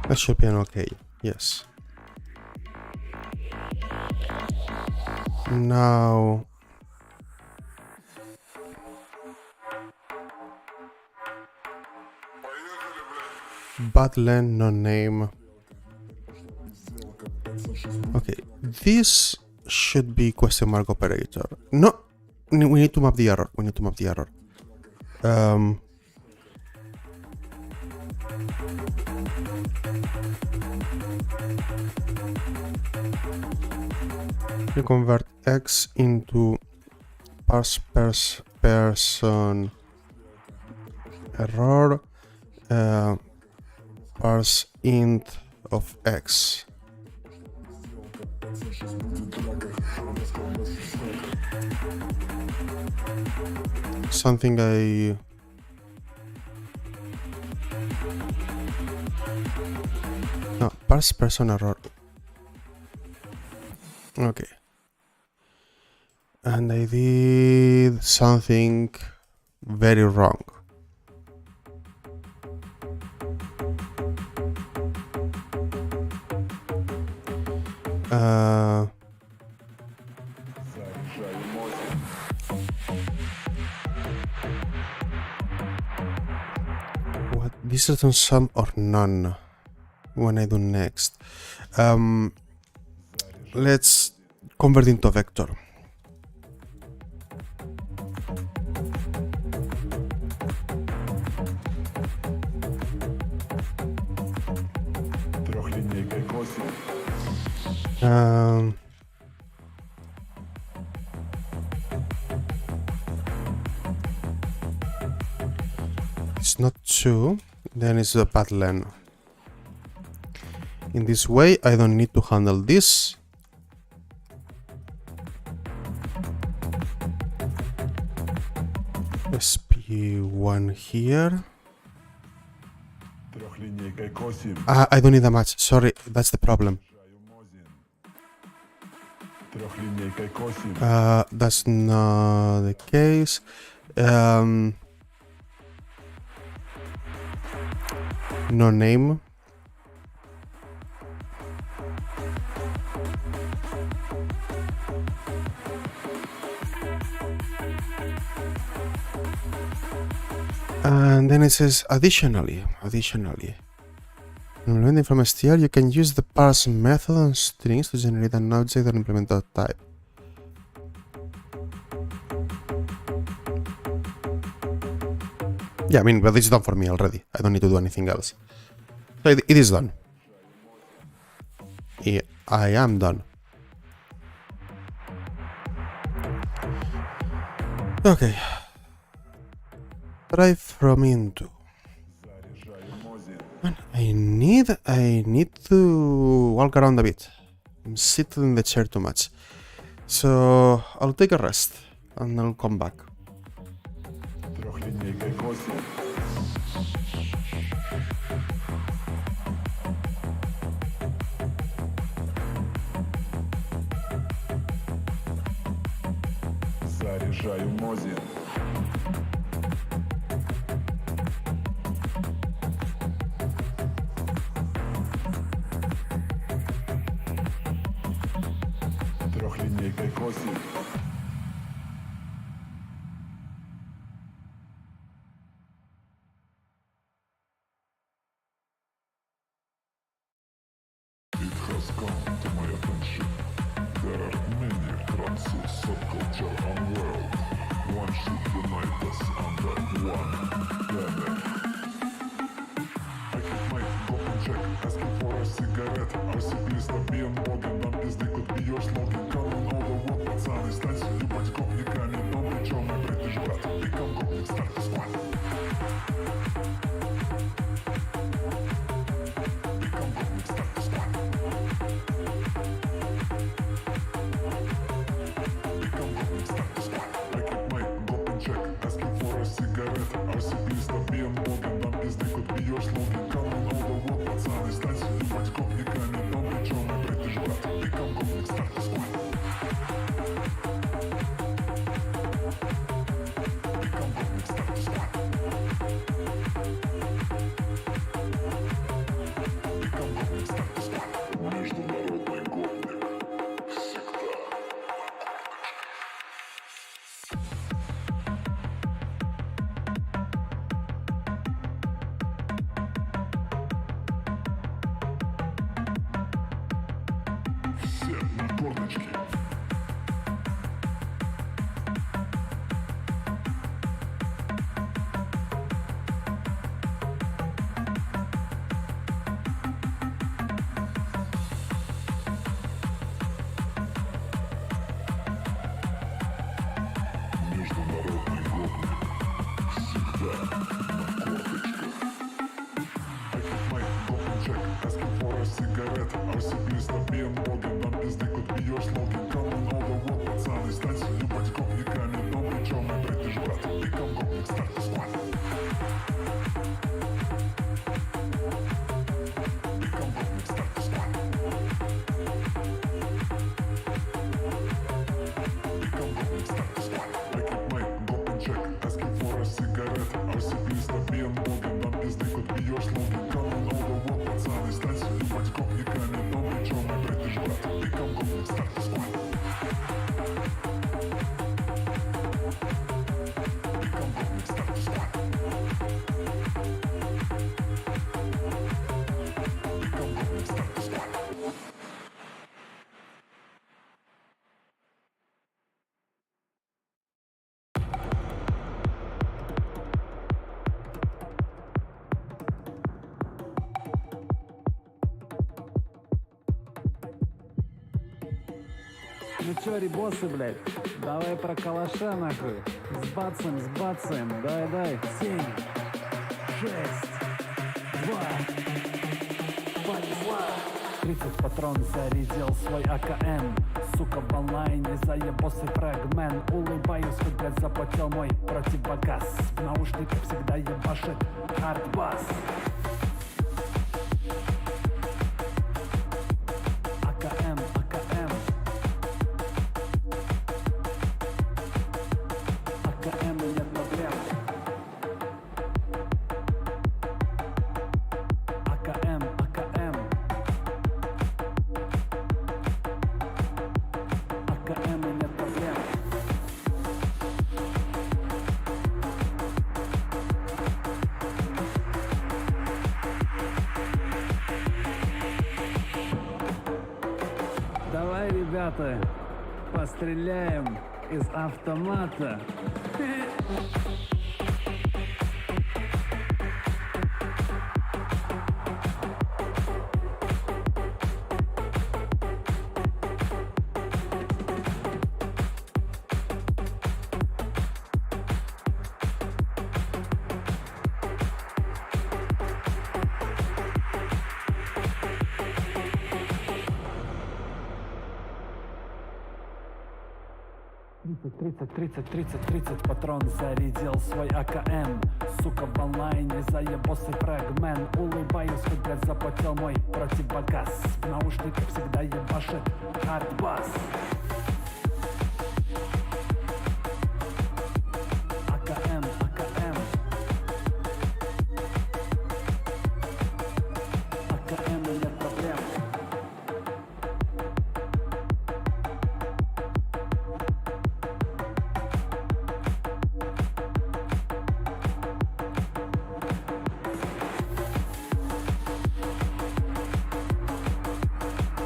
That should be an okay, yes. Now Badlen no name. Okay, this should be question mark operator. No, we need to map the error. We convert x into parse person error, parse int of x. Something no, parse person error. Okay. And I did something very wrong. What? This returns some or none when I do next. Let's convert into vector. It's not 2, then it's a path len. In this way, I don't need to handle this. SP1 here. I don't need that much. Sorry, that's the problem. That's not the case. No name. And then it says additionally. Implementing from str, you can use the parse method on strings to generate an object that implements that type. Yeah, I mean, but this is done for me already. I don't need to do anything else. So it is done. Yeah, I am done. Okay. Drive from into. Man, I need to walk around a bit. I'm sitting in the chair too much. So I'll take a rest and I'll come back.
Трехлинейкой коси. Заряжаю мози. Трехлинейкой коси. It has come to my attention. There are many trances, subculture, and world. One should unite us under one banner. I hit my golden check, asking for a cigarette. RC, please stop being boggin', нам пизды could be your slogan. Come on, all the world, пацаны, станьте ебать гопниками. Но причем мой бритыш брат, become гопник, start the squad. Become гопник, start the squad. Become гопник, start the squad. I hit my golden check, asking for a cigarette. RC, please stop being boggin', нам пизды could be your slogan. Come on, all the world, пацаны, станьте ебать гопниками. Но причем мой бритыш брат, become гопник, start the squad. Become гопник, start the squad. Become гопник, start the squad. Международный гопник. Всегда. Все на горночке. Международный гопник. Всегда на корточках. I hit my golden check, asking for a cigarette. RC, please stop being boggin', нам пизды could be your slogan. Come on, all the world, пацаны, станьте ебать гопниками. Но причем мой бритыш брат, become гопник, start the squad. Become гопник, start the squad. Become гопник, start the squad. I hit my golden check, asking for a cigarette. RC, please stop being boggin', нам пизды could be your slogan. Come on, all the world, пацаны, станьте ебать гопниками. Но причем мой бритыш брат, become гопник, start the squad. Become гопник, start the squad. Become гопник, start the squad.
Ну чё, ребосы, блядь, давай про калаша, нахуй. Сбацаем, дай. 7, 6, 2, понесла. 30 патрон зарядил свой АКМ. Сука, в онлайне заебосый фрагмен. Улыбаюсь, хоть, блядь, заплатил мой противогаз. В наушниках всегда ебашит хардбас. АКМ. АКМ, нет проблем. АКМ. АКМ, нет проблем. Давай, ребята, постреляем из автомата. 30 патрон зарядил свой АКМ. Сука, в онлайне заебосый фрагмен. Улыбаюсь, хоть, блядь, запотел мой противогаз. В наушниках всегда ебашит хардбас. АКМ, АКМ. АКМ, нет проблем.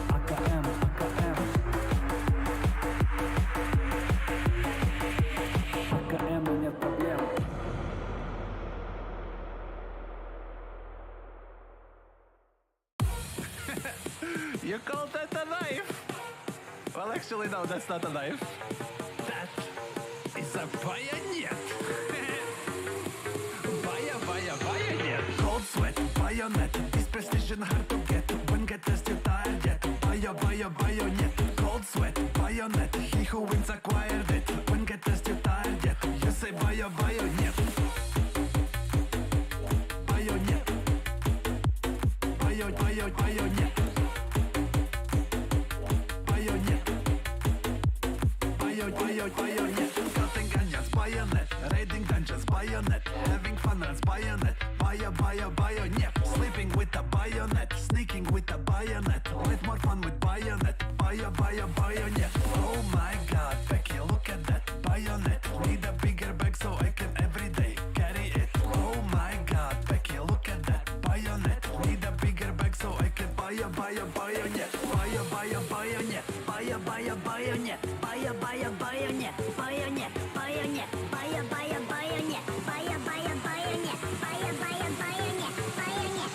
АКМ, АКМ. АКМ, нет проблем.
You call that a knife? Well, actually, no, that's not a knife. That is a bayonet. Bayonet. Cold sweat, bayonet. This precision hard to get. When get tested target. Bayonet. Cold sweat, bayonet. He who wins acquired it. When get tested target. You say bayonet. Bayonet. Bayonet. Bayonet. Bayonet, cutting onions, bayonet, raiding dungeons, bayonet, having fun runs, bayonet, bayonet, sleeping with a bayonet, sneaking with a bayonet, with more fun with bayonet, bayonet. Oh my god, Becky, look at that bayonet. Need a bigger bag so I can everyday carry it. Oh my god, Becky, look at that bayonet. Need a bigger bag so I can bayonet, bayonet, bayonet, bayonet, bayonet, bayonet, bayonet, bayonet, bayonet, bayonet, bayonet,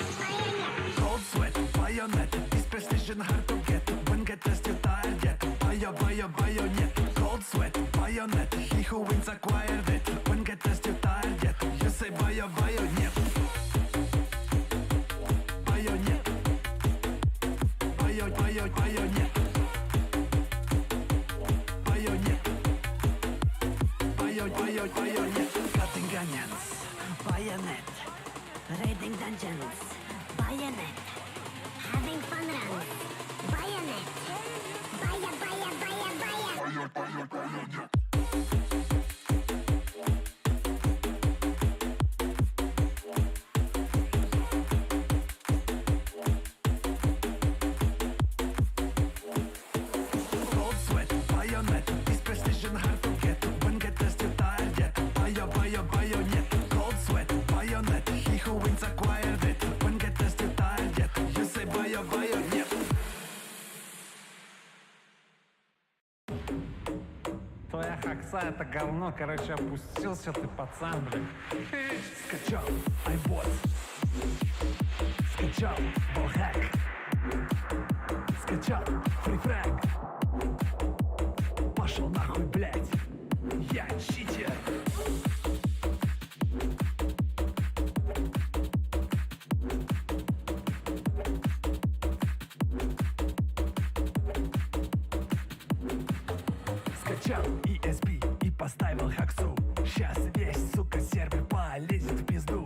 cold sweat, bayonet, this precision hard to get. When get tested target, bayonet, cold sweat, bayonet, he who wins acquired it. When get tested target, you say bayonet, bayonet, bayonet, bayonet, bayonet, cutting onions, bayonet,
Raiding dungeons, bayonet, having fun runs, bayonet, bayonet.
cold sweat, bayonet, this precision hard to get. When get tested target, bayonet, cold sweat, bayonet, he who wins acquired it. When get tested target, you say bayonet.
Твоя хакса это говно, короче, опустился ты, пацан, блин.
Скачал iBot. Скачал Wallhack. Скачал FreeFrag. Пошел нахуй, блядь. Я читер. Скачал ESP и поставил хаксу. Сейчас весь, сука, сервер полезет в пизду.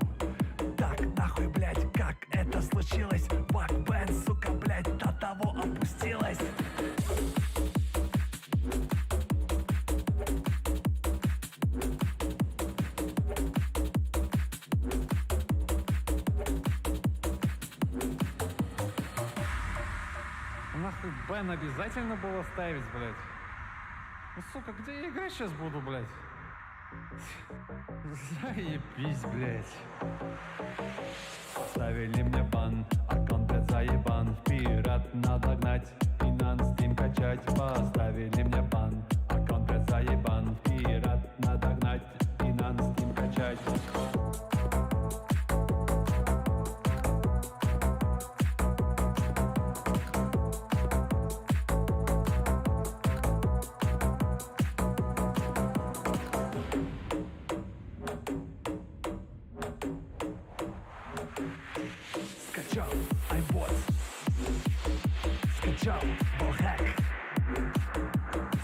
Так, нахуй, блядь, как это случилось? Бакбен, сука, блядь, до того опустилась.
Нахуй Бен обязательно было ставить, блядь? Ну, сука, где я играть сейчас буду, блядь? Заебись, блядь. Ставили мне бан, аккаунт, блядь, заебан. Пират надо гнать и на Steam качать. Поставили мне бан, аккаунт, блядь, заебан. Пират надо гнать и на Steam качать.
Скачал iBot. Скачал Wallhack.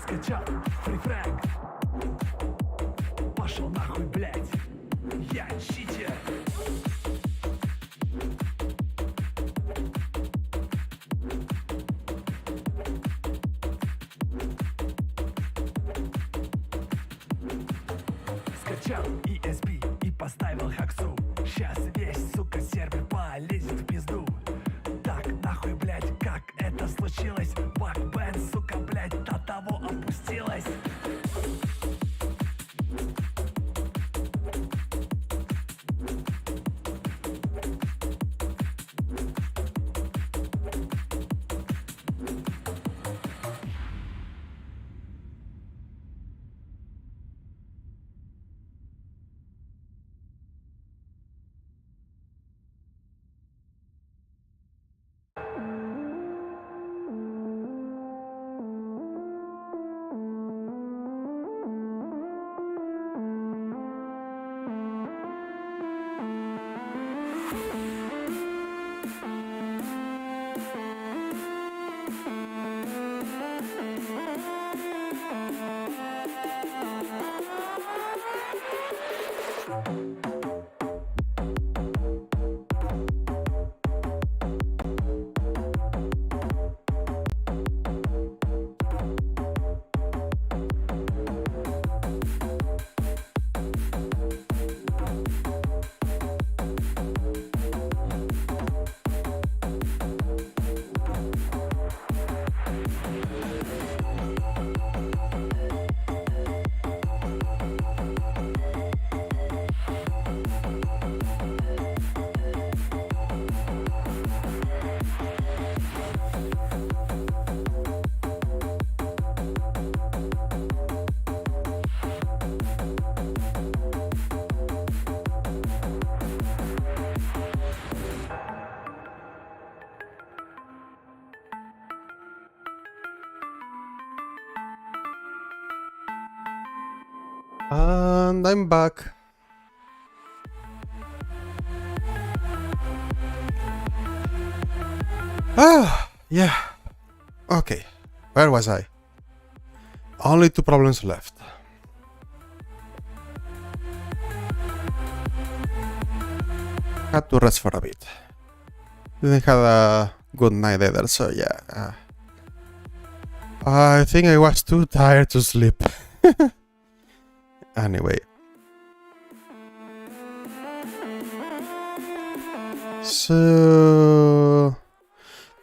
Скачал FreeFrag.
взял ESP и поставил хаксу. Сейчас весь, сука, сервер полезет в пизду. Так, нахуй, блядь, как это случилось? Бакбен, сука, блядь, до того опустилась.
And I'm back. Yeah. Okay, where was I? Only 2 problems left. Had to rest for a bit. Didn't have a good night either, so yeah. I think I was too tired to sleep. Anyway. So...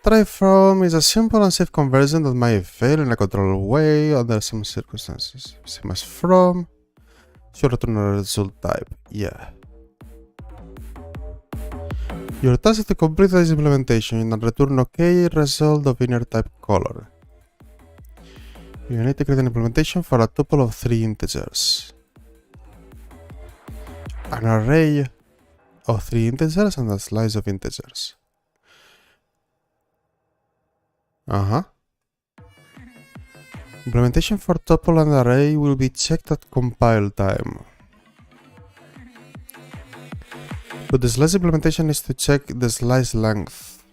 Try from is a simple and safe conversion that might fail in a controlled way under some circumstances. Same as from. Should return a result type. Yeah. Your task is to complete this implementation and return OK result of inner type color. You need to create an implementation for a tuple of 3 integers. An array of 3 integers and a slice of integers. Implementation for tuple and array will be checked at compile time. But the slice implementation is to check the slice length.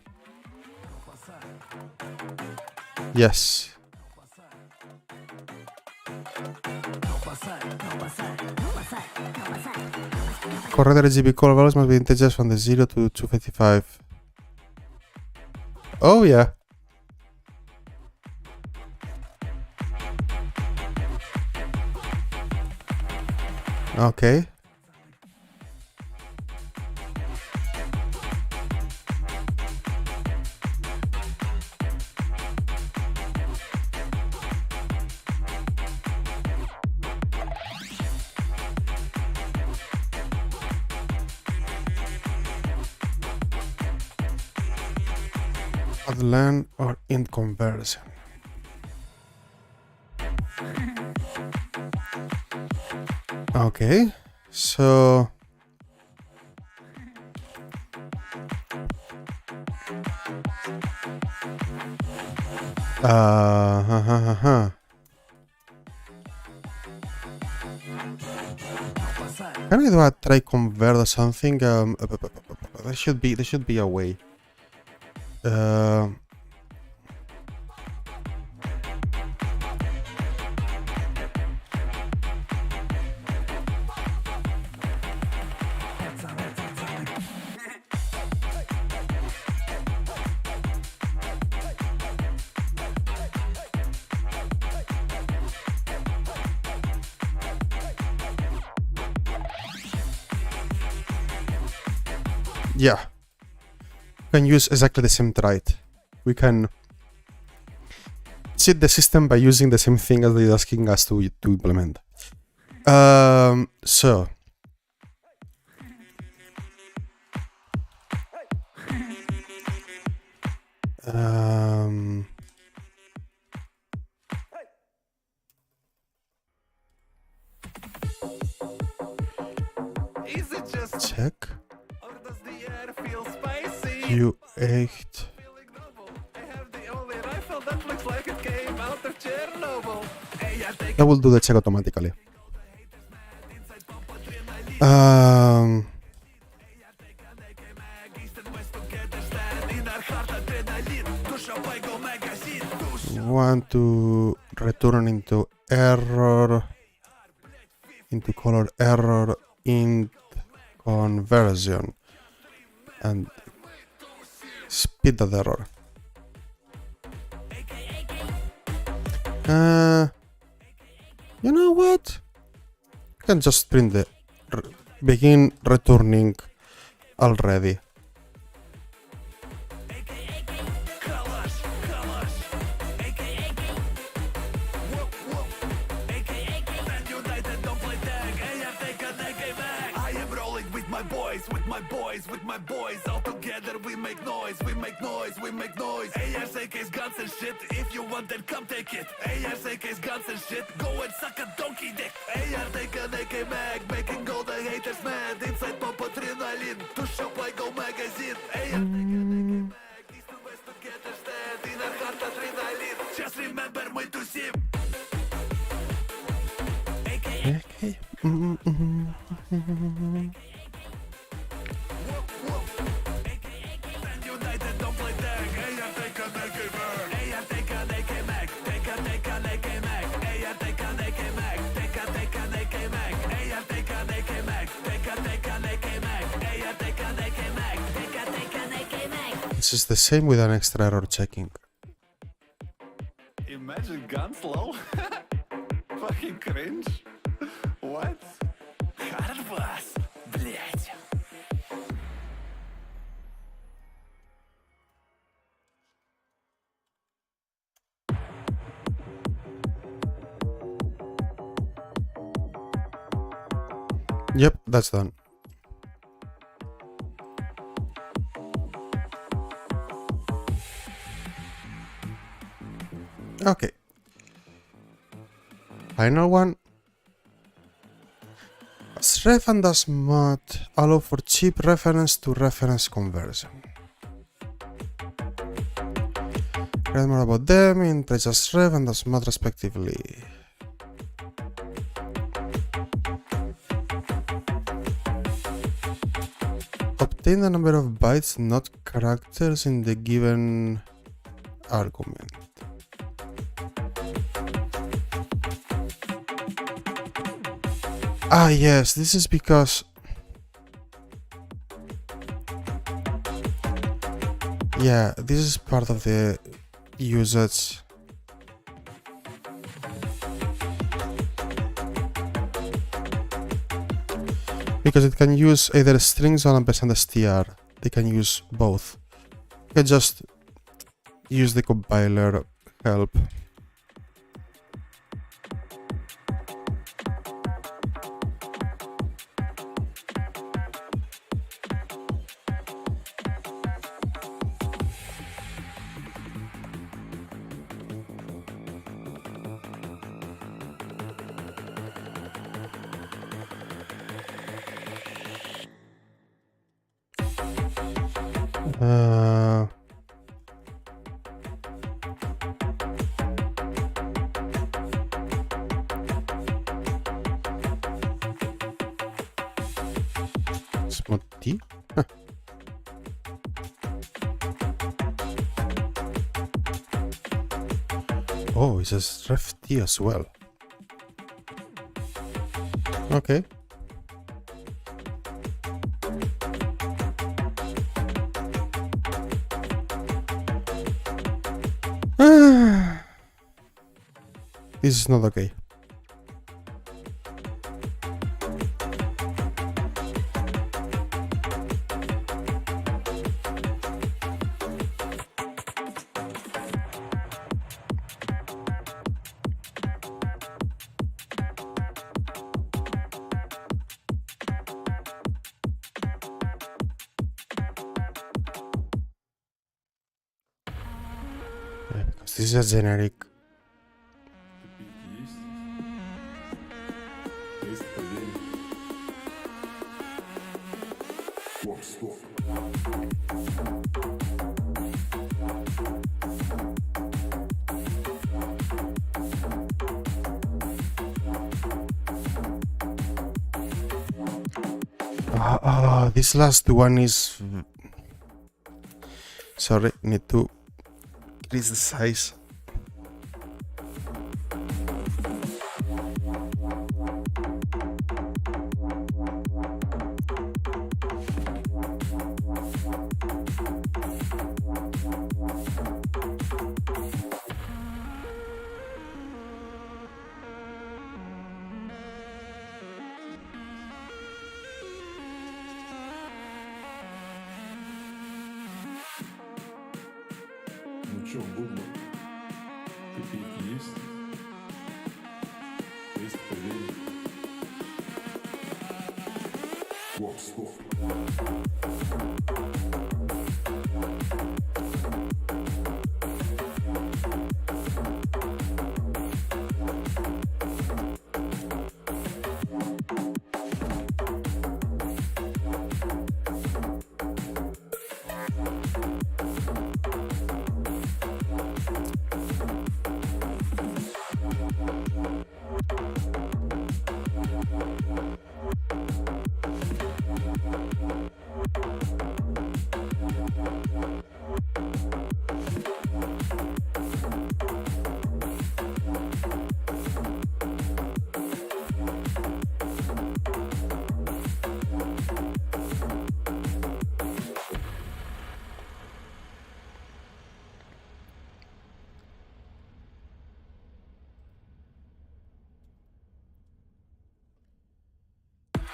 Yes. Correct RGB color values must be integers from the 0 to 255. Oh yeah. Okay. Len or int conversion. Okay, so can I do a try convert or something? There should be a way. yeah, we can use exactly the same trait. We can cheat the system by using the same thing as they're asking us to implement. So
Is it just
check
or does the air feel spicy?
Q8.
Feeling noble. I have the only rifle that looks like it came out of Chernobyl. Hey, I take
That will do the check automatically. Want to return into error, into color error int conversion and speed that error. You know what? I can just print the begin returning already.
I am rolling with my boys, with my boys. All together we make noise, we make noise, we make noise. ARCK's guns and shit. If you want then come take it. ARCK's guns and shit. Go and suck a donkey dick. AR take an AK mag, making all the haters mad. Inside pump adrenaline, to shop I go magazine. AR take an AK mag, east to west together stand. In our heart adrenaline, just remember my to sim.
Okay.
United don't play tag. AR take an AK mag. AR take an AK mag. Take an AK mag. AR take an AK mag. Take an AK mag. AR take an AK mag. Take an AK mag. AR take an AK mag. Take an AK mag.
This is the same with an extra error checking.
Imagine gun slow. Fucking cringe. What? Hard was, блять.
Yep, that's done. Okay. Final one. As ref and as mod allow for cheap reference to reference conversion. Read more about them in page as ref and as mod respectively. Obtain the number of bytes, not characters, in the given argument. Ah, yes, this is because... Yeah, this is part of the usage. Because it can use either strings or $str. They can use both. You can just use the compiler help. Smart T? Huh. Oh, it says ref T as well. Okay. This is not okay. This is a generic.
Есть. Тест проверен. Стоп.
This last one is. Sorry, need to increase the size.
Ну чё, Гугл? Копейки есть? Тест проверен. Стоп.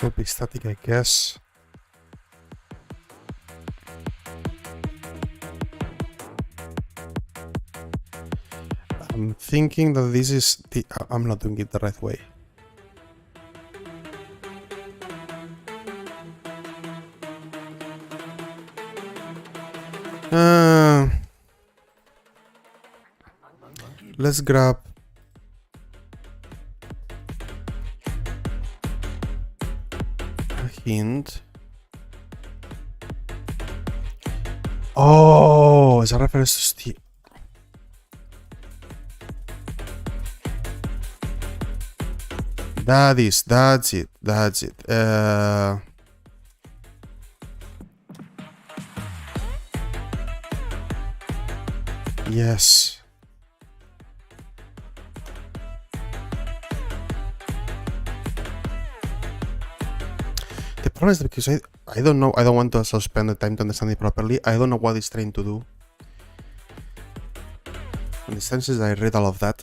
Will be static, I guess. I'm thinking that this is the. I'm not doing it the right way. Let's grab. Hint. Oh, it's a reference to Steve. That's it. Yes. The problem is because I don't know, I don't want to also spend the time to understand it properly. I don't know what it's trying to do. In the senses I read all of that.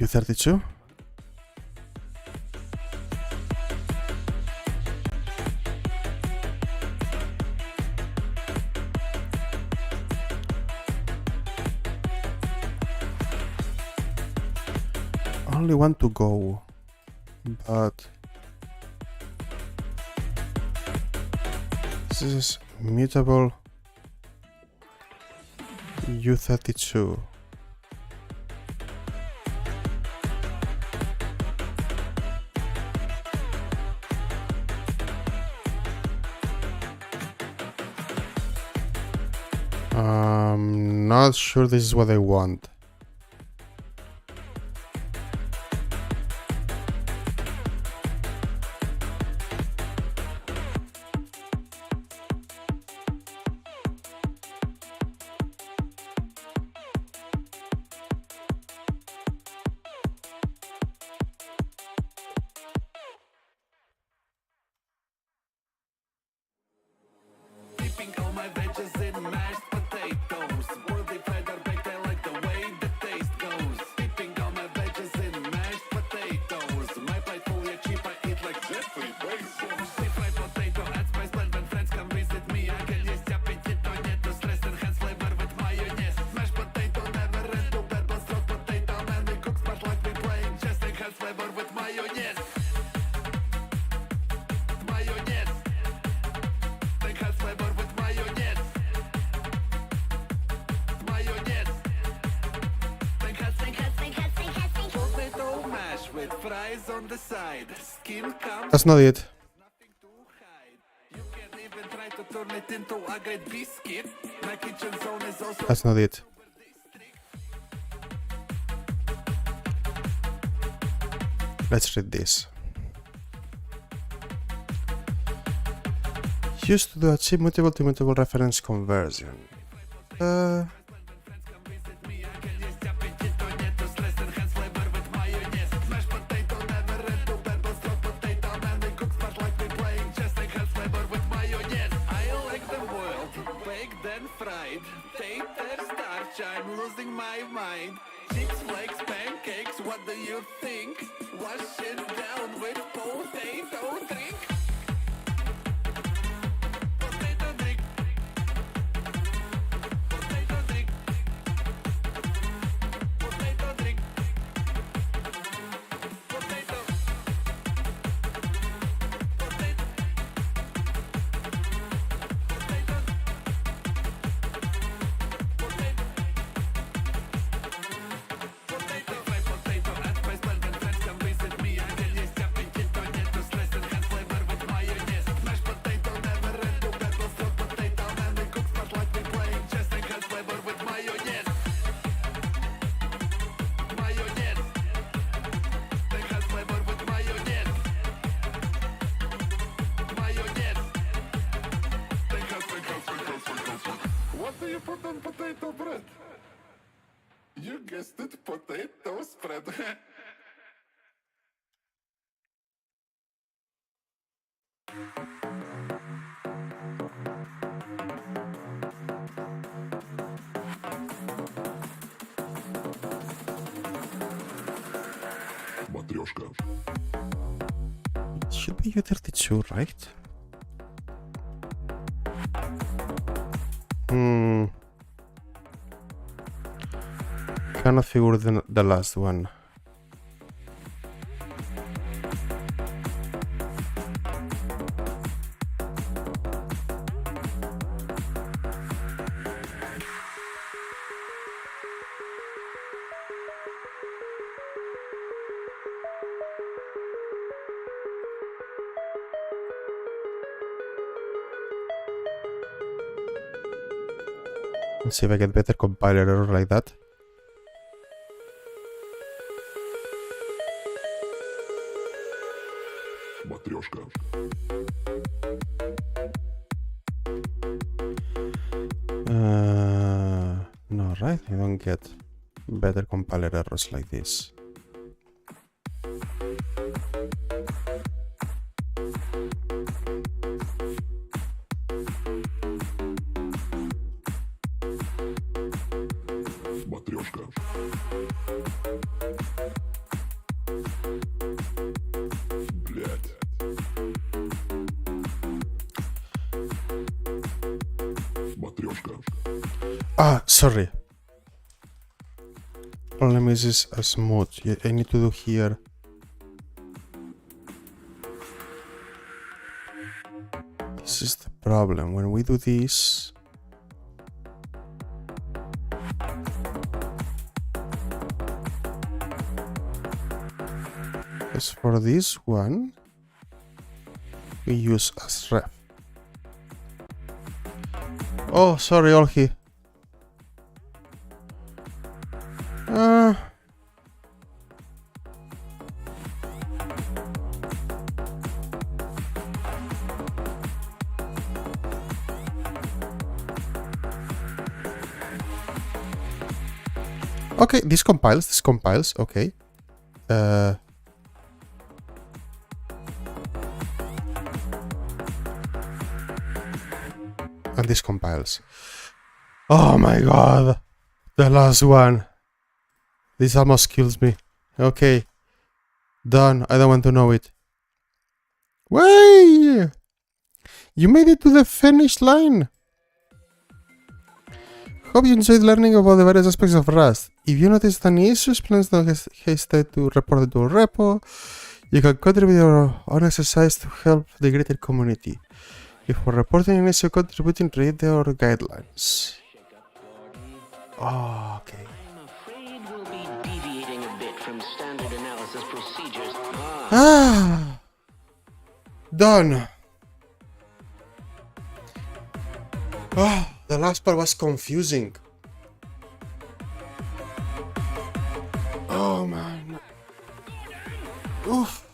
U32. Only one to go, but this is mutable U32. I'm not sure this is what I want.
Keeping all my veggies in mashed potatoes. Worthy feather baked, I like the way fries on the side. Skin comes,
That's not it.
nothing to hide. You can even try to turn it into a great biscuit. My kitchen zone is also
That's not it. Let's read this. Used to achieve mutable reference conversion.
I'm losing my mind. Chips, flakes, pancakes, what do you think? Wash it down with potato drink. Potato drink. Potato drink. Potato drink. Potato. Potato. Potato. Potato, fry potato, add spice, blend and friends come visit me. I can есть аппетит, нет stress, enhance flavor with mayonnaise. Mashed potato, never end to battle, still potato, man, we cook smart like we playing chess, enhance flavor with mayonnaise. Mayonnaise. Enhance flavor with mayonnaise. Mayonnaise. Enhance. What do you put on potato bread? You guessed it, potato spread.
Матрешка.
It should be U32, right? Cannot figure the last one. Let's see if I get better compiler error like that.
Матрешка.
No, right? I don't get better compiler errors like this.
Матрешка. Блядь. Матрешка.
Ah, sorry. Problem is a smooth. I need to do here. This is the problem. When we do this, as for this one, we use as ref. Oh, sorry, Olhi. Okay, this compiles, okay. And this compiles. Oh my god! The last one. This almost kills me. Okay. Done. I don't want to know it. Way! You made it to the finish line! Hope you enjoyed learning about the various aspects of Rust. If you noticed any issues, please don't hesitate to report it to a repo. You can contribute your own exercise to help the greater community. Before reporting an issue, contributing, read our guidelines. Oh, okay.
I'm afraid we'll be deviating a bit from standard analysis procedures.
Done. Oh, the last part was confusing. Oh man. Oof.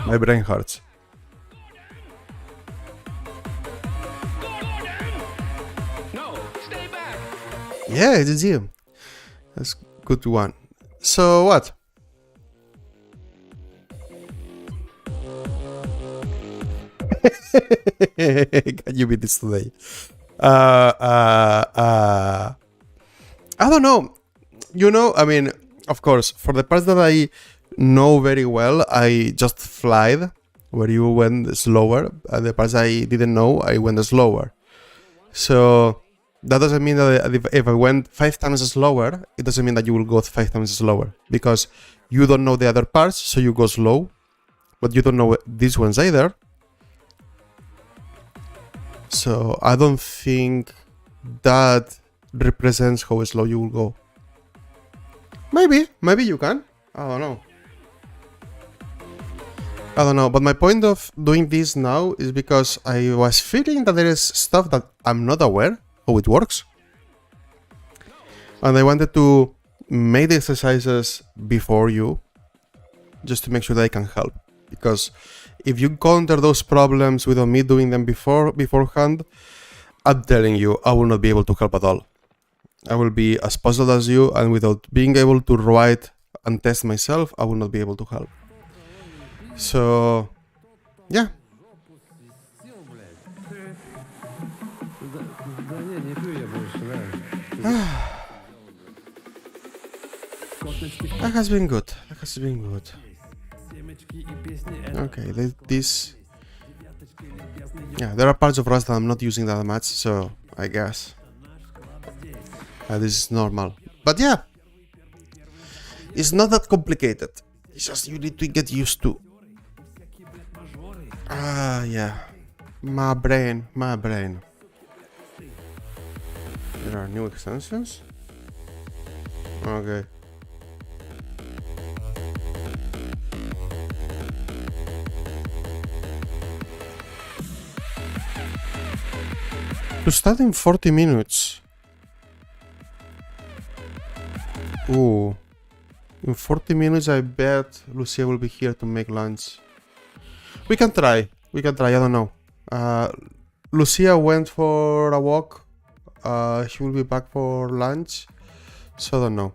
My brain hurts.
No, stay back.
Yeah, it's you. That's good one. So what? Can you beat this today? I don't know. You know, I mean, of course, for the parts that I know very well, I just flied where you went slower. And the parts I didn't know, I went slower. So that doesn't mean that if I went 5 times slower, it doesn't mean that you will go 5 times slower. Because you don't know the other parts, so you go slow. But you don't know these ones either. So I don't think that represents how slow you will go. Maybe you can. I don't know. But my point of doing this now is because I was feeling that there is stuff that I'm not aware how it works. And I wanted to make the exercises before you, just to make sure that I can help. Because if you counter those problems without me doing them beforehand, I'm telling you, I will not be able to help at all. I will be as puzzled as you, and without being able to write and test myself, I will not be able to help. So, yeah. That has been good. Okay, this... Yeah, there are parts of Rust that I'm not using that much, so I guess this is normal. But yeah, it's not that complicated. It's just you need to get used to. Yeah. My brain. There are new extensions? Okay. To start in 40 minutes. Ooh. In 40 minutes, I bet Lucia will be here to make lunch. We can try. I don't know. Lucia went for a walk. She will be back for lunch. So I don't know.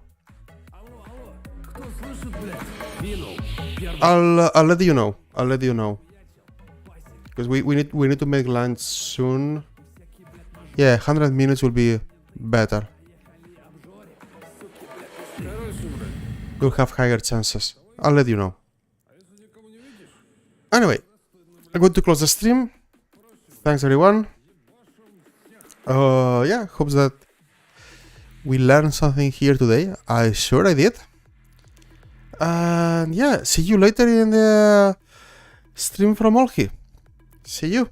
I'll let you know. Because we need to make lunch soon. Yeah, 100 minutes will be better. You'll have higher chances. I'll let you know. Anyway, I'm going to close the stream. Thanks everyone. Yeah, hope that we learned something here today. I did. And yeah, see you later in the stream from Olgi. See you.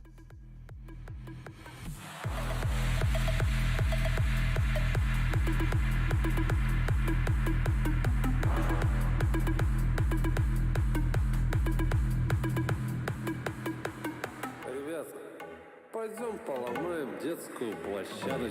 Пойдем поломаем детскую площадочку.